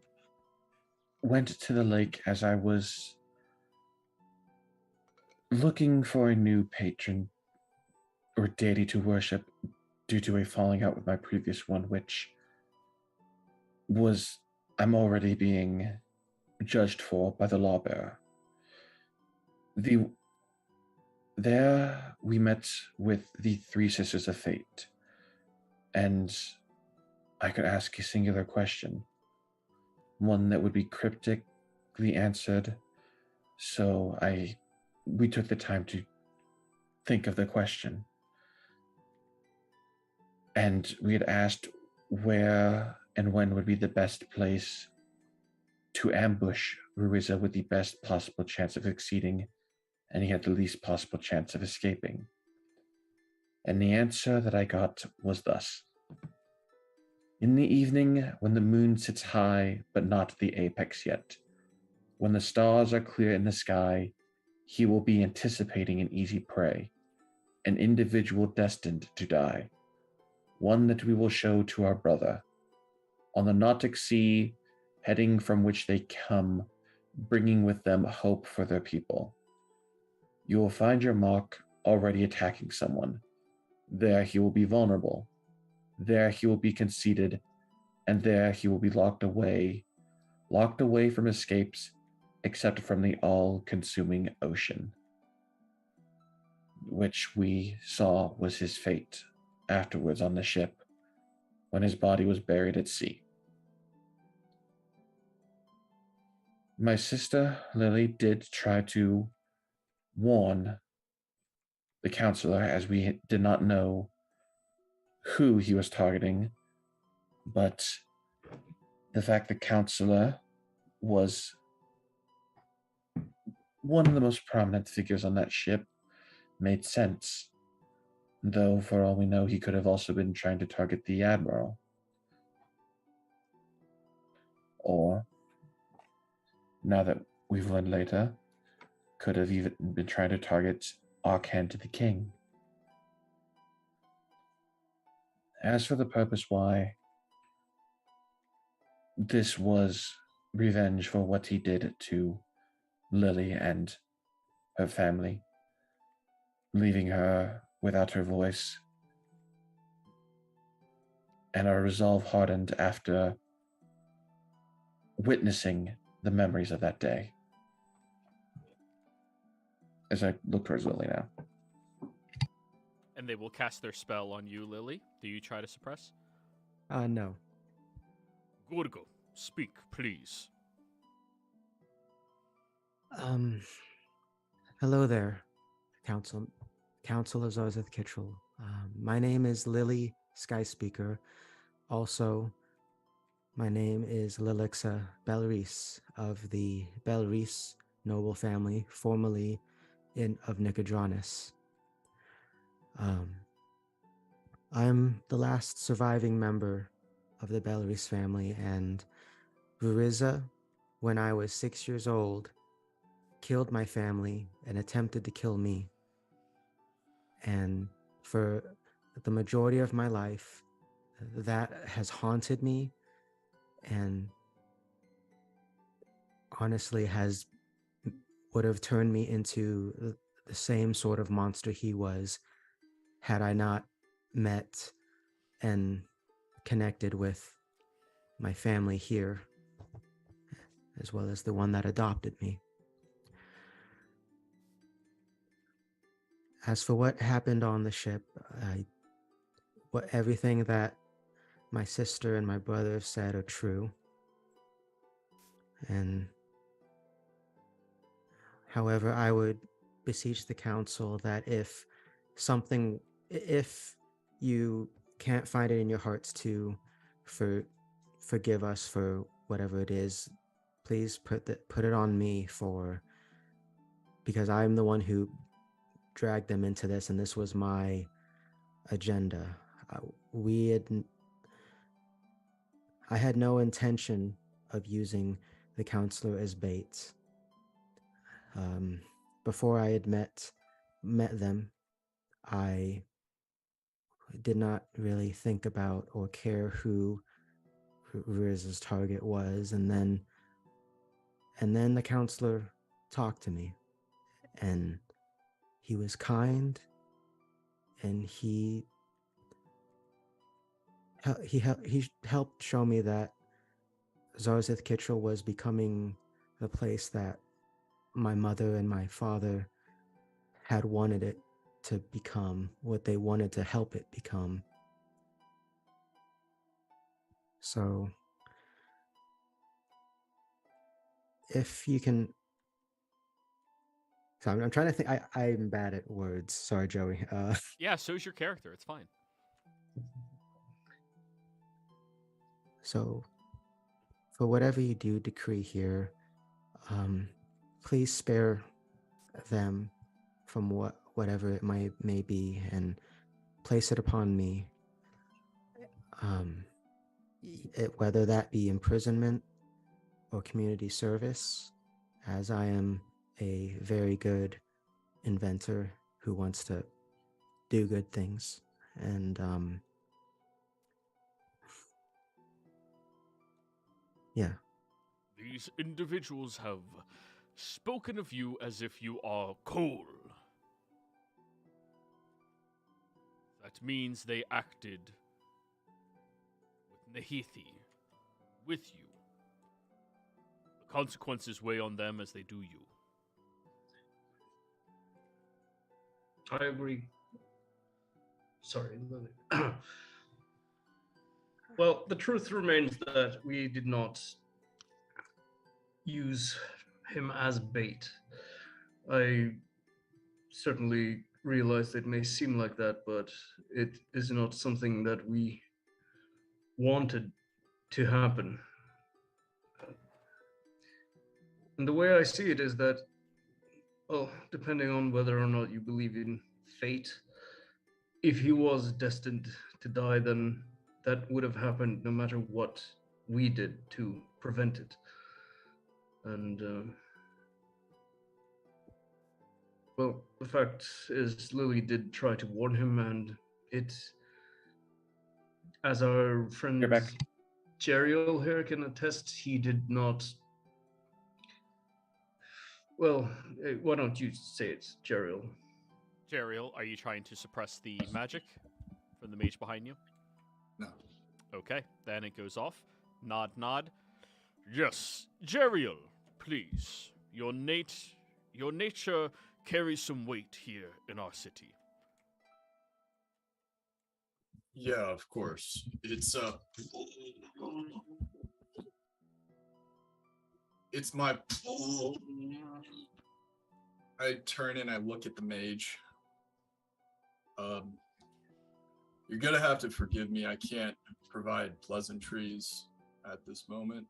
[SPEAKER 4] went to the lake as I was looking for a new patron or deity to worship due to a falling out with my previous one, which I'm already being judged for by the lawbearer. There we met with the 3 Sisters of Fate, and I could ask a singular question, one that would be cryptically answered, so we took the time to think of the question. And we had asked where and when would be the best place to ambush Ruiza with the best possible chance of succeeding, and he had the least possible chance of escaping. And the answer that I got was thus. In the evening, when the moon sits high, but not at the apex yet, when the stars are clear in the sky, he will be anticipating an easy prey, an individual destined to die, one that we will show to our brother. On the Nautic Sea, heading from which they come, bringing with them hope for their people. You will find your mark already attacking someone. There he will be vulnerable. There he will be conceited, and there he will be locked away from escapes, except from the all-consuming ocean, which we saw was his fate afterwards on the ship, when his body was buried at sea. My sister, Lily, did try to warn the counselor, as we did not know who he was targeting, but the fact the counselor was one of the most prominent figures on that ship made sense, though for all we know he could have also been trying to target the admiral, or, now that we've learned later, could have even been trying to target Arkhand to the king. As for the purpose why, this was revenge for what he did to Lily and her family, leaving her without her voice, and our resolve hardened after witnessing the memories of that day. As I look towards Lily now.
[SPEAKER 1] And they will cast their spell on you, Lily. Do you try to suppress?
[SPEAKER 2] No.
[SPEAKER 1] Gorgo, speak, please.
[SPEAKER 2] Hello there, Council of Zarzeth Kittrell. My name is Lily Skyspeaker. Also, my name is Lilixa Belris of the Belris noble family, formerly of Nicodranus. I'm the last surviving member of the Belris family, and Ruriza, when I was 6 years old, killed my family and attempted to kill me. And for the majority of my life, that has haunted me and honestly would have turned me into the same sort of monster he was had I not met and connected with my family here, as well as the one that adopted me. As for what happened on the ship, everything that my sister and my brother have said are true. And however, I would beseech the council that if you can't find it in your hearts to forgive us for whatever it is, please put it on me, because I'm the one who dragged them into this, and this was my agenda. I had no intention of using the counselor as bait. Before I had met them, I did not really think about or care who Riz's target was, and then the counselor talked to me, and he was kind, and he helped show me that Zarzeth Kittrell was becoming the place that my mother and my father had wanted it to become, what they wanted to help it become. So if you can, so I'm trying to think. I'm bad at words. Sorry, Joey.
[SPEAKER 1] Yeah, so's your character. It's fine.
[SPEAKER 2] So for whatever you do decree here, please spare them from whatever it may be, and place it upon me. Whether that be imprisonment or community service, as I am a very good inventor who wants to do good things. And yeah.
[SPEAKER 1] These individuals have spoken of you as if you are coal. That means they acted with Nahithi, with you. The consequences weigh on them as they do you.
[SPEAKER 6] I agree. Sorry, Lily. Well, the truth remains that we did not use him as bait. I certainly realize it may seem like that, but it is not something that we wanted to happen. And the way I see it is that, well, depending on whether or not you believe in fate, if he was destined to die, then that would have happened no matter what we did to prevent it. And well, the fact is, Lily did try to warn him, and it, as our friend Jeriel here can attest, he did not. Well, why don't you say it, Jeriel?
[SPEAKER 1] Jeriel, are you trying to suppress the magic from the mage behind you?
[SPEAKER 5] No.
[SPEAKER 1] Okay, then it goes off. Nod, nod. Yes, Jeriel, please. Your nature carries some weight here in our city.
[SPEAKER 5] Yeah, of course. It's it's my. I turn and I look at the mage. You're gonna have to forgive me. I can't provide pleasantries at this moment.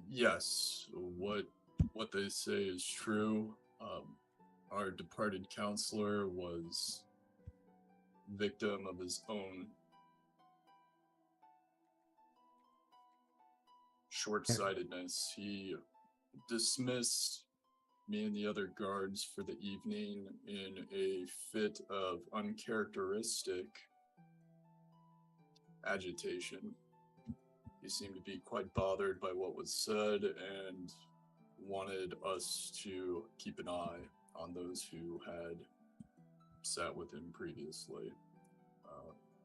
[SPEAKER 5] Yes, what they say is true. Our departed counselor was victim of his own short-sightedness. He dismissed me and the other guards for the evening in a fit of uncharacteristic agitation. He seemed to be quite bothered by what was said and wanted us to keep an eye on those who had sat with him previously.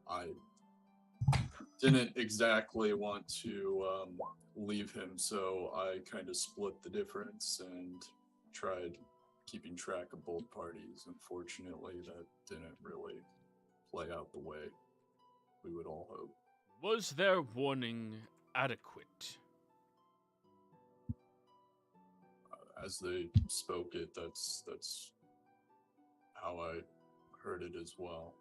[SPEAKER 5] I didn't exactly want to leave him, so I kind of split the difference and tried keeping track of both parties. Unfortunately, that didn't really play out the way we would all hope.
[SPEAKER 1] Was their warning adequate?
[SPEAKER 5] As they spoke it, that's how I heard it as well.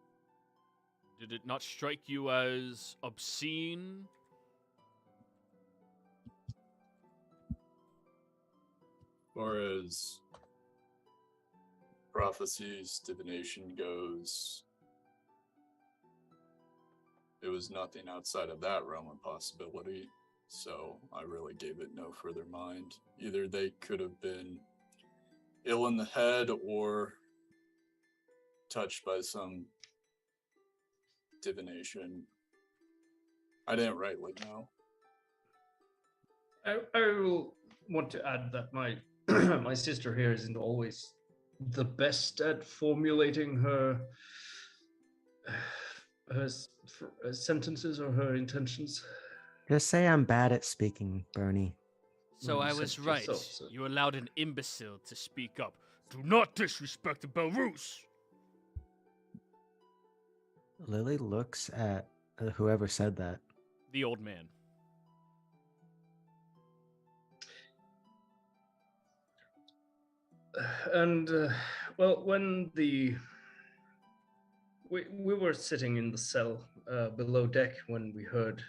[SPEAKER 1] Did it not strike you as obscene?
[SPEAKER 5] As far as prophecies, divination goes, it was nothing outside of that realm of possibility, so I really gave it no further mind. Either they could have been ill in the head or touched by some divination. I didn't rightly know.
[SPEAKER 6] I will want to add that my my sister here isn't always the best at formulating her sentences or her intentions.
[SPEAKER 2] Just say I'm bad at speaking, Bernie.
[SPEAKER 1] So
[SPEAKER 6] Well, you
[SPEAKER 1] I
[SPEAKER 6] said
[SPEAKER 1] was
[SPEAKER 6] it
[SPEAKER 1] right.
[SPEAKER 6] yourself, so-
[SPEAKER 1] You allowed an imbecile to speak up. Do not disrespect the Belarus!
[SPEAKER 2] Lily looks at whoever said that.
[SPEAKER 1] The old man.
[SPEAKER 6] And well, when we were sitting in the cell below deck when we heard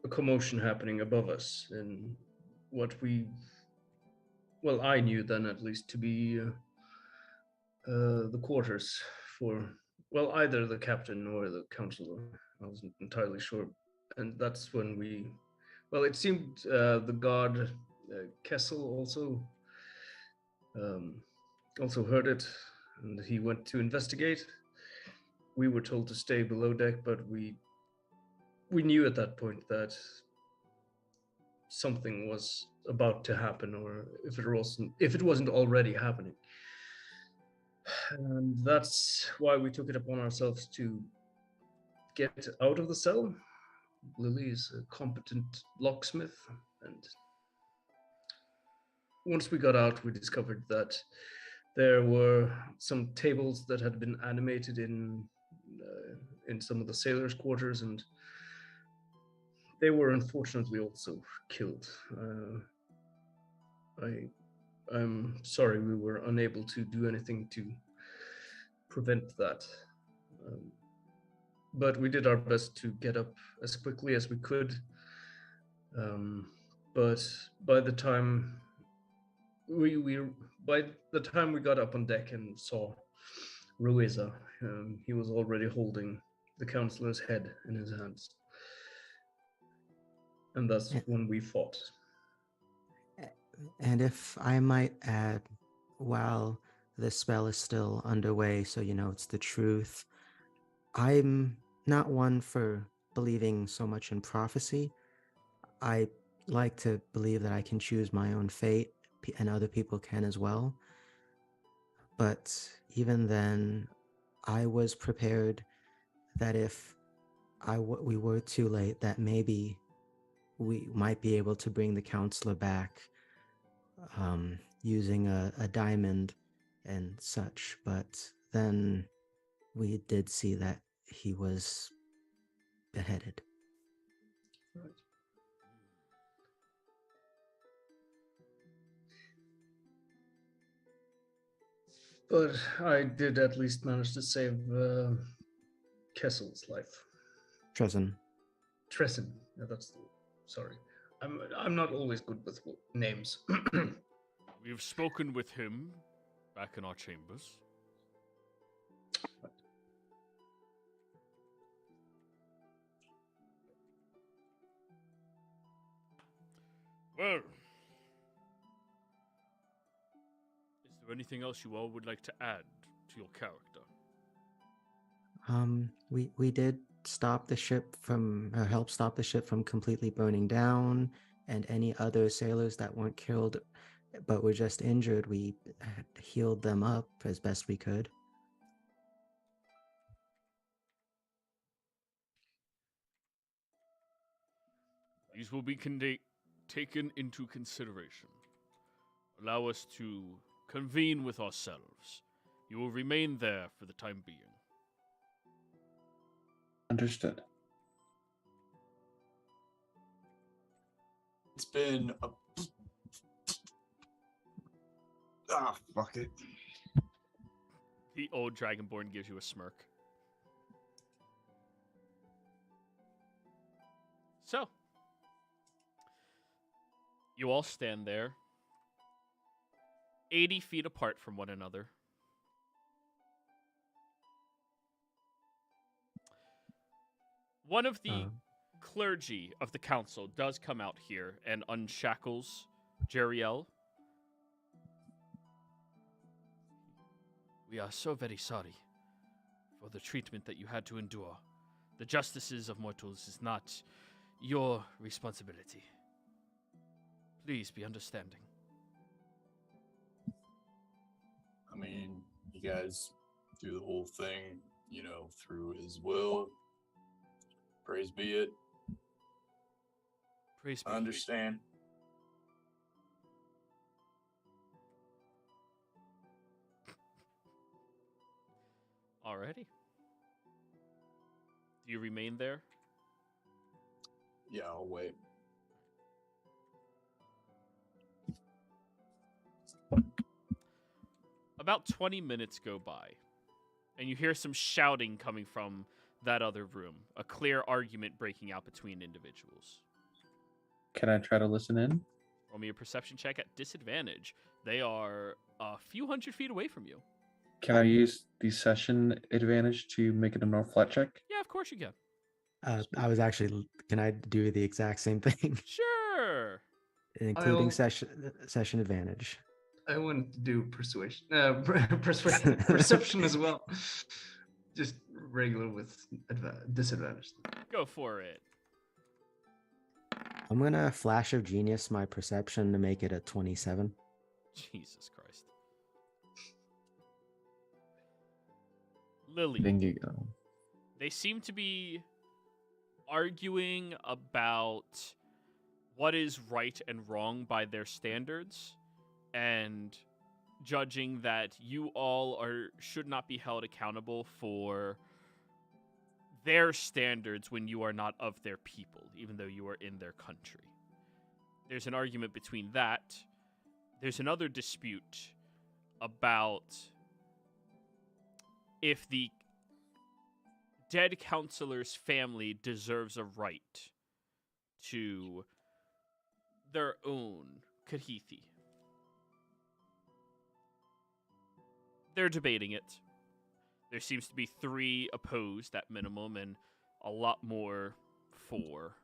[SPEAKER 6] a commotion happening above us, and what I knew then at least to be the quarters for either the captain or the counselor. I wasn't entirely sure, and that's when it seemed the guard Kessel also heard it, and he went to investigate. We were told to stay below deck, but we knew at that point that something was about to happen, or if it wasn't already happening. And that's why we took it upon ourselves to get out of the cell. Lily is a competent locksmith, and once we got out, we discovered that there were some tables that had been animated in some of the sailors' quarters, and they were unfortunately also killed. I'm sorry we were unable to do anything to prevent that. But we did our best to get up as quickly as we could. But by the time we got up on deck and saw Ruiza, he was already holding the counselor's head in his hands. And that's when we fought.
[SPEAKER 2] And if I might add, while the spell is still underway, so you know it's the truth, I'm not one for believing so much in prophecy. I like to believe that I can choose my own fate, and other people can as well. But even then, I was prepared that if we were too late, that maybe we might be able to bring the counselor back using a diamond and such. But then we did see that he was beheaded.
[SPEAKER 6] But I did at least manage to save Kessel's life.
[SPEAKER 2] Tresin.
[SPEAKER 6] Tressin. Yeah, that's the. Sorry, I'm not always good with names.
[SPEAKER 1] We've spoken with him back in our chambers. Well, is there anything else you all would like to add to your character?
[SPEAKER 2] We did stop the ship from help stop the ship from completely burning down, and any other sailors that weren't killed but were just injured, we healed them up as best we could.
[SPEAKER 1] These will be taken into consideration. Allow us to convene with ourselves. You will remain there for the time being.
[SPEAKER 4] Understood.
[SPEAKER 5] It's been a... fuck it.
[SPEAKER 1] The old Dragonborn gives you a smirk. So, you all stand there, 80 feet apart from one another. One of the clergy of the council does come out here and unshackles Jeriel. We are so very sorry for the treatment that you had to endure. The justices of mortals is not your responsibility. Please be understanding.
[SPEAKER 5] I mean, you guys do the whole thing, through his will. Praise be it.
[SPEAKER 1] Praise be.
[SPEAKER 5] I understand.
[SPEAKER 1] Alrighty. Do you remain there?
[SPEAKER 5] Yeah, I'll wait.
[SPEAKER 1] About 20 minutes go by, and you hear some shouting coming from that other room, a clear argument breaking out between individuals.
[SPEAKER 4] Can I try to listen in?
[SPEAKER 1] Roll me a perception check at disadvantage. They are a few hundred feet away from you.
[SPEAKER 4] Can I use the session advantage to make it a normal flat check?
[SPEAKER 1] Yeah, of course you can.
[SPEAKER 2] I was actually, can I do the exact same thing?
[SPEAKER 1] Sure.
[SPEAKER 2] Including session advantage.
[SPEAKER 6] I want to do persuasion, perception as well. Just regular with disadvantage.
[SPEAKER 1] Go for it.
[SPEAKER 2] I'm gonna flash of genius my perception to make it a 27.
[SPEAKER 1] Jesus Christ. Lily.
[SPEAKER 4] Bingo.
[SPEAKER 1] They seem to be arguing about what is right and wrong by their standards, and judging that you all should not be held accountable for their standards when you are not of their people, even though you are in their country. There's an argument between that. There's another dispute about if the dead counselor's family deserves a right to their own Kahithi. They're debating it. There seems to be 3 opposed at minimum and a lot more for.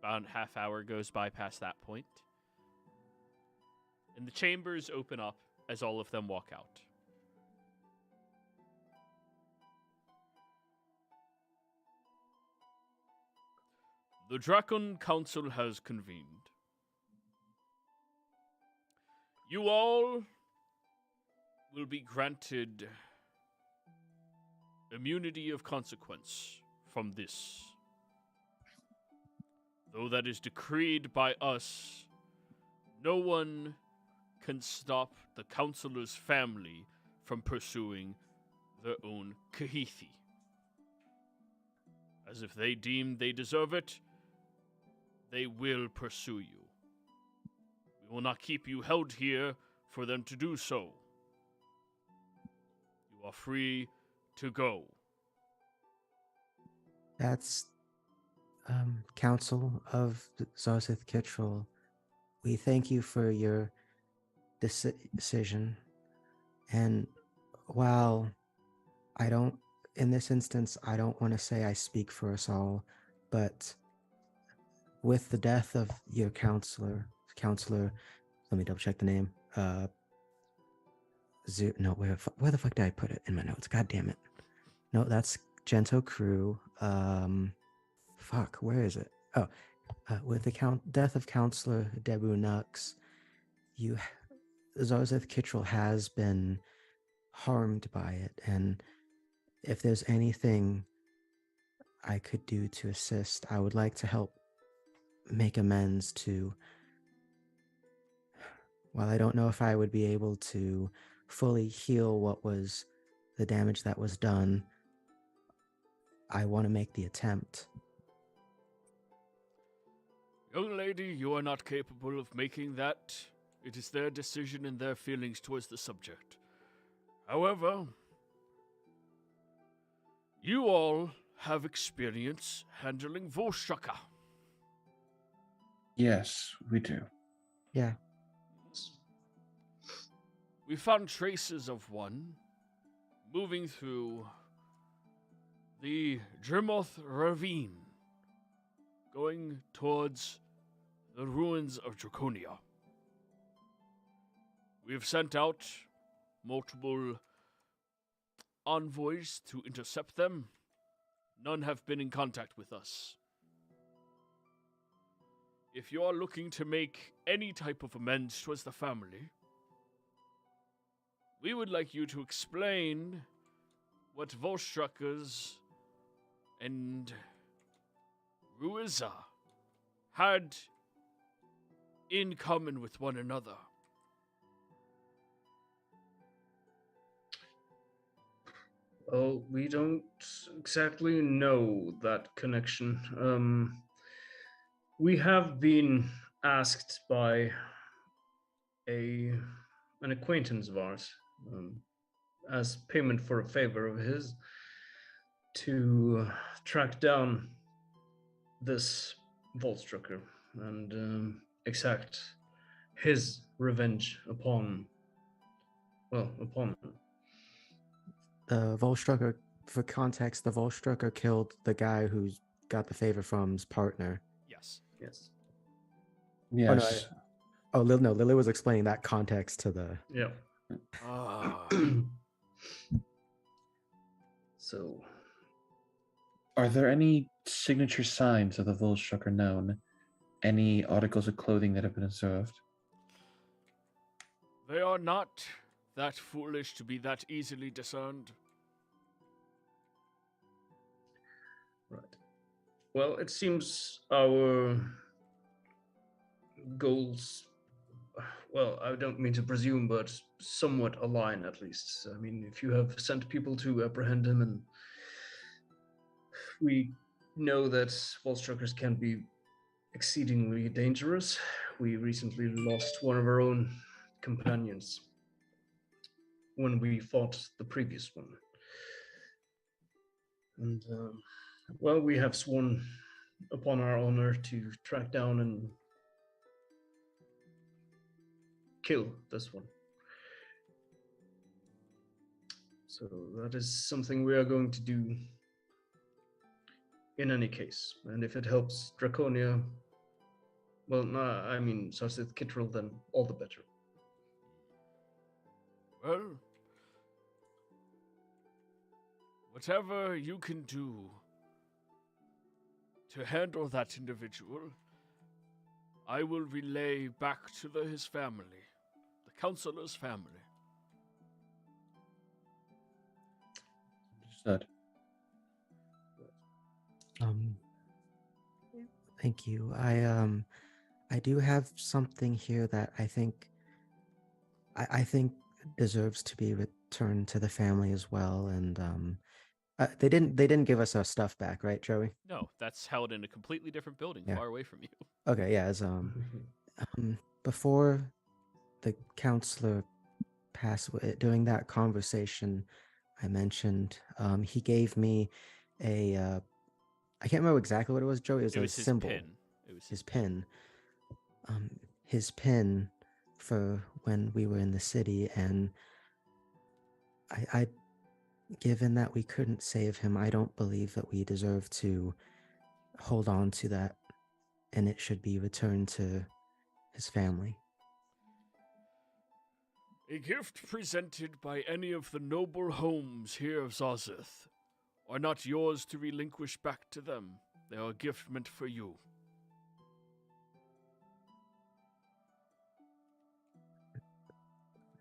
[SPEAKER 1] About a half hour goes by past that point. And the chambers open up as all of them walk out. The Dragon Council has convened. You all will be granted immunity of consequence from this. Though that is decreed by us, no one can stop the Councilor's family from pursuing their own Kahithi. As if they deem they deserve it, they will pursue you. We will not keep you held here for them to do so. You are free to go.
[SPEAKER 2] That's Council of Zarzith Kittrell. We thank you for your decision. And while in this instance, I don't want to say I speak for us all, but with the death of your counselor, let me double check the name. Where the fuck did I put it in my notes? God damn it. No, that's Gento Crew. Where is it? With the death of Counselor Debu Nux, Zarzith Kittrell has been harmed by it, and if there's anything I could do to assist, I would like to help make amends to. While I don't know if I would be able to fully heal what was the damage that was done, I want to make the attempt.
[SPEAKER 1] Young lady, you are not capable of making that. It is their decision and their feelings towards the subject. However, you all have experience handling Volshaka.
[SPEAKER 4] Yes, we do.
[SPEAKER 2] Yeah.
[SPEAKER 1] We found traces of one moving through the Drimoth Ravine, going towards the ruins of Draconia. We have sent out multiple envoys to intercept them. None have been in contact with us. If you are looking to make any type of amends towards the family, we would like you to explain what Volstruckers and Ruiza had in common with one another.
[SPEAKER 6] Oh, we don't exactly know that connection. We have been asked by an acquaintance of ours, as payment for a favor of his, to track down this Volstrucker and exact his revenge upon him.
[SPEAKER 2] The Volstrucker, for context, the Volstrucker killed the guy who's got the favor from his partner.
[SPEAKER 1] Yes.
[SPEAKER 6] Yes.
[SPEAKER 4] Yes.
[SPEAKER 2] Lily was explaining that context to the...
[SPEAKER 6] Yeah.
[SPEAKER 1] Ah.
[SPEAKER 6] So,
[SPEAKER 4] Are there any signature signs of the Volstrucker known? Any articles of clothing that have been observed?
[SPEAKER 1] They are not that foolish to be that easily discerned.
[SPEAKER 6] right. Well, it seems our goals, well, I don't mean to presume, but somewhat align at least. I mean, if you have sent people to apprehend him, and we know that Volstruckers can be exceedingly dangerous. We recently lost one of our own companions when we fought the previous one. And, well, we have sworn upon our honor to track down and kill this one. So that is something we are going to do in any case. And if it helps Draconia, well, no, I mean Zarzith Kittrell, then all the better.
[SPEAKER 1] Well, whatever you can do to handle that individual, I will relay back to his family, the counselor's family.
[SPEAKER 4] Understood.
[SPEAKER 2] Thank you. I do have something here that I think deserves to be returned to the family as well. And they didn't give us our stuff back, right, Joey?
[SPEAKER 1] No, that's held in a completely different building,
[SPEAKER 2] Yeah.
[SPEAKER 1] far away from you.
[SPEAKER 2] Okay, yeah. As before the counselor passed, during that conversation, I mentioned he gave me a I can't remember exactly what it was, Joey. It was
[SPEAKER 1] It
[SPEAKER 2] a
[SPEAKER 1] was his
[SPEAKER 2] symbol.
[SPEAKER 1] pin. It was
[SPEAKER 2] His pin. His pin for when we were in the city, and I given that we couldn't save him, I don't believe that we deserve to hold on to that, and it should be returned to his family.
[SPEAKER 1] A gift presented by any of the noble homes here of Zazith are not yours to relinquish back to them. They are a gift meant for you.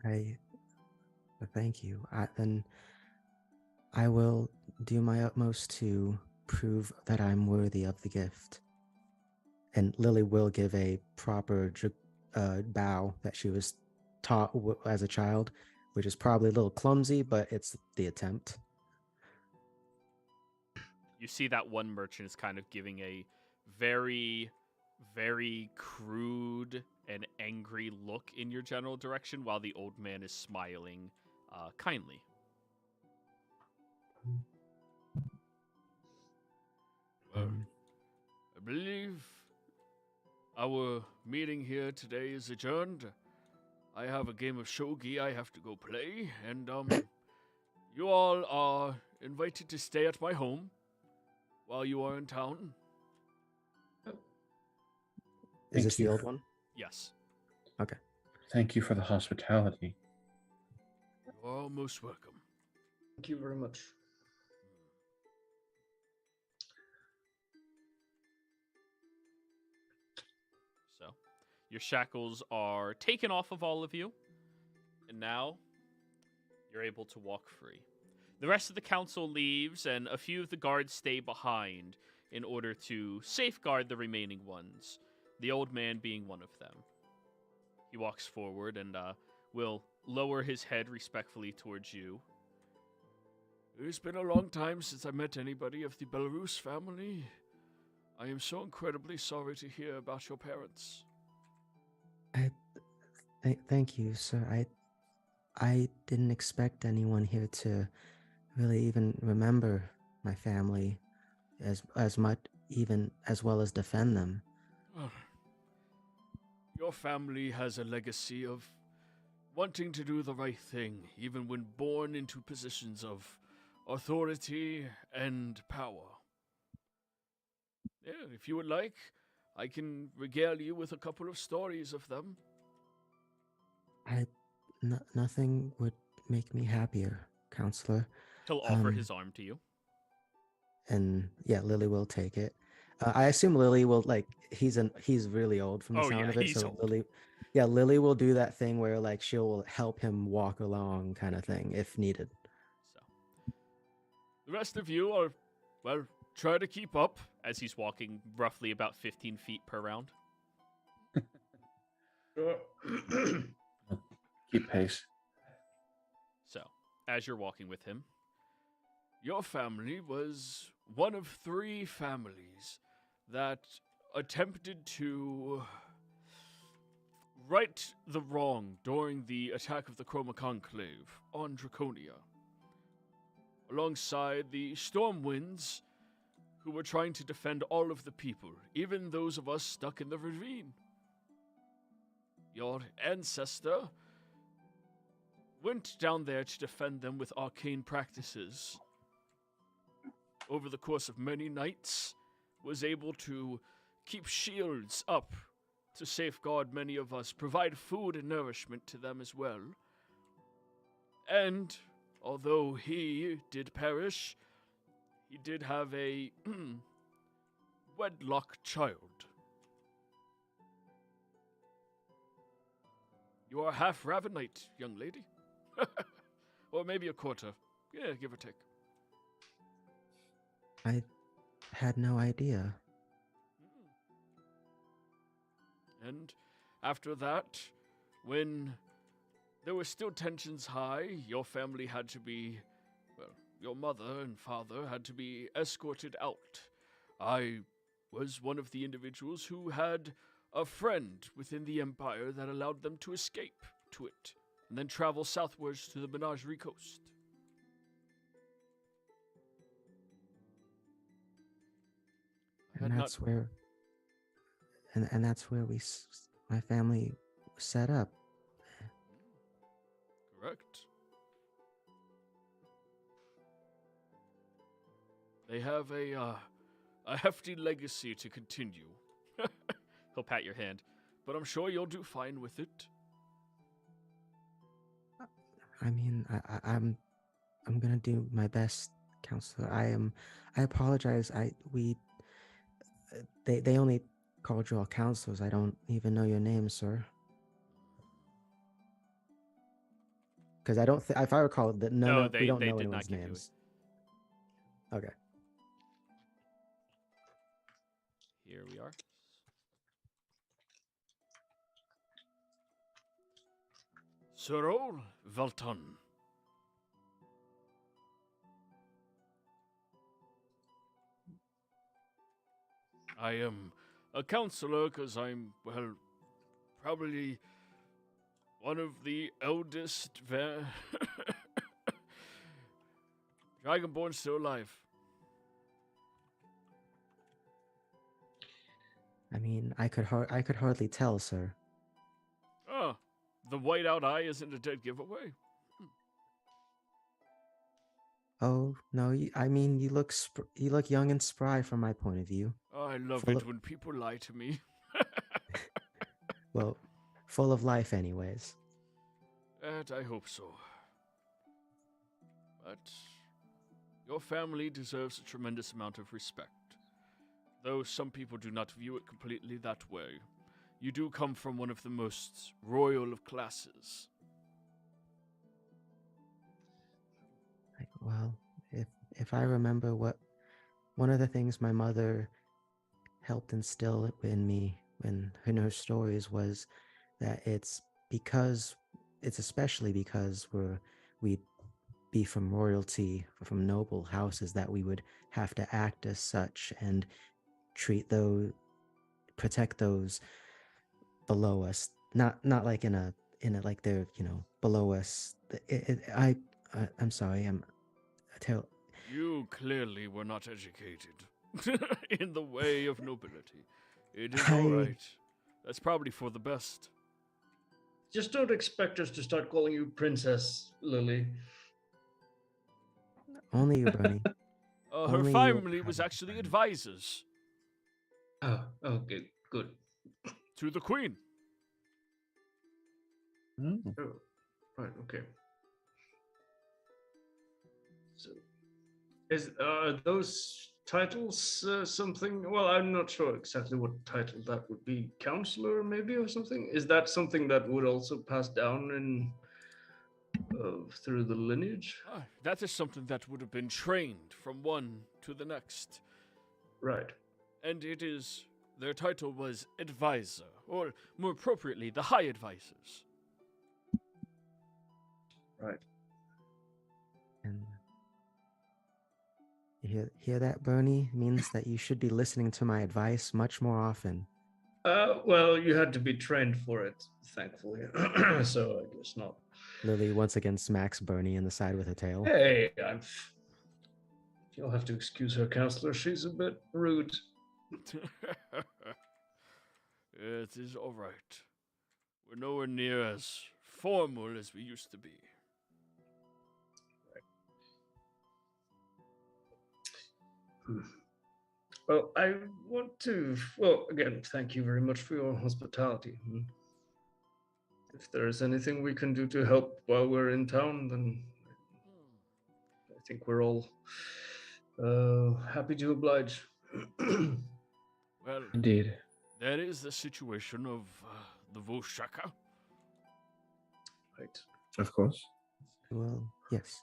[SPEAKER 2] I thank you. Then I will do my utmost to prove that I'm worthy of the gift. And Lily will give a proper bow that she was taught as a child, which is probably a little clumsy, but it's the attempt.
[SPEAKER 1] You see that one merchant is kind of giving a very, very crude and angry look in your general direction, while the old man is smiling kindly. Well, I believe our meeting here today is adjourned. I have a game of shogi I have to go play, and you all are invited to stay at my home while you are in town.
[SPEAKER 2] Is this the old one?
[SPEAKER 1] Yes.
[SPEAKER 2] Okay.
[SPEAKER 4] Thank you for the hospitality.
[SPEAKER 1] You're all most welcome.
[SPEAKER 3] Thank you very much.
[SPEAKER 1] So, your shackles are taken off of all of you, and now you're able to walk free. The rest of the council leaves, and a few of the guards stay behind in order to safeguard the remaining ones, the old man being one of them. He walks forward and will lower his head respectfully towards you. It's been a long time since I met anybody of the Belarus family. I am so incredibly sorry to hear about your parents.
[SPEAKER 2] Thank you, sir. I didn't expect anyone here to really even remember my family as much, even as well as defend them.
[SPEAKER 1] Your family has a legacy of wanting to do the right thing, even when born into positions of authority and power. Yeah, if you would like, I can regale you with a couple of stories of them.
[SPEAKER 2] Nothing would make me happier, counselor.
[SPEAKER 1] He'll offer his arm to you.
[SPEAKER 2] And yeah, Lily will take it. I assume Lily will he's really old from the sound of it.
[SPEAKER 1] He's
[SPEAKER 2] So
[SPEAKER 1] old.
[SPEAKER 2] Lily will do that thing where she'll help him walk along kind of thing if needed.
[SPEAKER 1] So the rest of you are, well, try to keep up as he's walking roughly about 15 feet per round.
[SPEAKER 4] Keep pace.
[SPEAKER 1] So, as you're walking with him, your family was one of 3 families that attempted to right the wrong during the attack of the Chroma Conclave on Draconia, alongside the Stormwinds, who were trying to defend all of the people, even those of us stuck in the ravine. Your ancestor went down there to defend them with arcane practices. Over the course of many nights, was able to keep shields up to safeguard many of us, provide food and nourishment to them as well. And although he did perish, he did have a wedlock child. You are half Ravenite, young lady. Or maybe a quarter. Yeah, give or take.
[SPEAKER 2] I had no idea.
[SPEAKER 1] And after that, when there were still tensions high. Your family had to be, well, your mother and father had to be escorted out. I was one of the individuals who had a friend within the Empire that allowed them to escape to it, and then travel southwards to the Menagerie Coast.
[SPEAKER 2] And that's where, and that's where my family was set up.
[SPEAKER 1] Correct. They have a hefty legacy to continue. He'll pat your hand, but I'm sure you'll do fine with it.
[SPEAKER 2] I mean, I'm gonna do my best, counselor. I apologize. They only called you all counselors. I don't even know your name, sir. Because I don't. If I recall, that we don't know
[SPEAKER 1] they did
[SPEAKER 2] anyone's
[SPEAKER 1] not give
[SPEAKER 2] names. Okay.
[SPEAKER 1] Here we are. Cyril Velton. I am a counselor because I'm, well, probably one of the eldest Dragonborn still alive.
[SPEAKER 2] I mean, I could hardly tell, sir.
[SPEAKER 1] Oh, the whiteout eye isn't a dead giveaway.
[SPEAKER 2] Oh no, I mean, you look young and spry from my point of view.
[SPEAKER 1] Oh, I love
[SPEAKER 2] Full
[SPEAKER 1] it
[SPEAKER 2] of-
[SPEAKER 1] when people lie to me.
[SPEAKER 2] Well, full of life, anyways.
[SPEAKER 1] And I hope so. But your family deserves a tremendous amount of respect. Though some people do not view it completely that way. You do come from one of the most royal of classes.
[SPEAKER 2] Well, if I remember one of the things my mother helped instill in me in her stories was that it's especially because we'd be from royalty, from noble houses, that we would have to act as such and protect those below us, not like in a like they're below us. I'm sorry,
[SPEAKER 1] You clearly were not educated in the way of nobility. It is
[SPEAKER 2] I-
[SPEAKER 1] alright. That's probably for the best.
[SPEAKER 6] Just don't expect us to start calling you Princess Lily.
[SPEAKER 2] only you, Bernie.
[SPEAKER 1] Her
[SPEAKER 2] Only you
[SPEAKER 1] family
[SPEAKER 2] have
[SPEAKER 1] was
[SPEAKER 2] a
[SPEAKER 1] actually
[SPEAKER 2] friend.
[SPEAKER 1] advisors
[SPEAKER 6] Oh, okay, good.
[SPEAKER 1] to the queen.
[SPEAKER 4] Mm.
[SPEAKER 6] Oh, right, okay. So, are those titles something? Well, I'm not sure exactly what title that would be. Counselor, maybe, or something. Is that something that would also pass down in through the lineage?
[SPEAKER 1] That is something that would have been trained from one to the next.
[SPEAKER 6] Right.
[SPEAKER 1] And their title was advisor, or more appropriately, the high advisors.
[SPEAKER 6] Right.
[SPEAKER 2] And you hear that, Bernie? It means that you should be listening to my advice much more often.
[SPEAKER 6] Well, you had to be trained for it, thankfully. So I guess not.
[SPEAKER 2] Lily once again smacks Bernie in the side with her tail.
[SPEAKER 6] Hey, you'll have to excuse her, counselor. She's a bit rude.
[SPEAKER 1] It is all right. We're nowhere near as formal as we used to be.
[SPEAKER 6] Well, I want to, well, again, thank you very much for your hospitality. If there is anything we can do to help while we're in town, then I think we're all happy to oblige.
[SPEAKER 1] Well,
[SPEAKER 4] Indeed.
[SPEAKER 1] that is the situation of the Voshaka.
[SPEAKER 6] Right.
[SPEAKER 4] Of course.
[SPEAKER 2] Well, yes,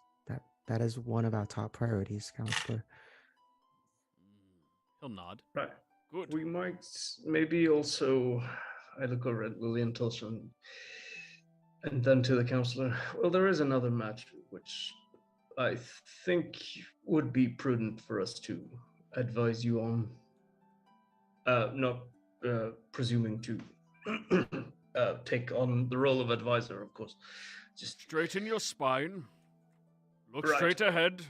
[SPEAKER 2] that is one of our top priorities, Counselor.
[SPEAKER 1] He'll nod.
[SPEAKER 6] Right.
[SPEAKER 1] Good.
[SPEAKER 6] We might maybe also, I look over at Lily and Tulsa. And then to the counselor, well, there is another matter which I think would be prudent for us to advise you on. Not presuming to take on the role of advisor, of course. Just
[SPEAKER 1] Straighten your spine. Look
[SPEAKER 6] Right.
[SPEAKER 1] straight ahead.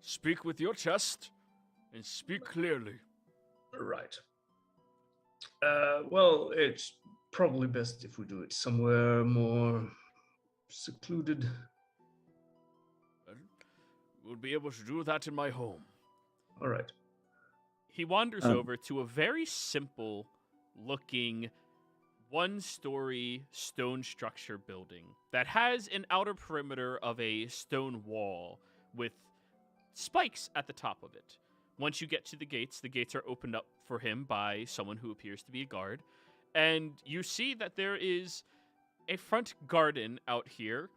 [SPEAKER 1] Speak with your chest. And speak clearly.
[SPEAKER 6] right. Well, it's probably best if we do it somewhere more secluded.
[SPEAKER 1] We'll be able to do that in my home.
[SPEAKER 6] All right.
[SPEAKER 1] He wanders
[SPEAKER 4] Um.
[SPEAKER 1] over to a very simple looking 1-story stone structure building that has an outer perimeter of a stone wall with spikes at the top of it. Once you get to the gates are opened up for him by someone who appears to be a guard. And you see that there is a front garden out here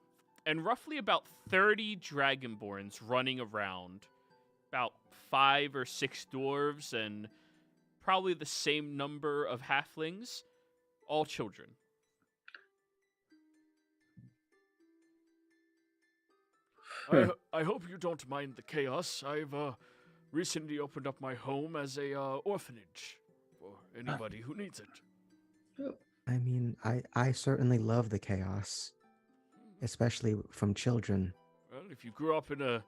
[SPEAKER 1] and roughly about 30 dragonborns running around. About 5 or 6 dwarves and probably the same number of halflings, all children. I hope you don't mind the chaos. I've recently opened up my home as a orphanage for anybody who needs it.
[SPEAKER 2] I mean, I certainly love the chaos, especially from children.
[SPEAKER 1] Well, if you grew up in a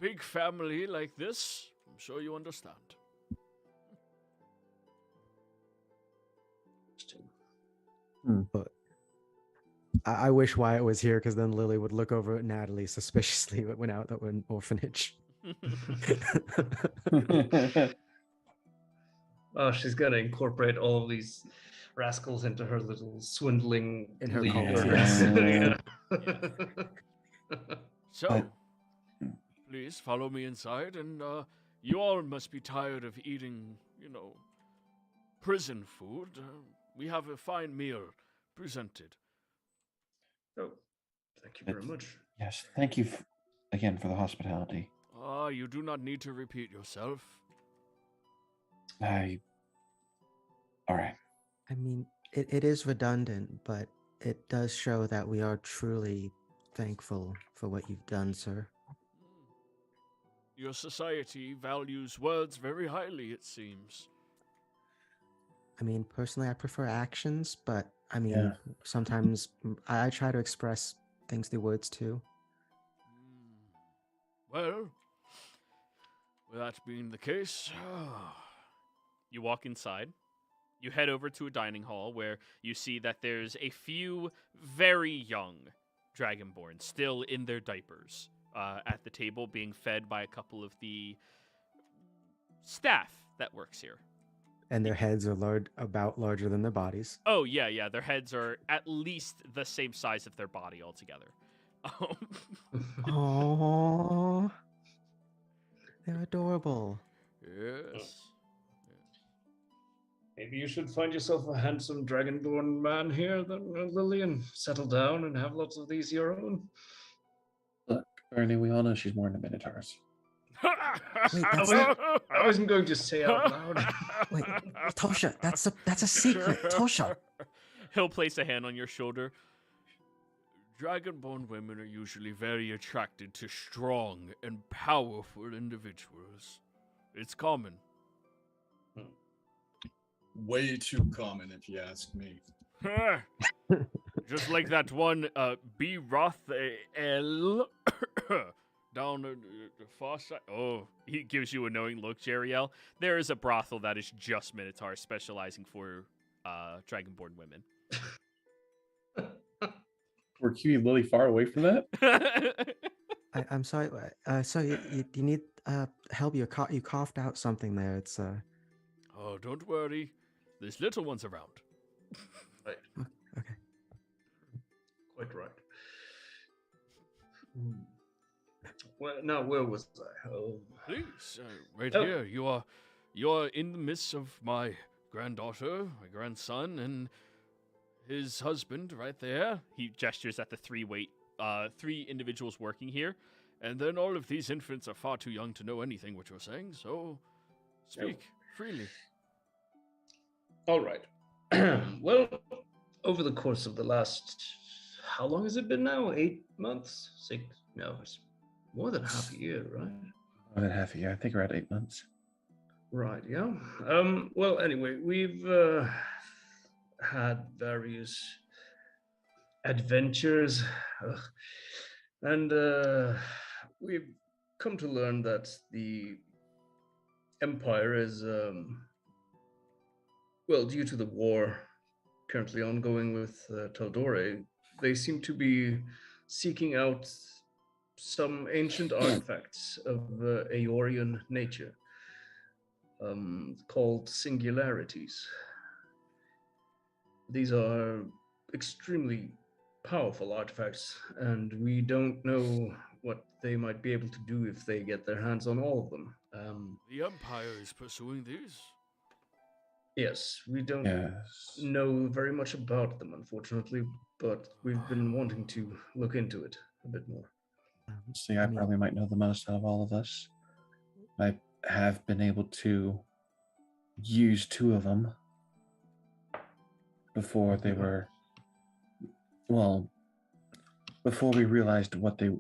[SPEAKER 1] big family like this, I'm sure you understand.
[SPEAKER 2] But I wish Wyatt was here, because then Lily would look over at Natalie suspiciously when out that we're an orphanage.
[SPEAKER 6] Oh, she's gonna incorporate all of these rascals into her little swindling
[SPEAKER 2] In her
[SPEAKER 6] league.
[SPEAKER 2] cult,
[SPEAKER 6] Yeah.
[SPEAKER 1] So, please follow me inside, and you all must be tired of eating, prison food. We have a fine meal presented.
[SPEAKER 6] Oh, thank you very much.
[SPEAKER 4] Yes, thank you again for the hospitality.
[SPEAKER 1] You do not need to repeat yourself.
[SPEAKER 4] All right.
[SPEAKER 2] I mean, it is redundant, but it does show that we are truly thankful for what you've done, sir.
[SPEAKER 1] Your society values words very highly, it seems.
[SPEAKER 2] I mean, personally, I prefer actions, but I mean,
[SPEAKER 4] Yeah.
[SPEAKER 2] sometimes I try to express things through words too.
[SPEAKER 1] Well, with that being the case, you walk inside. You head over to a dining hall where you see that there's a few very young dragonborn still in their diapers at the table being fed by a couple of the staff that works here.
[SPEAKER 2] And their heads are about larger than their bodies.
[SPEAKER 1] Oh, yeah. Their heads are at least the same size of their body altogether.
[SPEAKER 2] Aww. They're adorable.
[SPEAKER 1] Yes.
[SPEAKER 6] Maybe you should find yourself a handsome dragonborn man here, then, Lily, and settle down and have lots of these your own.
[SPEAKER 4] Look, Ernie, we all know she's more into minotaurs.
[SPEAKER 2] Wait,
[SPEAKER 6] I wasn't going to say out loud.
[SPEAKER 2] Wait, Tosha, that's a secret. Tosha.
[SPEAKER 1] He'll place a hand on your shoulder. Dragonborn women are usually very attracted to strong and powerful individuals. It's common.
[SPEAKER 5] Way too common, if you ask me.
[SPEAKER 1] Just like that one B. Roth L down the far side. Oh, he gives you a knowing look, Jeriel. There is a brothel that is just Minotaurs, specializing for Dragonborn women.
[SPEAKER 4] Were Q and Lily far away from that?
[SPEAKER 2] I'm sorry. So you need help? You coughed out something there. It's
[SPEAKER 1] Oh, don't worry. There's little ones around.
[SPEAKER 6] Right.
[SPEAKER 2] Okay.
[SPEAKER 6] Quite right. Well, now where was I? Oh.
[SPEAKER 1] Please, right
[SPEAKER 6] Oh.
[SPEAKER 1] here. You're in the midst of my granddaughter, my grandson, and his husband right there. He gestures at the three individuals working here. And then all of these infants are far too young to know anything what you're saying, so speak freely.
[SPEAKER 6] All right. Well, over the course of the last how long has it been now? 8 months? 6? No, it's more than half a year, right?
[SPEAKER 4] More than half a year. I think around 8 months.
[SPEAKER 6] Right, yeah. Well, anyway, we've had various adventures, ugh, and we've come to learn that the Empire is, well, due to the war currently ongoing with Tal'Dorei, they seem to be seeking out some ancient artifacts of Aeorian nature, called singularities. These are extremely powerful artifacts, and we don't know what they might be able to do if they get their hands on all of them.
[SPEAKER 1] The Empire is pursuing these.
[SPEAKER 6] Yes, we don't
[SPEAKER 4] Yes.
[SPEAKER 6] know very much about them, unfortunately, but we've been wanting to look into it a bit more.
[SPEAKER 4] See, I probably might know the most out of all of us. I have been able to use 2 of them before they were, well, before we realized what they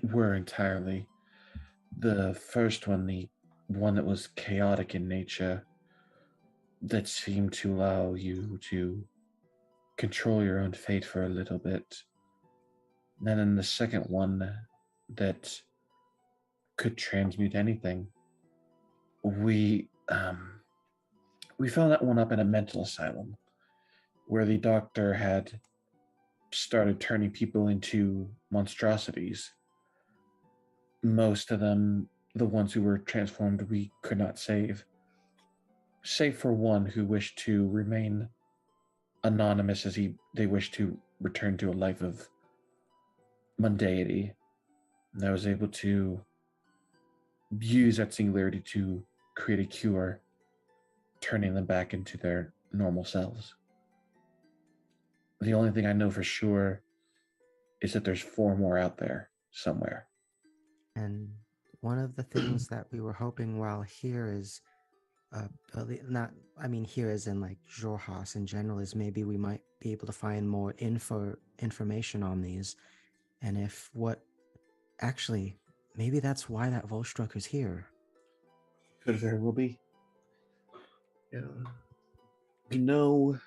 [SPEAKER 4] were entirely. The first one, the one that was chaotic in nature, that seemed to allow you to control your own fate for a little bit. And then the second one that could transmute anything. We found that one up in a mental asylum where the doctor had started turning people into monstrosities. Most of them, the ones who were transformed, we could not save, save for one who wished to remain anonymous as they wished to return to a life of mundanity. And I was able to use that singularity to create a cure, turning them back into their normal selves. The only thing I know for sure is that there's 4 more out there somewhere.
[SPEAKER 2] And one of the things that we were hoping while here is, not, I mean, here as in like Jorhas in general, is maybe we might be able to find more information on these. And if actually, maybe that's why that Volstrucker's here.
[SPEAKER 4] Could very well be.
[SPEAKER 6] Yeah.
[SPEAKER 4] You know,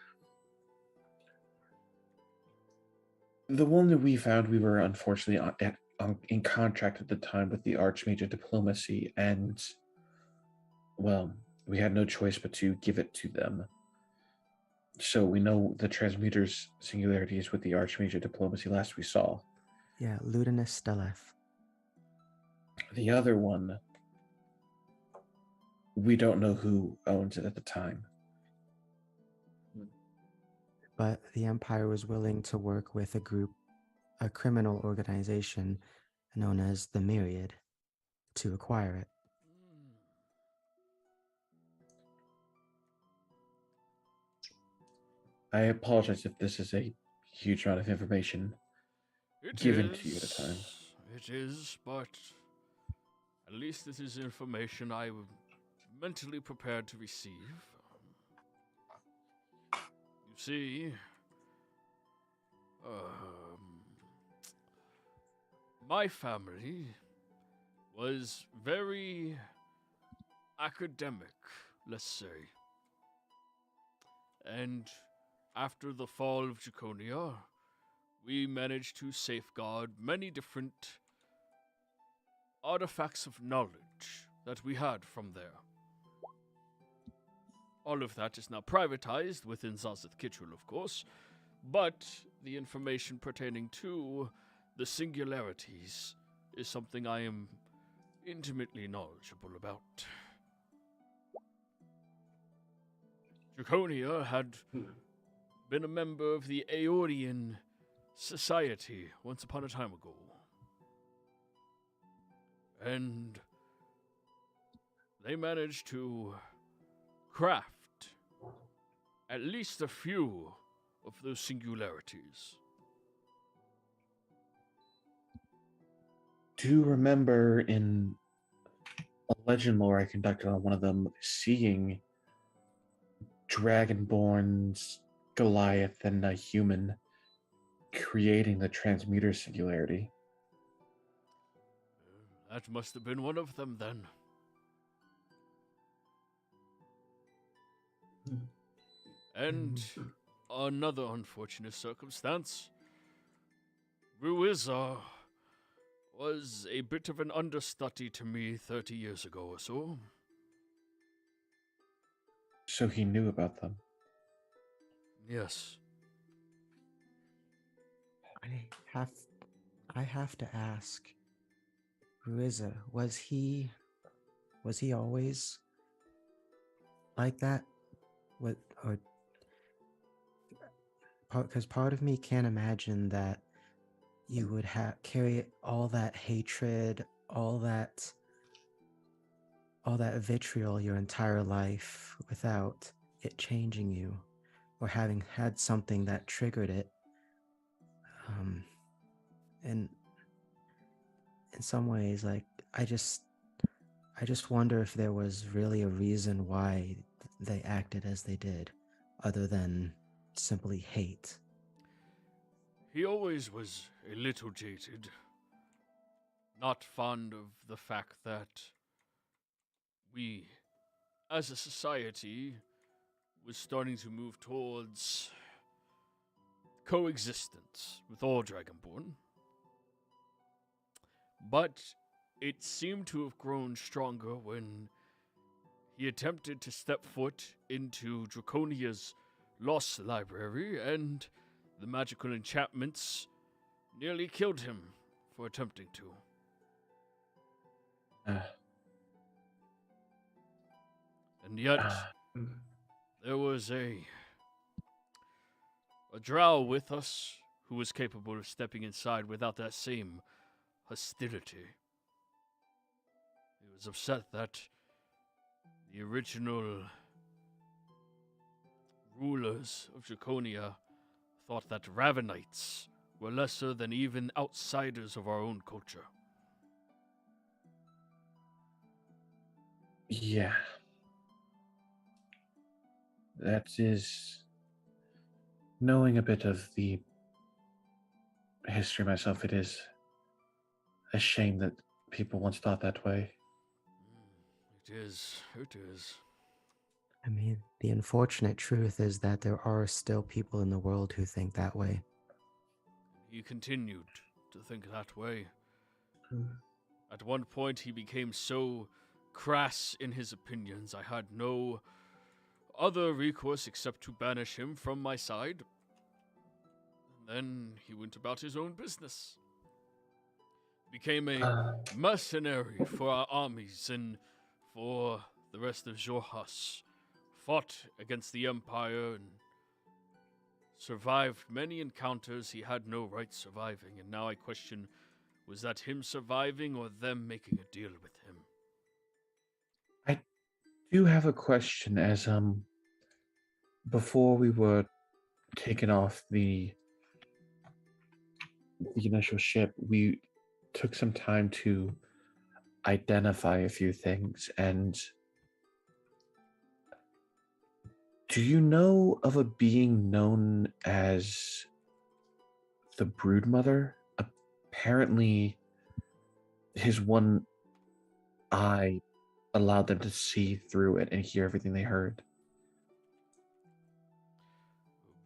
[SPEAKER 4] the one that we found, we were unfortunately in contract at the time with the Archmage Diplomacy, and, well, we had no choice but to give it to them. So we know the transmuter's singularity is with the Archmage Diplomacy last we saw.
[SPEAKER 2] Yeah, Ludinus Steleth.
[SPEAKER 4] The other one, we don't know who owns it at the time.
[SPEAKER 2] But the Empire was willing to work with a criminal organization known as the Myriad, to acquire it.
[SPEAKER 4] I apologize if this is a huge amount of information given to you at a time.
[SPEAKER 1] It is, but at least this is information I was mentally prepared to receive. You see, my family was very academic, let's say. And after the fall of Draconia, we managed to safeguard many different artifacts of knowledge that we had from there. All of that is now privatized within Zazith Kitchell, of course, but the information pertaining to the singularities is something I am intimately knowledgeable about. Draconia had been a member of the Aeorian Society once upon a time ago. And they managed to craft at least a few of those singularities.
[SPEAKER 4] Do you remember in a legend lore I conducted on one of them, seeing Dragonborn's Goliath and a human creating the transmuter singularity.
[SPEAKER 1] That must have been one of them then. And another unfortunate circumstance. Ruiza was a bit of an understudy to me 30 years ago or so.
[SPEAKER 4] So he knew about them.
[SPEAKER 1] Yes.
[SPEAKER 2] I have to ask, Ruiza, was he always like that? What, or because part of me can't imagine that you would carry all that hatred, all that vitriol your entire life without it changing you, or having had something that triggered it. And in some ways, like I just wonder if there was really a reason why they acted as they did, other than simply hate.
[SPEAKER 1] He always was a little jaded. Not fond of the fact that we, as a society, was starting to move towards coexistence with all Dragonborn. But it seemed to have grown stronger when he attempted to step foot into Draconia's lost library, and the magical enchantments nearly killed him for attempting to. And yet, there was a drow with us who was capable of stepping inside without that same hostility. He was upset that the original rulers of Draconia thought that Ravenites were lesser than even outsiders of our own culture.
[SPEAKER 4] Yeah. That is... Knowing a bit of the history myself, it is a shame that people once thought that way.
[SPEAKER 1] It is.
[SPEAKER 2] I mean, the unfortunate truth is that there are still people in the world who think that way.
[SPEAKER 1] He continued to think that way. At one point, he became so crass in his opinions, I had no other recourse except to banish him from my side. And then he went about his own business. Became a mercenary for our armies and for the rest of Xhorhas. Fought against the Empire and survived many encounters he had no right surviving. And now I question, was that him surviving or them making a deal with him?
[SPEAKER 4] I do have a question. As before we were taken off the initial ship, we took some time to identify a few things. And do you know of a being known as the Broodmother? Apparently, his one eye allowed them to see through it and hear everything they heard.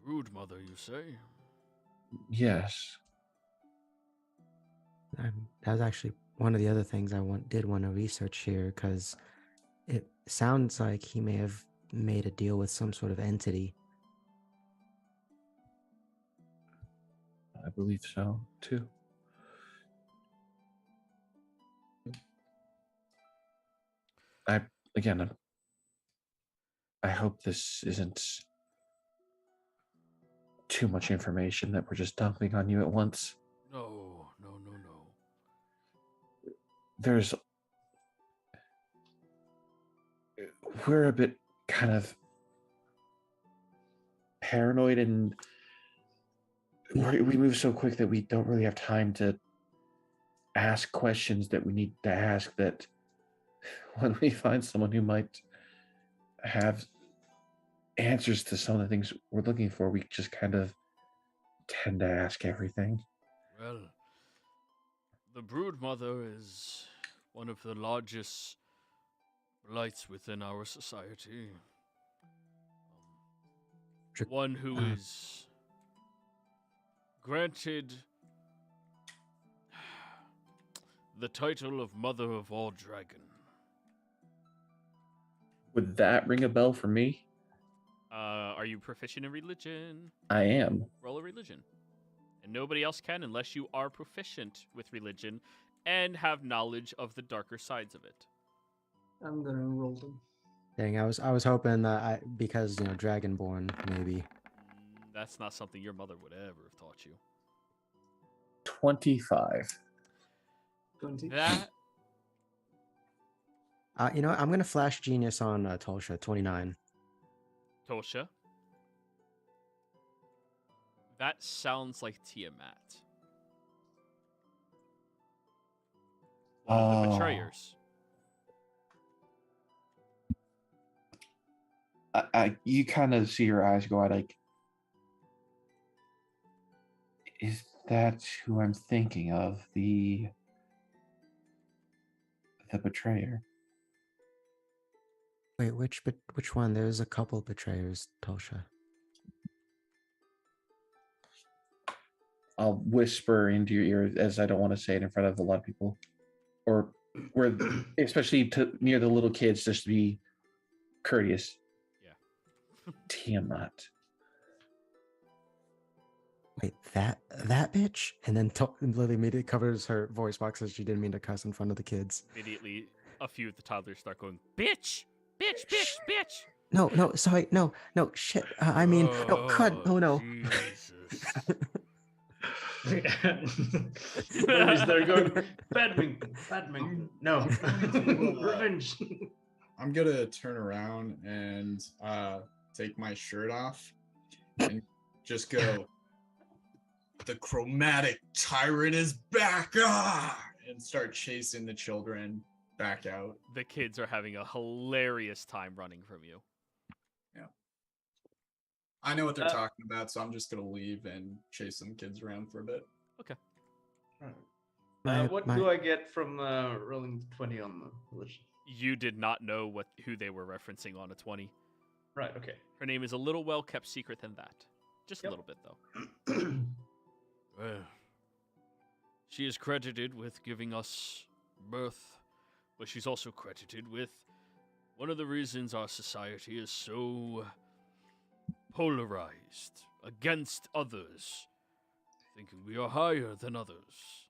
[SPEAKER 1] Broodmother, you say?
[SPEAKER 4] Yes.
[SPEAKER 2] That was actually one of the other things I did want to research here, because it sounds like he may have made a deal with some sort of entity.
[SPEAKER 4] I believe so, too. I hope this isn't too much information that we're just dumping on you at once.
[SPEAKER 1] No.
[SPEAKER 4] We're a bit kind of paranoid, and we move so quick that we don't really have time to ask questions that we need to ask, that when we find someone who might have answers to some of the things we're looking for, we just kind of tend to ask everything.
[SPEAKER 1] Well, the brood mother is one of the largest blights within our society. One who is granted the title of Mother of all Dragon.
[SPEAKER 4] Would that ring a bell for me?
[SPEAKER 1] Are you proficient in religion?
[SPEAKER 4] I am.
[SPEAKER 1] Roll a religion. And nobody else can unless you are proficient with religion and have knowledge of the darker sides of it.
[SPEAKER 6] I'm gonna roll them.
[SPEAKER 2] Dang, I was hoping that because Dragonborn maybe.
[SPEAKER 1] That's not something your mother would ever have taught you.
[SPEAKER 4] 25.
[SPEAKER 6] 20.
[SPEAKER 1] That
[SPEAKER 2] I'm gonna flash genius on Tolsha 29.
[SPEAKER 1] Tosha. That sounds like Tiamat. One of the betrayers.
[SPEAKER 4] You kind of see her eyes go out like, is that who I'm thinking of? The betrayer.
[SPEAKER 2] Wait, which one? There's a couple betrayers, Tolsha.
[SPEAKER 4] I'll whisper into your ear, as I don't want to say it in front of a lot of people, or where, especially near the little kids, just to be courteous.
[SPEAKER 1] Yeah.
[SPEAKER 4] Tiamat.
[SPEAKER 2] Wait, that bitch? And then Lily immediately covers her voice box as she didn't mean to cuss in front of the kids.
[SPEAKER 1] Immediately, a few of the toddlers start going, bitch! Bitch, bitch, bitch!
[SPEAKER 2] No, sorry, no, shit. I mean, no, cut. Oh no.
[SPEAKER 1] Jesus.
[SPEAKER 6] Lily's there going, badminton. No, revenge.
[SPEAKER 5] I'm gonna turn around and take my shirt off and just go, the chromatic tyrant is back! And start chasing the children back out.
[SPEAKER 1] The kids are having a hilarious time running from you.
[SPEAKER 5] Yeah. I know what they're talking about, so I'm just gonna leave and chase some kids around for a bit.
[SPEAKER 1] Okay.
[SPEAKER 6] What do I get from rolling 20 on the religion?
[SPEAKER 1] You did not know who they were referencing on a 20.
[SPEAKER 6] Right, okay.
[SPEAKER 1] Her name is a little well kept secret than that. Just a little bit, though. Well, she is credited with giving us birth, but she's also credited with one of the reasons our society is so polarized against others, thinking we are higher than others.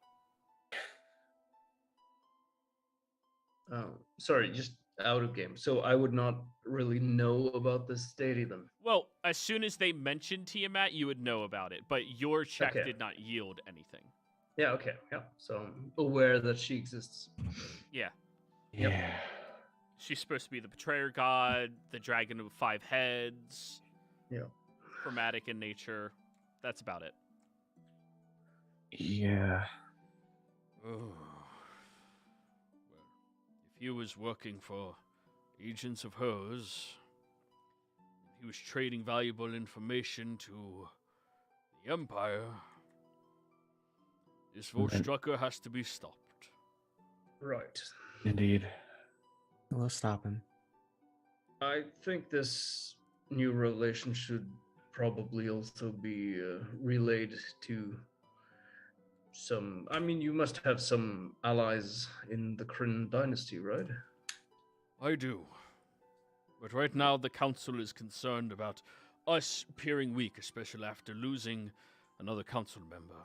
[SPEAKER 6] Sorry, just out of game. So I would not really know about this deity then.
[SPEAKER 1] Well, as soon as they mentioned Tiamat, you would know about it, but your check
[SPEAKER 6] Okay.
[SPEAKER 1] did not yield anything.
[SPEAKER 6] Yeah, okay. Yeah. So I'm aware that she exists.
[SPEAKER 1] Yeah.
[SPEAKER 6] Yep.
[SPEAKER 4] Yeah.
[SPEAKER 1] She's supposed to be the betrayer god, the dragon with 5 heads.
[SPEAKER 6] Yeah.
[SPEAKER 1] Chromatic in nature. That's about it.
[SPEAKER 4] Yeah.
[SPEAKER 1] Oh. Well, if he was working for agents of hers, he was trading valuable information to the Empire, this Volstrucker has to be stopped.
[SPEAKER 6] Right.
[SPEAKER 4] Indeed.
[SPEAKER 2] We'll stop him.
[SPEAKER 6] I think this new revelation should probably also be relayed to some. I mean, you must have some allies in the Kryn dynasty, right?
[SPEAKER 1] I do. But right now, the Council is concerned about us appearing weak, especially after losing another Council member.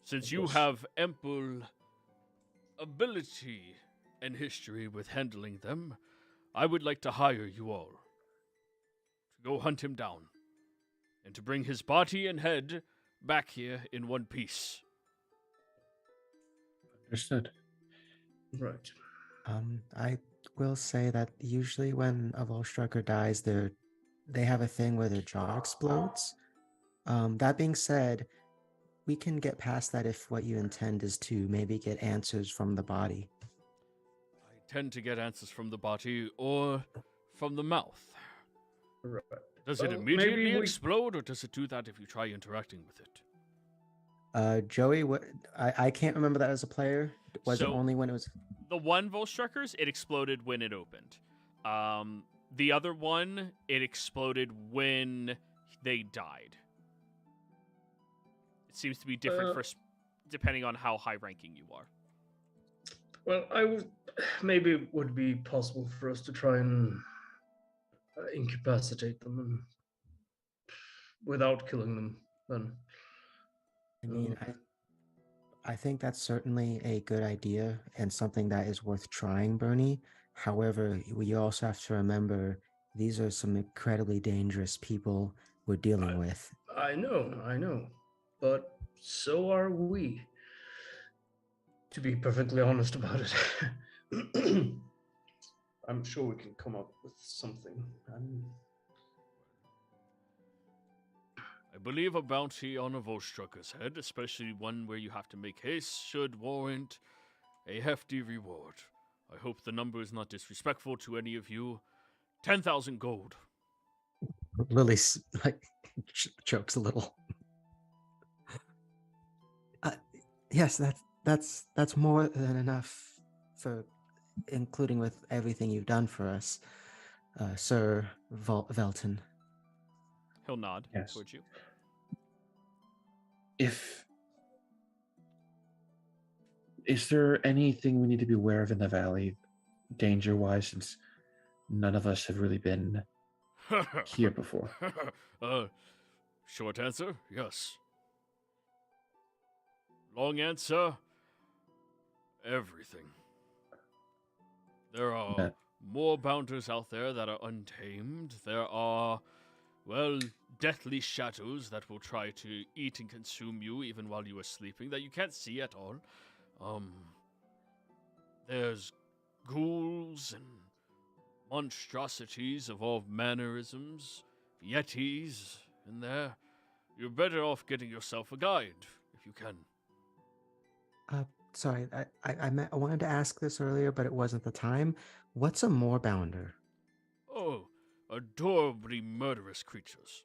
[SPEAKER 1] Since you have ample ability and history with handling them, I would like to hire you all to go hunt him down and to bring his body and head back here in one piece.
[SPEAKER 4] Understood.
[SPEAKER 6] Right.
[SPEAKER 2] I will say that usually when a Volstrucker dies, they have a thing where their jaw explodes. That being said, we can get past that if what you intend is to maybe get answers from the body.
[SPEAKER 1] I tend to get answers from the body or from the mouth.
[SPEAKER 6] Right.
[SPEAKER 1] Does it
[SPEAKER 6] Well,
[SPEAKER 1] immediately
[SPEAKER 6] maybe we-
[SPEAKER 1] explode, or does it do that if you try interacting with it?
[SPEAKER 2] Joey, what I can't remember that as a player. Was it
[SPEAKER 1] So-
[SPEAKER 2] only when it was?
[SPEAKER 1] The one Volstruckers, it exploded when it opened. The other one, it exploded when they died. It seems to be different depending on how high ranking you are.
[SPEAKER 6] Well, maybe it would be possible for us to try and incapacitate them and without killing them. Then
[SPEAKER 2] I mean, I think that's certainly a good idea and something that is worth trying, Bernie. However, we also have to remember these are some incredibly dangerous people we're dealing with.
[SPEAKER 6] I know, but so are we. To be perfectly honest about it, I'm sure we can come up with something.
[SPEAKER 1] I believe a bounty on a Volstrucker's head, especially one where you have to make haste, should warrant a hefty reward. I hope the number is not disrespectful to any of you. 10,000 gold.
[SPEAKER 2] Lily's like chokes a little. Yes, that's more than enough for including with everything you've done for us, Sir Velton.
[SPEAKER 1] He'll nod
[SPEAKER 4] Yes.
[SPEAKER 1] towards you.
[SPEAKER 4] Is there anything we need to be aware of in the valley, danger-wise, since none of us have really been here before?
[SPEAKER 1] Short answer, yes. Long answer, everything. There are
[SPEAKER 4] Yeah.
[SPEAKER 1] more bounders out there that are untamed. There are, well, deathly shadows that will try to eat and consume you even while you are sleeping that you can't see at all. There's ghouls and monstrosities of all mannerisms, yetis in there. You're better off getting yourself a guide, if you can.
[SPEAKER 2] Sorry, I wanted to ask this earlier, but it wasn't the time. What's a moorbounder?
[SPEAKER 1] Oh, adorably murderous creatures.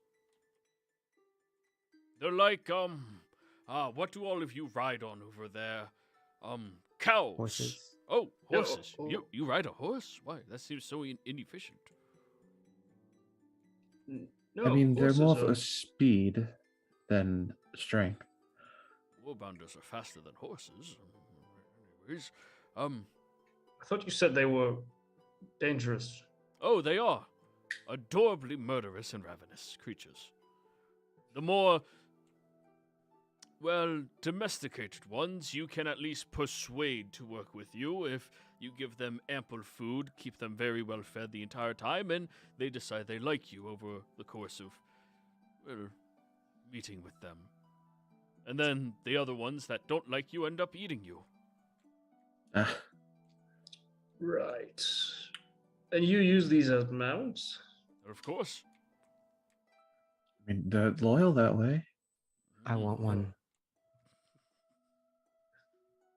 [SPEAKER 1] They're like, what do all of you ride on over there? Cows.
[SPEAKER 2] Horses?
[SPEAKER 1] Oh, horses.
[SPEAKER 6] oh.
[SPEAKER 1] You ride a horse? Why? That seems so inefficient.
[SPEAKER 6] No,
[SPEAKER 4] I mean, they're more of
[SPEAKER 6] horses
[SPEAKER 4] a speed than strength.
[SPEAKER 1] Warbounders are faster than horses. Anyways,
[SPEAKER 6] I thought you said they were dangerous.
[SPEAKER 1] oh, they are. Adorably murderous and ravenous creatures. The more, well, domesticated ones, you can at least persuade to work with you if you give them ample food, keep them very well fed the entire time, and they decide they like you over the course of, well, meeting with them. And then the other ones that don't like you end up eating you.
[SPEAKER 4] Ah,
[SPEAKER 6] Right. And you use these as mounts?
[SPEAKER 1] Of course.
[SPEAKER 4] I mean, they're loyal that way.
[SPEAKER 2] I want one.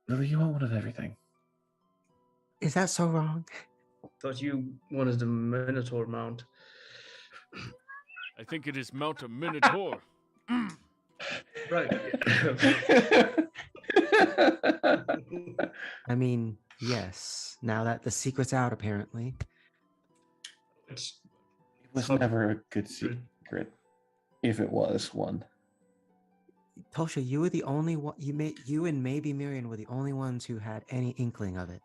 [SPEAKER 4] Lily, you want one of everything.
[SPEAKER 2] Is that so wrong?
[SPEAKER 6] Thought you wanted a Minotaur mount.
[SPEAKER 1] I think it is Mount a Minotaur.
[SPEAKER 6] Right.
[SPEAKER 2] I mean, yes. Now that the secret's out, apparently.
[SPEAKER 4] It was never a good secret, if it was one.
[SPEAKER 2] Tosha, you were the only one. You and maybe Miriam were the only ones who had any inkling of it.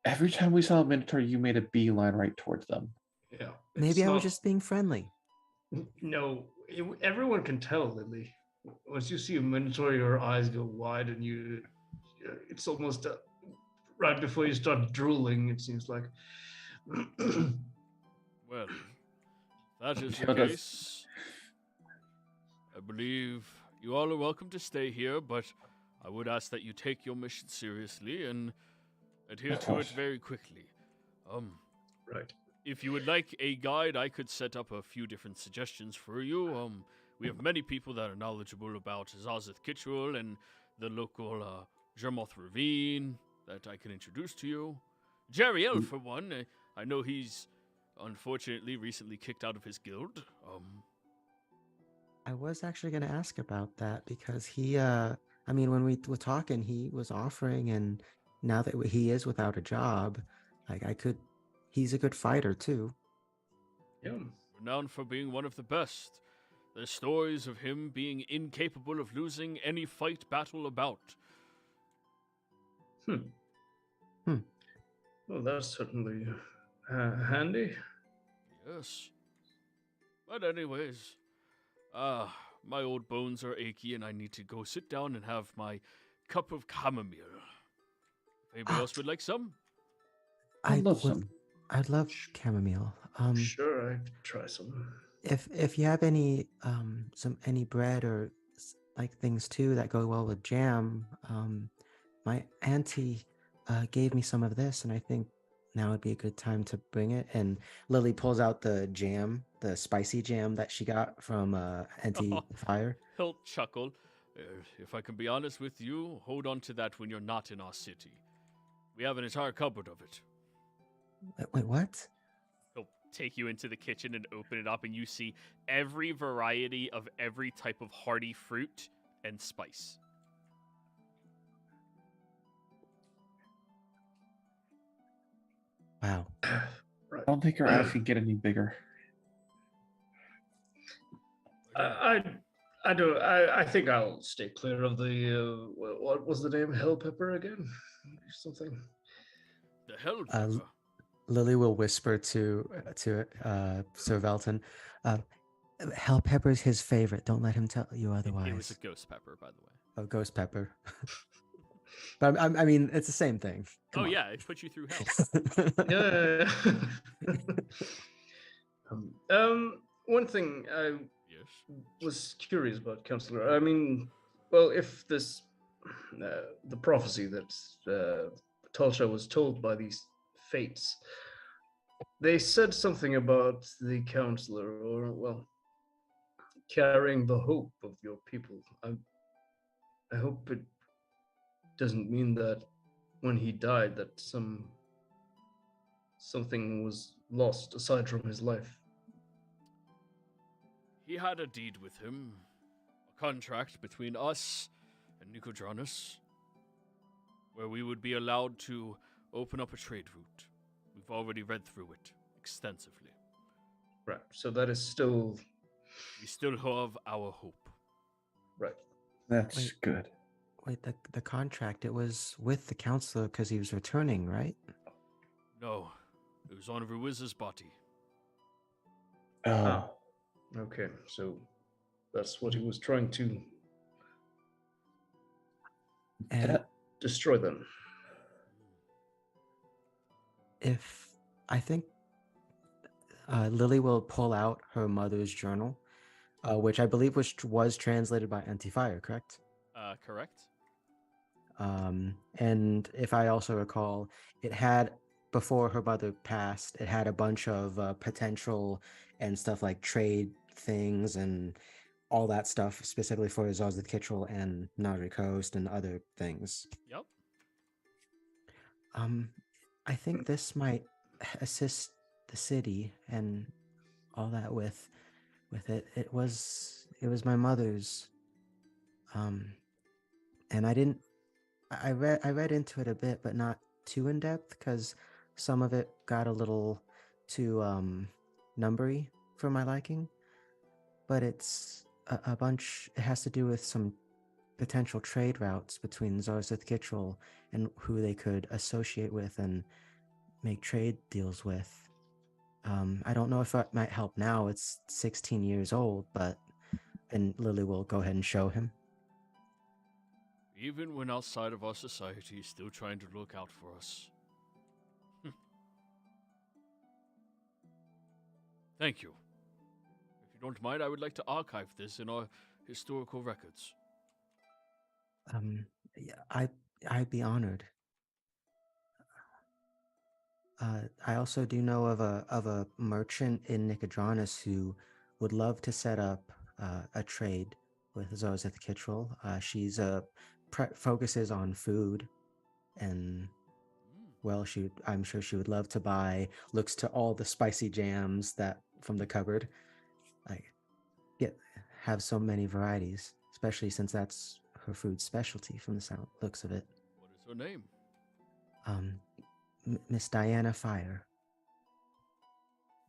[SPEAKER 4] Every time we saw a Minotaur, you made a beeline right towards them.
[SPEAKER 6] Yeah.
[SPEAKER 2] Maybe
[SPEAKER 6] it's
[SPEAKER 2] I was
[SPEAKER 6] not-
[SPEAKER 2] just being friendly.
[SPEAKER 6] No, everyone can tell, Lily. Once you see a Minotaur, your eyes go wide, and it's almost right before you start drooling. It seems like.
[SPEAKER 1] Well, that is the
[SPEAKER 4] Shut us.
[SPEAKER 1] case. I believe you all are welcome to stay here, but I would ask that you take your mission seriously and adhere
[SPEAKER 4] Of
[SPEAKER 1] to it
[SPEAKER 4] course.
[SPEAKER 1] very quickly.
[SPEAKER 6] Right.
[SPEAKER 1] If you would like a guide, I could set up a few different suggestions for you. We have many people that are knowledgeable about Zazith Kitchul and the local Jermoth Ravine that I can introduce to you. Jeriel, for one. I know he's unfortunately recently kicked out of his guild.
[SPEAKER 2] I was actually going to ask about that because he, I mean, when we were talking, he was offering, and now that he is without a job, like he's a good fighter too.
[SPEAKER 6] Yeah.
[SPEAKER 1] Renowned for being one of the best. There's stories of him being incapable of losing any fight battle about.
[SPEAKER 6] Well, that's certainly handy.
[SPEAKER 1] Yes. But anyways, my old bones are achy and I need to go sit down and have my cup of chamomile. If anybody else would like some?
[SPEAKER 4] I'd love some.
[SPEAKER 2] I'd love chamomile.
[SPEAKER 6] Sure, I'd try some.
[SPEAKER 2] If you have any any bread or like things too that go well with jam, my auntie gave me some of this, and I think now would be a good time to bring it. And Lily pulls out the jam, the spicy jam that she got from Auntie Fire.
[SPEAKER 1] He'll chuckle. If I can be honest with you, hold on to that when you're not in our city. We have an entire cupboard of it.
[SPEAKER 2] Wait, what?
[SPEAKER 1] He'll take you into the kitchen and open it up, and you see every variety of every type of hearty fruit and spice.
[SPEAKER 2] Wow.
[SPEAKER 6] Right.
[SPEAKER 4] I don't think our ass can get any bigger.
[SPEAKER 6] I do. I think I'll stay clear of the what was the name? Hell pepper again? Something.
[SPEAKER 1] The hell pepper.
[SPEAKER 2] Lily will whisper to Sir Velton, hell pepper's his favorite. Don't let him tell you otherwise.
[SPEAKER 1] It was a ghost pepper, by the way.
[SPEAKER 2] Oh, ghost pepper. But I mean, it's the same thing. Come on.
[SPEAKER 1] Yeah, it put you through hell.
[SPEAKER 6] Yeah. One thing I was curious about, Counselor. I mean, well, if this the prophecy that Talsha was told by these fates, they said something about the counselor, or well, carrying the hope of your people. I hope it doesn't mean that when he died that something was lost aside from his life.
[SPEAKER 1] He had a deed with him, a contract between us and Nicodranus, where we would be allowed to open up a trade route. We've already read through it extensively.
[SPEAKER 6] Right, so that is still...
[SPEAKER 1] We still have our hope.
[SPEAKER 6] Right.
[SPEAKER 4] That's good.
[SPEAKER 2] Wait, the contract, it was with the counselor because he was returning, right?
[SPEAKER 1] No, it was on Ruiz's body.
[SPEAKER 4] Oh.
[SPEAKER 6] Okay, so that's what he was trying to
[SPEAKER 2] And
[SPEAKER 6] destroy them.
[SPEAKER 2] if I think Lily will pull out her mother's journal, which I believe was translated by Anti-Fire, correct?
[SPEAKER 1] Correct.
[SPEAKER 2] And if I also recall, it had, before her mother passed, it had a bunch of potential and stuff like trade things and all that stuff specifically for Zazith Kittrell and Nadri Coast and other things.
[SPEAKER 1] Yep.
[SPEAKER 2] I think this might assist the city and all that with it. It was my mother's, and I read into it a bit, but not too in depth because some of it got a little too numbery for my liking. But it's a bunch. It has to do with some potential trade routes between Zarzith Kittrell and who they could associate with and make trade deals with. I don't know if that might help now. It's 16 years old, and Lily will go ahead and show him.
[SPEAKER 1] Even when outside of our society is still trying to look out for us. Thank you. If you don't mind, I would like to archive this in our historical records.
[SPEAKER 2] Yeah, I'd be honored. I also do know of a merchant in Nicodranus who would love to set up a trade with Zarzith Kittrell. She's focuses on food and well, I'm sure she would love to buy. Looks to all the spicy jams that from the cupboard. Like, have so many varieties, especially since that's her food specialty from the sound looks of it.
[SPEAKER 1] What is her name?
[SPEAKER 2] Miss Diana Fire.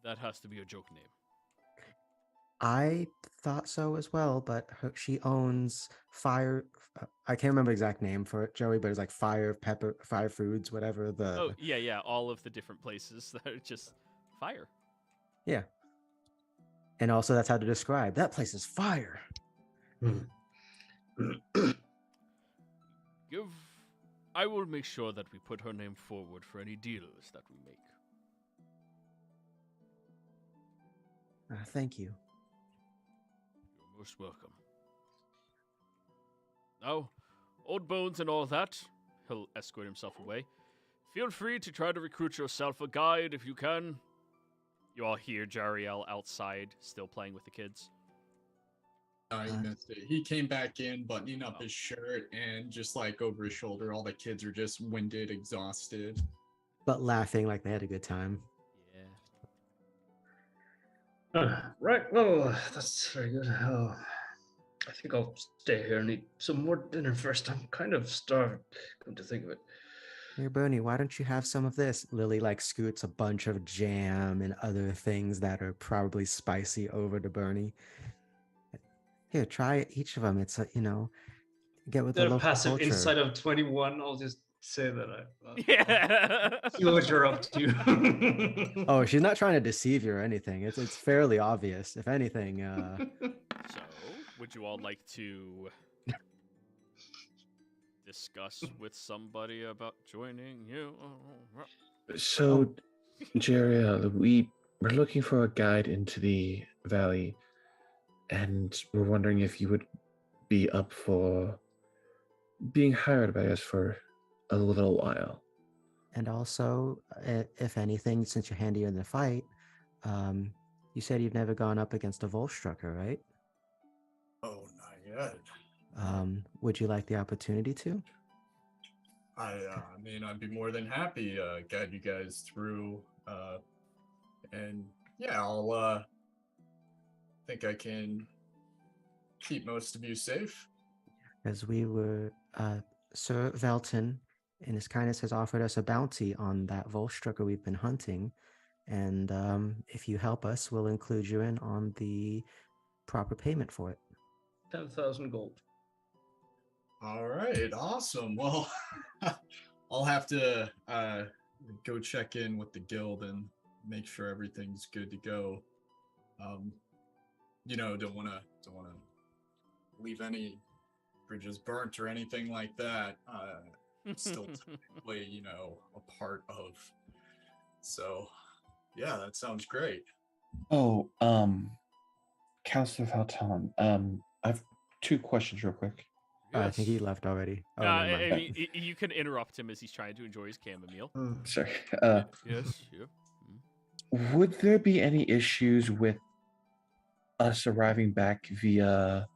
[SPEAKER 1] That has to be a joke name.
[SPEAKER 2] I thought so as well, but she owns Fire. I can't remember the exact name for it, Joey, but it's like Fire Pepper, Fire Foods, whatever.
[SPEAKER 1] Oh, yeah, all of the different places that are just fire.
[SPEAKER 2] Yeah. And also, that's how to describe that place is fire.
[SPEAKER 1] I will make sure that we put her name forward for any deals that we make.
[SPEAKER 2] Thank you.
[SPEAKER 1] You're most welcome. Now, old bones and all that, he'll escort himself away. Feel free to try to recruit yourself a guide if you can. You all hear Jariel outside, still playing with the kids.
[SPEAKER 5] He missed it. He came back in, buttoning up his shirt, and just like over his shoulder, all the kids are just winded, exhausted.
[SPEAKER 2] But laughing like they had a good time.
[SPEAKER 6] Yeah. Right, well, that's very good. I think I'll stay here and eat some more dinner first. I'm kind of starved, come to think of it.
[SPEAKER 2] Here, Bernie, why don't you have some of this? Lily scoots a bunch of jam and other things that are probably spicy over to Bernie. Here, try each of them. It's get with the local
[SPEAKER 6] passive
[SPEAKER 2] culture.
[SPEAKER 6] insight of 21. I'll just say that
[SPEAKER 1] Yeah.
[SPEAKER 6] see what you're up to.
[SPEAKER 2] Oh, she's not trying to deceive you or anything. It's fairly obvious. If anything,
[SPEAKER 1] So, would you all like to discuss with somebody about joining you?
[SPEAKER 4] So, Jariel, we're looking for a guide into the valley, and we're wondering if you would be up for being hired by us for a little while.
[SPEAKER 2] and also, if anything, since you're handy in the fight, you said you've never gone up against a Volstrucker, right?
[SPEAKER 5] Oh, not yet.
[SPEAKER 2] Would you like the opportunity to?
[SPEAKER 5] I mean, I'd be more than happy to guide you guys through. And yeah, I'll think I can keep most of you safe.
[SPEAKER 2] As we were, Sir Velton, in his kindness, has offered us a bounty on that Volstrucker we've been hunting. And if you help us, we'll include you in on the proper payment for it.
[SPEAKER 6] 10,000 gold.
[SPEAKER 5] All right, awesome. Well, I'll have to go check in with the guild and make sure everything's good to go. Don't want to leave any bridges burnt or anything like that. Still technically, a part of. So, yeah, that sounds great.
[SPEAKER 4] Oh, Counselor Valton, I've 2 questions real quick.
[SPEAKER 2] I think he left already. Oh, never mind.
[SPEAKER 1] I mean, you can interrupt him as he's trying to enjoy his chamomile.
[SPEAKER 4] Sorry.
[SPEAKER 1] Yes, yeah.
[SPEAKER 4] Would there be any issues with us arriving back via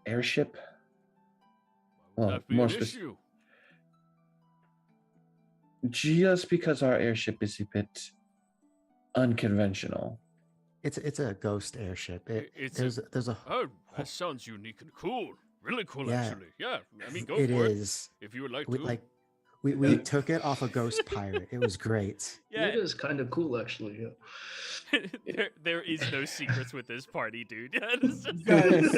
[SPEAKER 4] airship?
[SPEAKER 1] Why would that be an issue?
[SPEAKER 4] Just because our airship is a bit unconventional.
[SPEAKER 2] It's a ghost airship. There's a
[SPEAKER 1] Oh, that sounds unique and cool. Really cool,
[SPEAKER 2] Yeah.
[SPEAKER 1] actually. Yeah, I mean, go
[SPEAKER 2] it
[SPEAKER 1] for
[SPEAKER 2] is.
[SPEAKER 1] it if you would like
[SPEAKER 2] We,
[SPEAKER 1] to.
[SPEAKER 2] we took it off a ghost pirate. It was great.
[SPEAKER 1] Yeah,
[SPEAKER 6] It is kind of cool, actually. Yeah.
[SPEAKER 1] there is no secrets with this party, dude.
[SPEAKER 5] You guys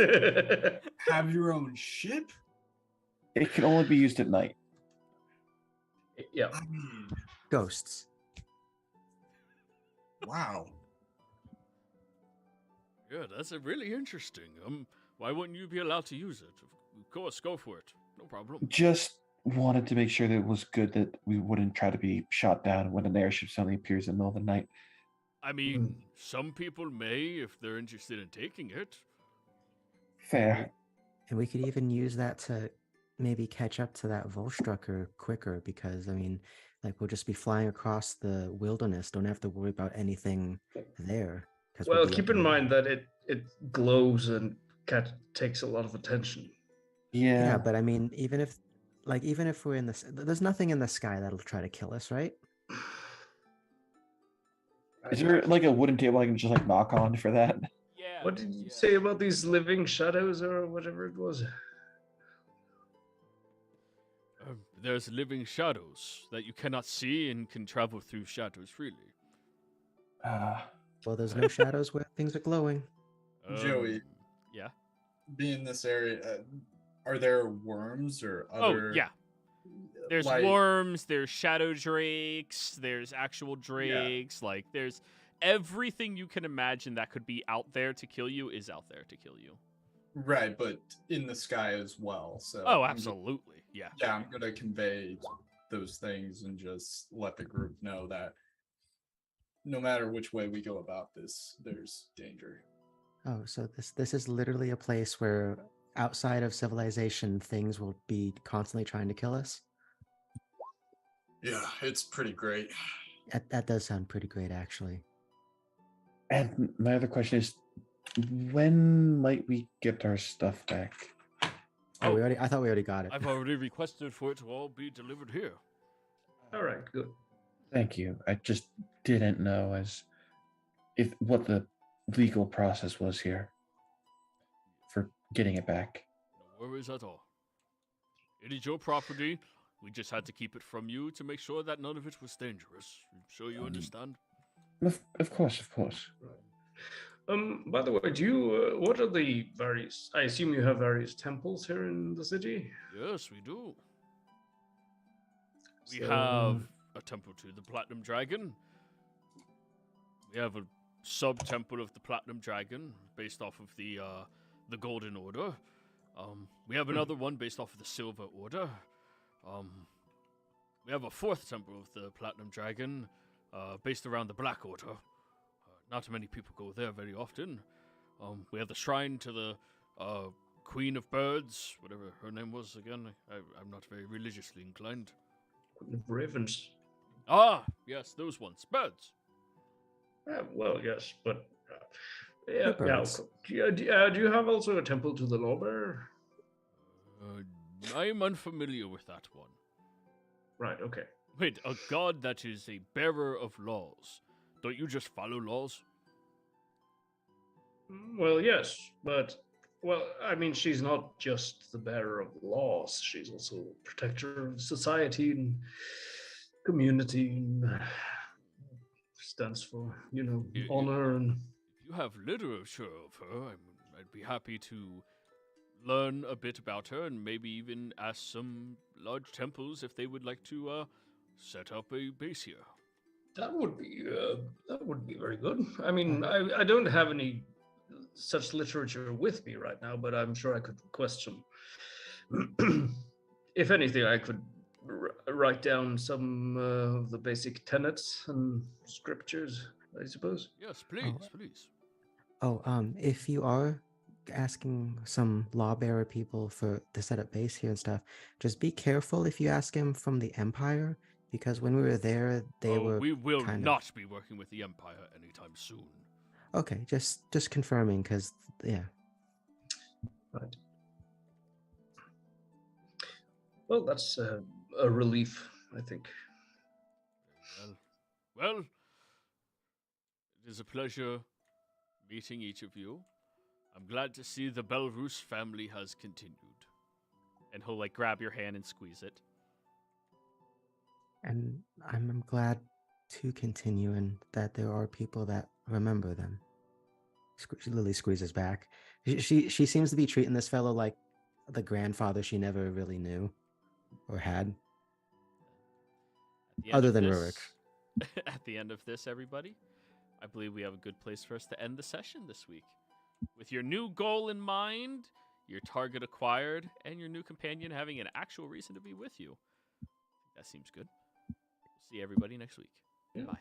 [SPEAKER 5] have your own ship?
[SPEAKER 4] It can only be used at night.
[SPEAKER 6] Yeah.
[SPEAKER 5] I mean,
[SPEAKER 2] Ghosts.
[SPEAKER 5] wow.
[SPEAKER 1] Yeah, that's really interesting. Why wouldn't you be allowed to use it? Of course, go for it. No problem.
[SPEAKER 4] Just wanted to make sure that it was good that we wouldn't try to be shot down when an airship suddenly appears in the middle of the night.
[SPEAKER 1] I mean, some people may if they're interested in taking it.
[SPEAKER 4] Fair.
[SPEAKER 2] And we could even use that to maybe catch up to that Volstrucker quicker because, I mean, we'll just be flying across the wilderness. Don't have to worry about anything there.
[SPEAKER 6] Well, keep in mind that it glows and takes a lot of attention.
[SPEAKER 2] Yeah,
[SPEAKER 4] Yeah.
[SPEAKER 2] but I mean, even if like even if we're in this, there's nothing in the sky that'll try to kill us, right?
[SPEAKER 4] Is there like a wooden table I can just like knock on for that?
[SPEAKER 1] Yeah.
[SPEAKER 6] What did you
[SPEAKER 1] yeah.
[SPEAKER 6] say about these living shadows or whatever it was?
[SPEAKER 1] There's living shadows that you cannot see and can travel through shadows freely.
[SPEAKER 2] Well, there's no shadows where things are glowing.
[SPEAKER 5] Joey.
[SPEAKER 1] Yeah.
[SPEAKER 5] Be in this area. Are there worms or other?
[SPEAKER 1] Oh, yeah. There's
[SPEAKER 5] like-
[SPEAKER 1] worms, there's shadow drakes, there's actual drakes, like there's everything you can imagine that could be out there to kill you is out there to kill you.
[SPEAKER 5] Right, but in the sky as well. So
[SPEAKER 1] Oh, absolutely. Yeah.
[SPEAKER 5] Yeah, I'm gonna convey those things and just let the group know that no matter which way we go about this, there's danger.
[SPEAKER 2] Oh, so this is literally a place where outside of civilization, things will be constantly trying to kill us.
[SPEAKER 5] Yeah, it's pretty great.
[SPEAKER 2] That does sound pretty great, actually.
[SPEAKER 4] And my other question is, when might we get our stuff back?
[SPEAKER 2] Oh, I thought we already got it.
[SPEAKER 1] I've already requested for it to all be delivered here.
[SPEAKER 6] All right, good.
[SPEAKER 4] Thank you. I just didn't know what the legal process was here for getting it back.
[SPEAKER 1] No worries at all. It is your property. We just had to keep it from you to make sure that none of it was dangerous. I'm sure you understand.
[SPEAKER 4] Of course, of course.
[SPEAKER 6] By the way, do you? What are the various? I assume you have various temples here in the city.
[SPEAKER 1] Yes, we do. We
[SPEAKER 6] So,
[SPEAKER 1] have a temple to the Platinum Dragon. We have a sub-temple of the Platinum Dragon based off of the Golden Order. We have another one based off of the Silver Order. We have a fourth temple of the Platinum Dragon based around the Black Order. Not many people go there very often. We have the shrine to the Queen of Birds, whatever her name was again. I'm not very religiously inclined.
[SPEAKER 6] Ravens.
[SPEAKER 1] Ah, yes, those ones. Birds.
[SPEAKER 6] Well, yes, but
[SPEAKER 2] The birds.
[SPEAKER 6] Do you have also a temple to the Lawbearer?
[SPEAKER 1] I am unfamiliar with that one.
[SPEAKER 6] Right. Okay.
[SPEAKER 1] Wait, a god that is a bearer of laws. Don't you just follow laws?
[SPEAKER 6] Well, yes, but I mean, she's not just the bearer of laws. She's also a protector of society and community, and stands for honor and.
[SPEAKER 1] If you have literature of her, I'd be happy to learn a bit about her and maybe even ask some large temples if they would like to set up a base here.
[SPEAKER 6] That would be very good. I mean, I don't have any such literature with me right now, but I'm sure I could request some. If anything, I could write down some of the basic tenets and scriptures, I suppose.
[SPEAKER 1] Yes, please, please.
[SPEAKER 2] Oh, if you are asking some lawbearer people to set up base here and stuff, just be careful if you ask him from the Empire, because when we were there,
[SPEAKER 1] We will not be working with the Empire anytime soon.
[SPEAKER 2] Okay, just confirming, because yeah.
[SPEAKER 6] Right. Well, that's a relief, I think.
[SPEAKER 1] Well, it is a pleasure meeting each of you. I'm glad to see the Belrus family has continued. And he'll grab your hand and squeeze it.
[SPEAKER 2] And I'm glad to continue, and that there are people that remember them. Lily squeezes back. She seems to be treating this fellow like the grandfather she never really knew or had, other than Rurik.
[SPEAKER 1] At the end of this, everybody, I believe we have a good place for us to end the session this week. With your new goal in mind, your target acquired, and your new companion having an actual reason to be with you. That seems good. We'll see everybody next week.
[SPEAKER 6] Yeah.
[SPEAKER 1] Bye.